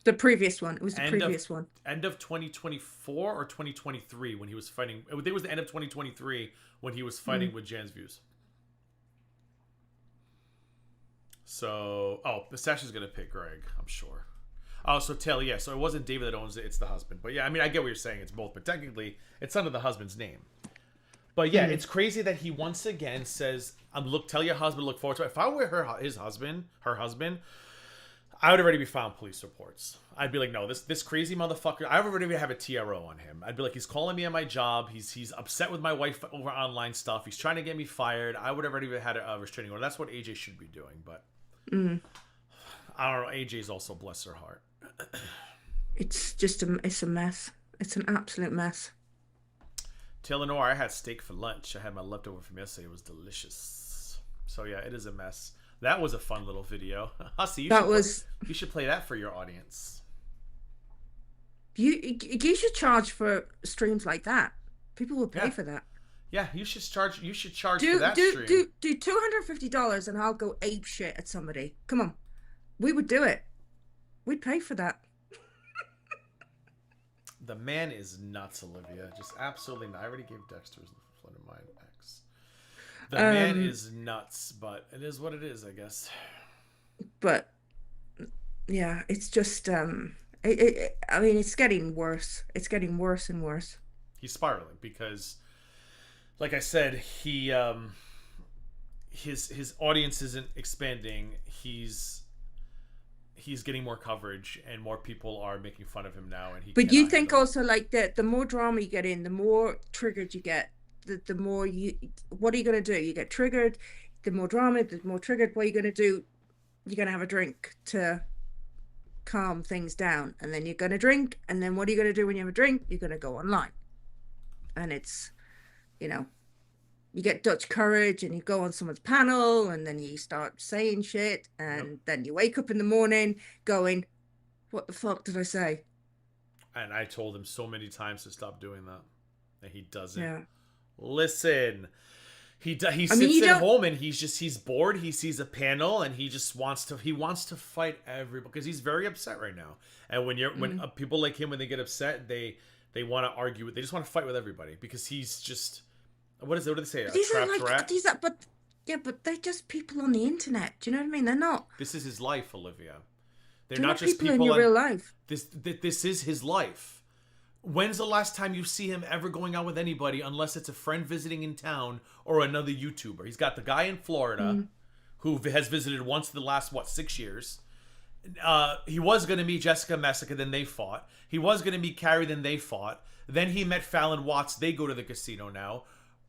The previous one. It was the previous one. End of 2024 or 2023 when he was fighting. I think it was the end of 2023 when he was fighting with Jan's views. So, Sasha's gonna pick Greg, I'm sure. Oh, so Taylor, yeah. So it wasn't David that owns it; it's the husband. But yeah, I mean, I get what you're saying. It's both, but technically, it's under the husband's name. But yeah, it's crazy that he once again says, tell your husband, look forward to it. If I were her husband, I would already be filing police reports. I'd be like, no, this crazy motherfucker, I would already have a TRO on him. I'd be like, he's calling me on my job. He's upset with my wife over online stuff. He's trying to get me fired. I would have already had a restraining order. That's what AJ should be doing. But I don't know. AJ's also, bless her heart. It's a mess. It's an absolute mess. Taylor Noir, I had steak for lunch. I had my leftover from yesterday. It was delicious. So yeah, it is a mess. That was a fun little video. Hussy, you should play that for your audience. You should charge for streams like that. People will pay for that. Yeah, you should charge for that stream. Do $250 and I'll go ape shit at somebody. Come on. We would do it. We'd pay for that. The man is nuts, Olivia. Just absolutely nuts. I already gave Dexter's flood of mine X. The man is nuts, but it is what it is, I guess. But yeah, it's just I mean, it's getting worse. It's getting worse and worse. He's spiraling because, like I said, his audience isn't expanding. He's getting more coverage and more people are making fun of him now. But you think also like that the more drama you get in, the more triggered you get, the more what are you going to do? You get triggered, the more drama, the more triggered. What are you going to do? You're going to have a drink to calm things down. And then you're going to drink. And then what are you going to do when you have a drink? You're going to go online. And it's, you get Dutch courage and you go on someone's panel and then you start saying shit and then you wake up in the morning going, what the fuck did I say? And I told him so many times to stop doing that. And he doesn't listen. He sits at home and he's bored. He sees a panel and he just wants to fight everybody because he's very upset right now. And when people like him, when they get upset, they want to argue. They just want to fight with everybody because he's just... What do they say? But they're just people on the internet. Do you know what I mean? They're not. This is his life, Olivia. They're not just people in your real life. This is his life. When's the last time you see him ever going out with anybody unless it's a friend visiting in town or another YouTuber? He's got the guy in Florida who has visited once in the last 6 years, He was going to meet Jessica Messica, then they fought. He was going to meet Carrie, then they fought. Then he met Fallon Watts. They go to the casino now.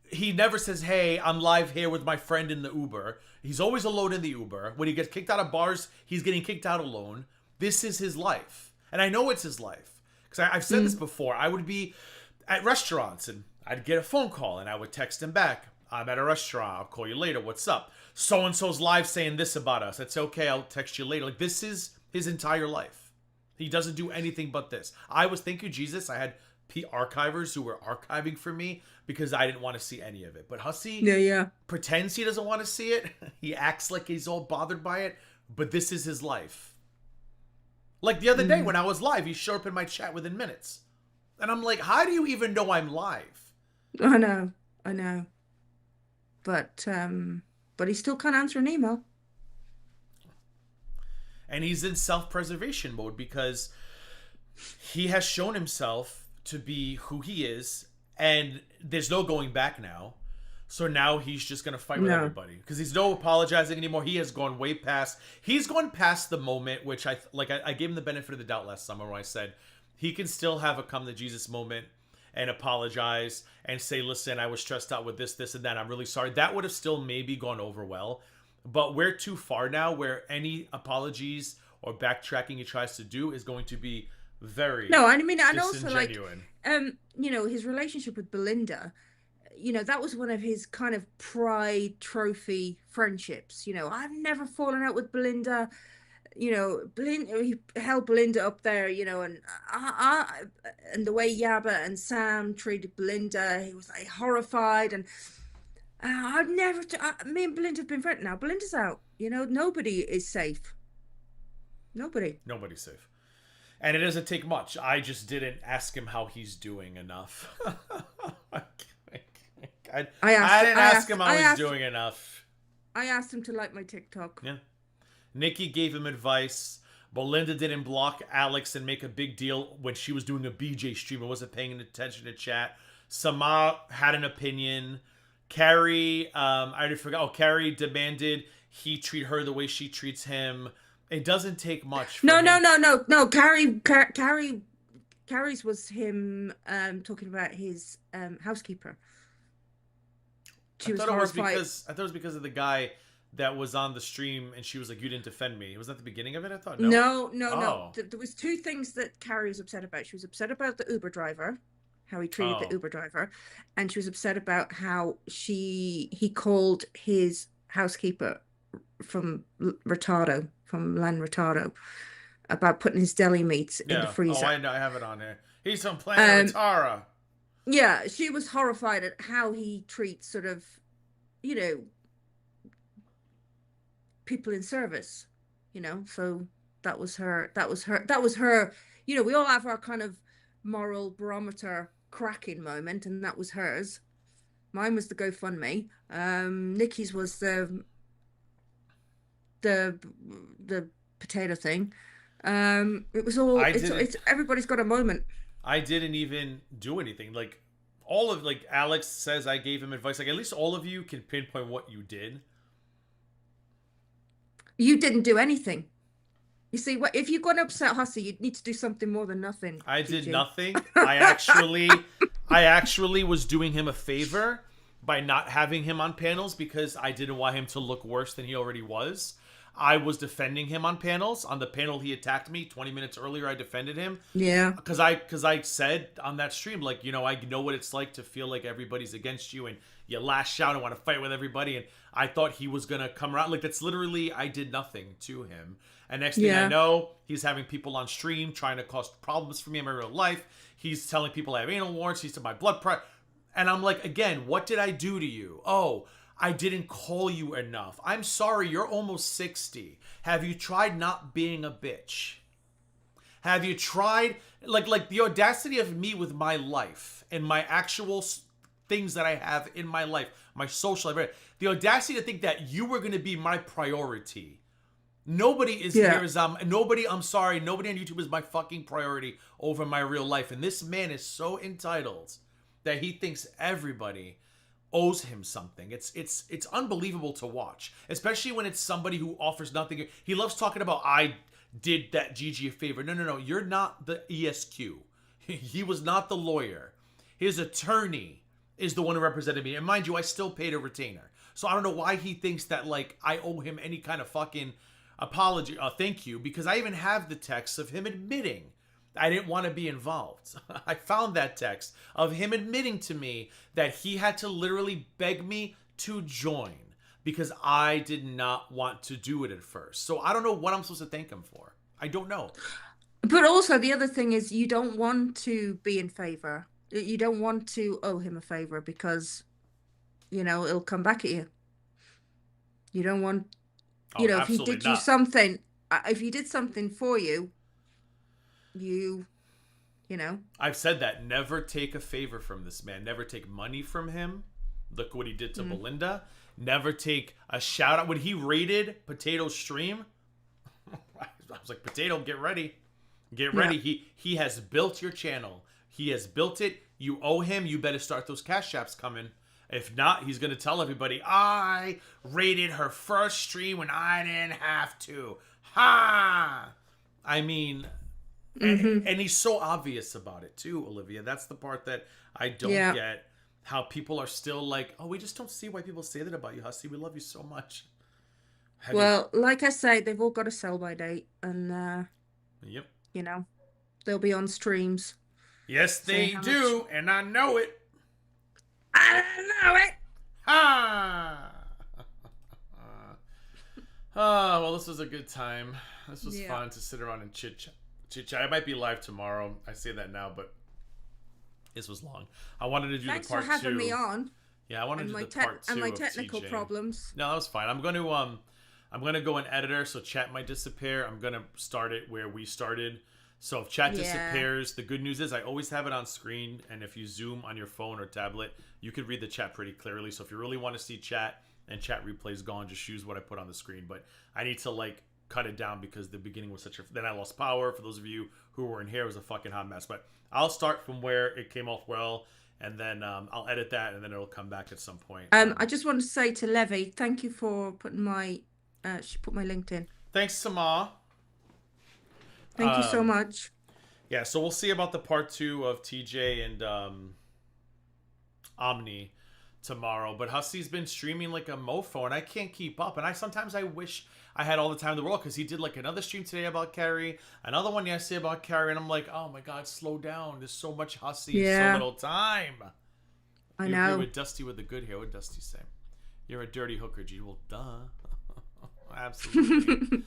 He never says, hey, I'm live here with my friend in the Uber. He's always alone in the Uber. When he gets kicked out of bars, he's getting kicked out alone. This is his life. And I know it's his life. Because I've said this before. I would be at restaurants and I'd get a phone call and I would text him back. I'm at a restaurant. I'll call you later. What's up? So-and-so's live saying this about us. It's okay. I'll text you later. Like, this is his entire life. He doesn't do anything but this. Thank you, Jesus, I had archivers who were archiving for me because I didn't want to see any of it. But Hussey pretends he doesn't want to see it. He acts like he's all bothered by it. But this is his life. Like the other day when I was live, he showed up in my chat within minutes. And I'm like, how do you even know I'm live? I know. But he still can't answer an email. And he's in self-preservation mode because he has shown himself to be who he is, and there's no going back now. So now he's just going to fight with everybody because he's no apologizing anymore. He has gone way past. He's gone past the moment, which I gave him the benefit of the doubt last summer when I said he can still have a come to Jesus moment and apologize and say, listen, I was stressed out with this, and that. I'm really sorry. That would have still maybe gone over well. But we're too far now where any apologies or backtracking he tries to do is going to be very and also like his relationship with Belinda, that was one of his kind of pride trophy friendships. I've never fallen out with Belinda. Belinda, he held Belinda up there, and and the way Yaba and Sam treated Belinda, he was like horrified. And I've never, me and Belinda have been friends now. Belinda's out, nobody is safe. Nobody's safe. And it doesn't take much. I just didn't ask him how he's doing enough. I didn't ask him how he's doing enough. I asked him to like my TikTok. Yeah. Nikki gave him advice. Belinda didn't block Alex and make a big deal when she was doing a BJ stream and wasn't paying attention to chat. Sama had an opinion. Carrie, I already forgot. Oh, Carrie demanded he treat her the way she treats him. It doesn't take much. No. Carrie's was him talking about his housekeeper. I thought it was because of the guy that was on the stream, and she was like, "You didn't defend me." Was that the beginning of it? I thought no. There was two things that Carrie was upset about. She was upset about the Uber driver, how he treated the Uber driver, and she was upset about how he called his housekeeper from Lan Retardo about putting his deli meats in the freezer. Oh, I know. I have it on here. He's from Planet Retara. Yeah, she was horrified at how he treats sort of, people in service, so that was her, we all have our kind of moral barometer cracking moment, and that was hers. Mine was the GoFundMe. Nikki's was the potato thing. It was all, it's everybody's got a moment. I didn't even do anything. Like, Alex says I gave him advice. Like, at least all of you can pinpoint what you did. You didn't do anything. You see, if you're going to upset Hussey, you need to do something more than nothing. I did nothing. I actually was doing him a favor by not having him on panels because I didn't want him to look worse than he already was. I was defending him on panels. On the panel he attacked me 20 minutes earlier, I defended him. Yeah. Because I said on that stream, like, I know what it's like to feel like everybody's against you and you lash out and want to fight with everybody. And I thought he was going to come around. Like, that's literally, I did nothing to him. And next thing I know, he's having people on stream trying to cause problems for me in my real life. He's telling people I have anal warrants. He's to my blood pressure. And I'm like, again, what did I do to you? Oh, I didn't call you enough. I'm sorry, you're almost 60. Have you tried not being a bitch? Have you tried, like the audacity of me with my life and my actual things that I have in my life, my social life, the audacity to think that you were going to be my priority. Nobody is here as nobody on YouTube is my fucking priority over my real life. And this man is so entitled that he thinks everybody owes him something. It's unbelievable to watch, especially when it's somebody who offers nothing. He loves talking about I did that Gigi a favor. No. You're not the ESQ. He was not the lawyer. His attorney is the one who represented me. And mind you, I still paid a retainer. So I don't know why he thinks that, like, I owe him any kind of fucking apology. Thank you. Because I even have the text of him admitting I didn't want to be involved. I found that text of him admitting to me that he had to literally beg me to join because I did not want to do it at first. So I don't know what I'm supposed to thank him for. I don't know. But also the other thing is you don't want to be in favor. You don't want to owe him a favor because, you know, it'll come back at you. You don't want, you know, if he did you something, if he did something for you, you know. I've said that. Never take a favor from this man. Never take money from him. Look what he did to Belinda. Never take a shout out. When he raided Potato's stream, I was like, Potato, get ready. Get ready. Yeah. He has built your channel. He has built it. You owe him. You better start those cash apps coming. If not, he's going to tell everybody, I raided her first stream when I didn't have to. Ha! I mean, and he's so obvious about it too, Olivia. That's the part that I don't get. How people are still like, oh, we just don't see why people say that about you, Hussy. We love you so much. Like I say, they've all got a sell-by date. And, yep. You know, they'll be on streams. Yes, they do. And I know it. I know it. Ah. Oh, well, this was a good time. This was fun to sit around and chit chat. I might be live tomorrow. I say that now, but this was long. I wanted to do the part 2. Thanks for having me on. Yeah, I wanted to do the part 2 and my of technical TJ. Problems. No, that was fine. I'm going to go in editor, so chat might disappear. I'm going to start it where we started. So if chat disappears, the good news is I always have it on screen, and if you zoom on your phone or tablet, you can read the chat pretty clearly. So if you really want to see chat and chat replay's gone, just use what I put on the screen. But I need to like cut it down because the beginning was then I lost power. For those of you who were in here, it was a fucking hot mess. But I'll start from where it came off well, and then I'll edit that, and then it'll come back at some point. I just want to say to Levy, thank you for putting my she put my link in. Thanks, Sama. Thank you so much. Yeah, so we'll see about the part 2 of TJ and Omni tomorrow. But Hussy's been streaming like a mofo, and I can't keep up. And sometimes I wish I had all the time in the world, because he did like another stream today about Carrie, another one yesterday about Carrie, and I'm like, oh my god, slow down. There's so much Hussy, so little time. I you know. Agree with Dusty with the good hair. What did Dusty say? You're a dirty hooker, G. Well, duh. Absolutely.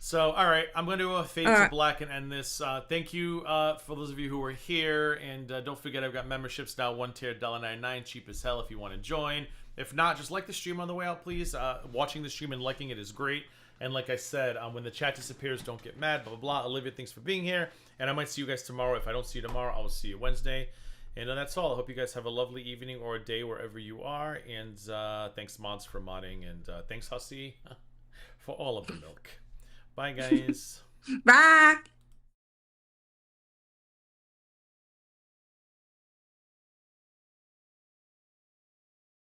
So, all right, I'm going to fade to black and end this. Thank you for those of you who were here, and don't forget I've got memberships now, 1 tier, $1.99, cheap as hell if you want to join. If not, just like the stream on the way out, please. Watching the stream and liking it is great. And like I said, when the chat disappears, don't get mad, blah, blah, blah. Olivia, thanks for being here, and I might see you guys tomorrow. If I don't see you tomorrow, I will see you Wednesday. And that's all. I hope you guys have a lovely evening or a day wherever you are, and thanks, Mods, for modding, and thanks, Hussy, for all of the milk. Bye, guys. Bye.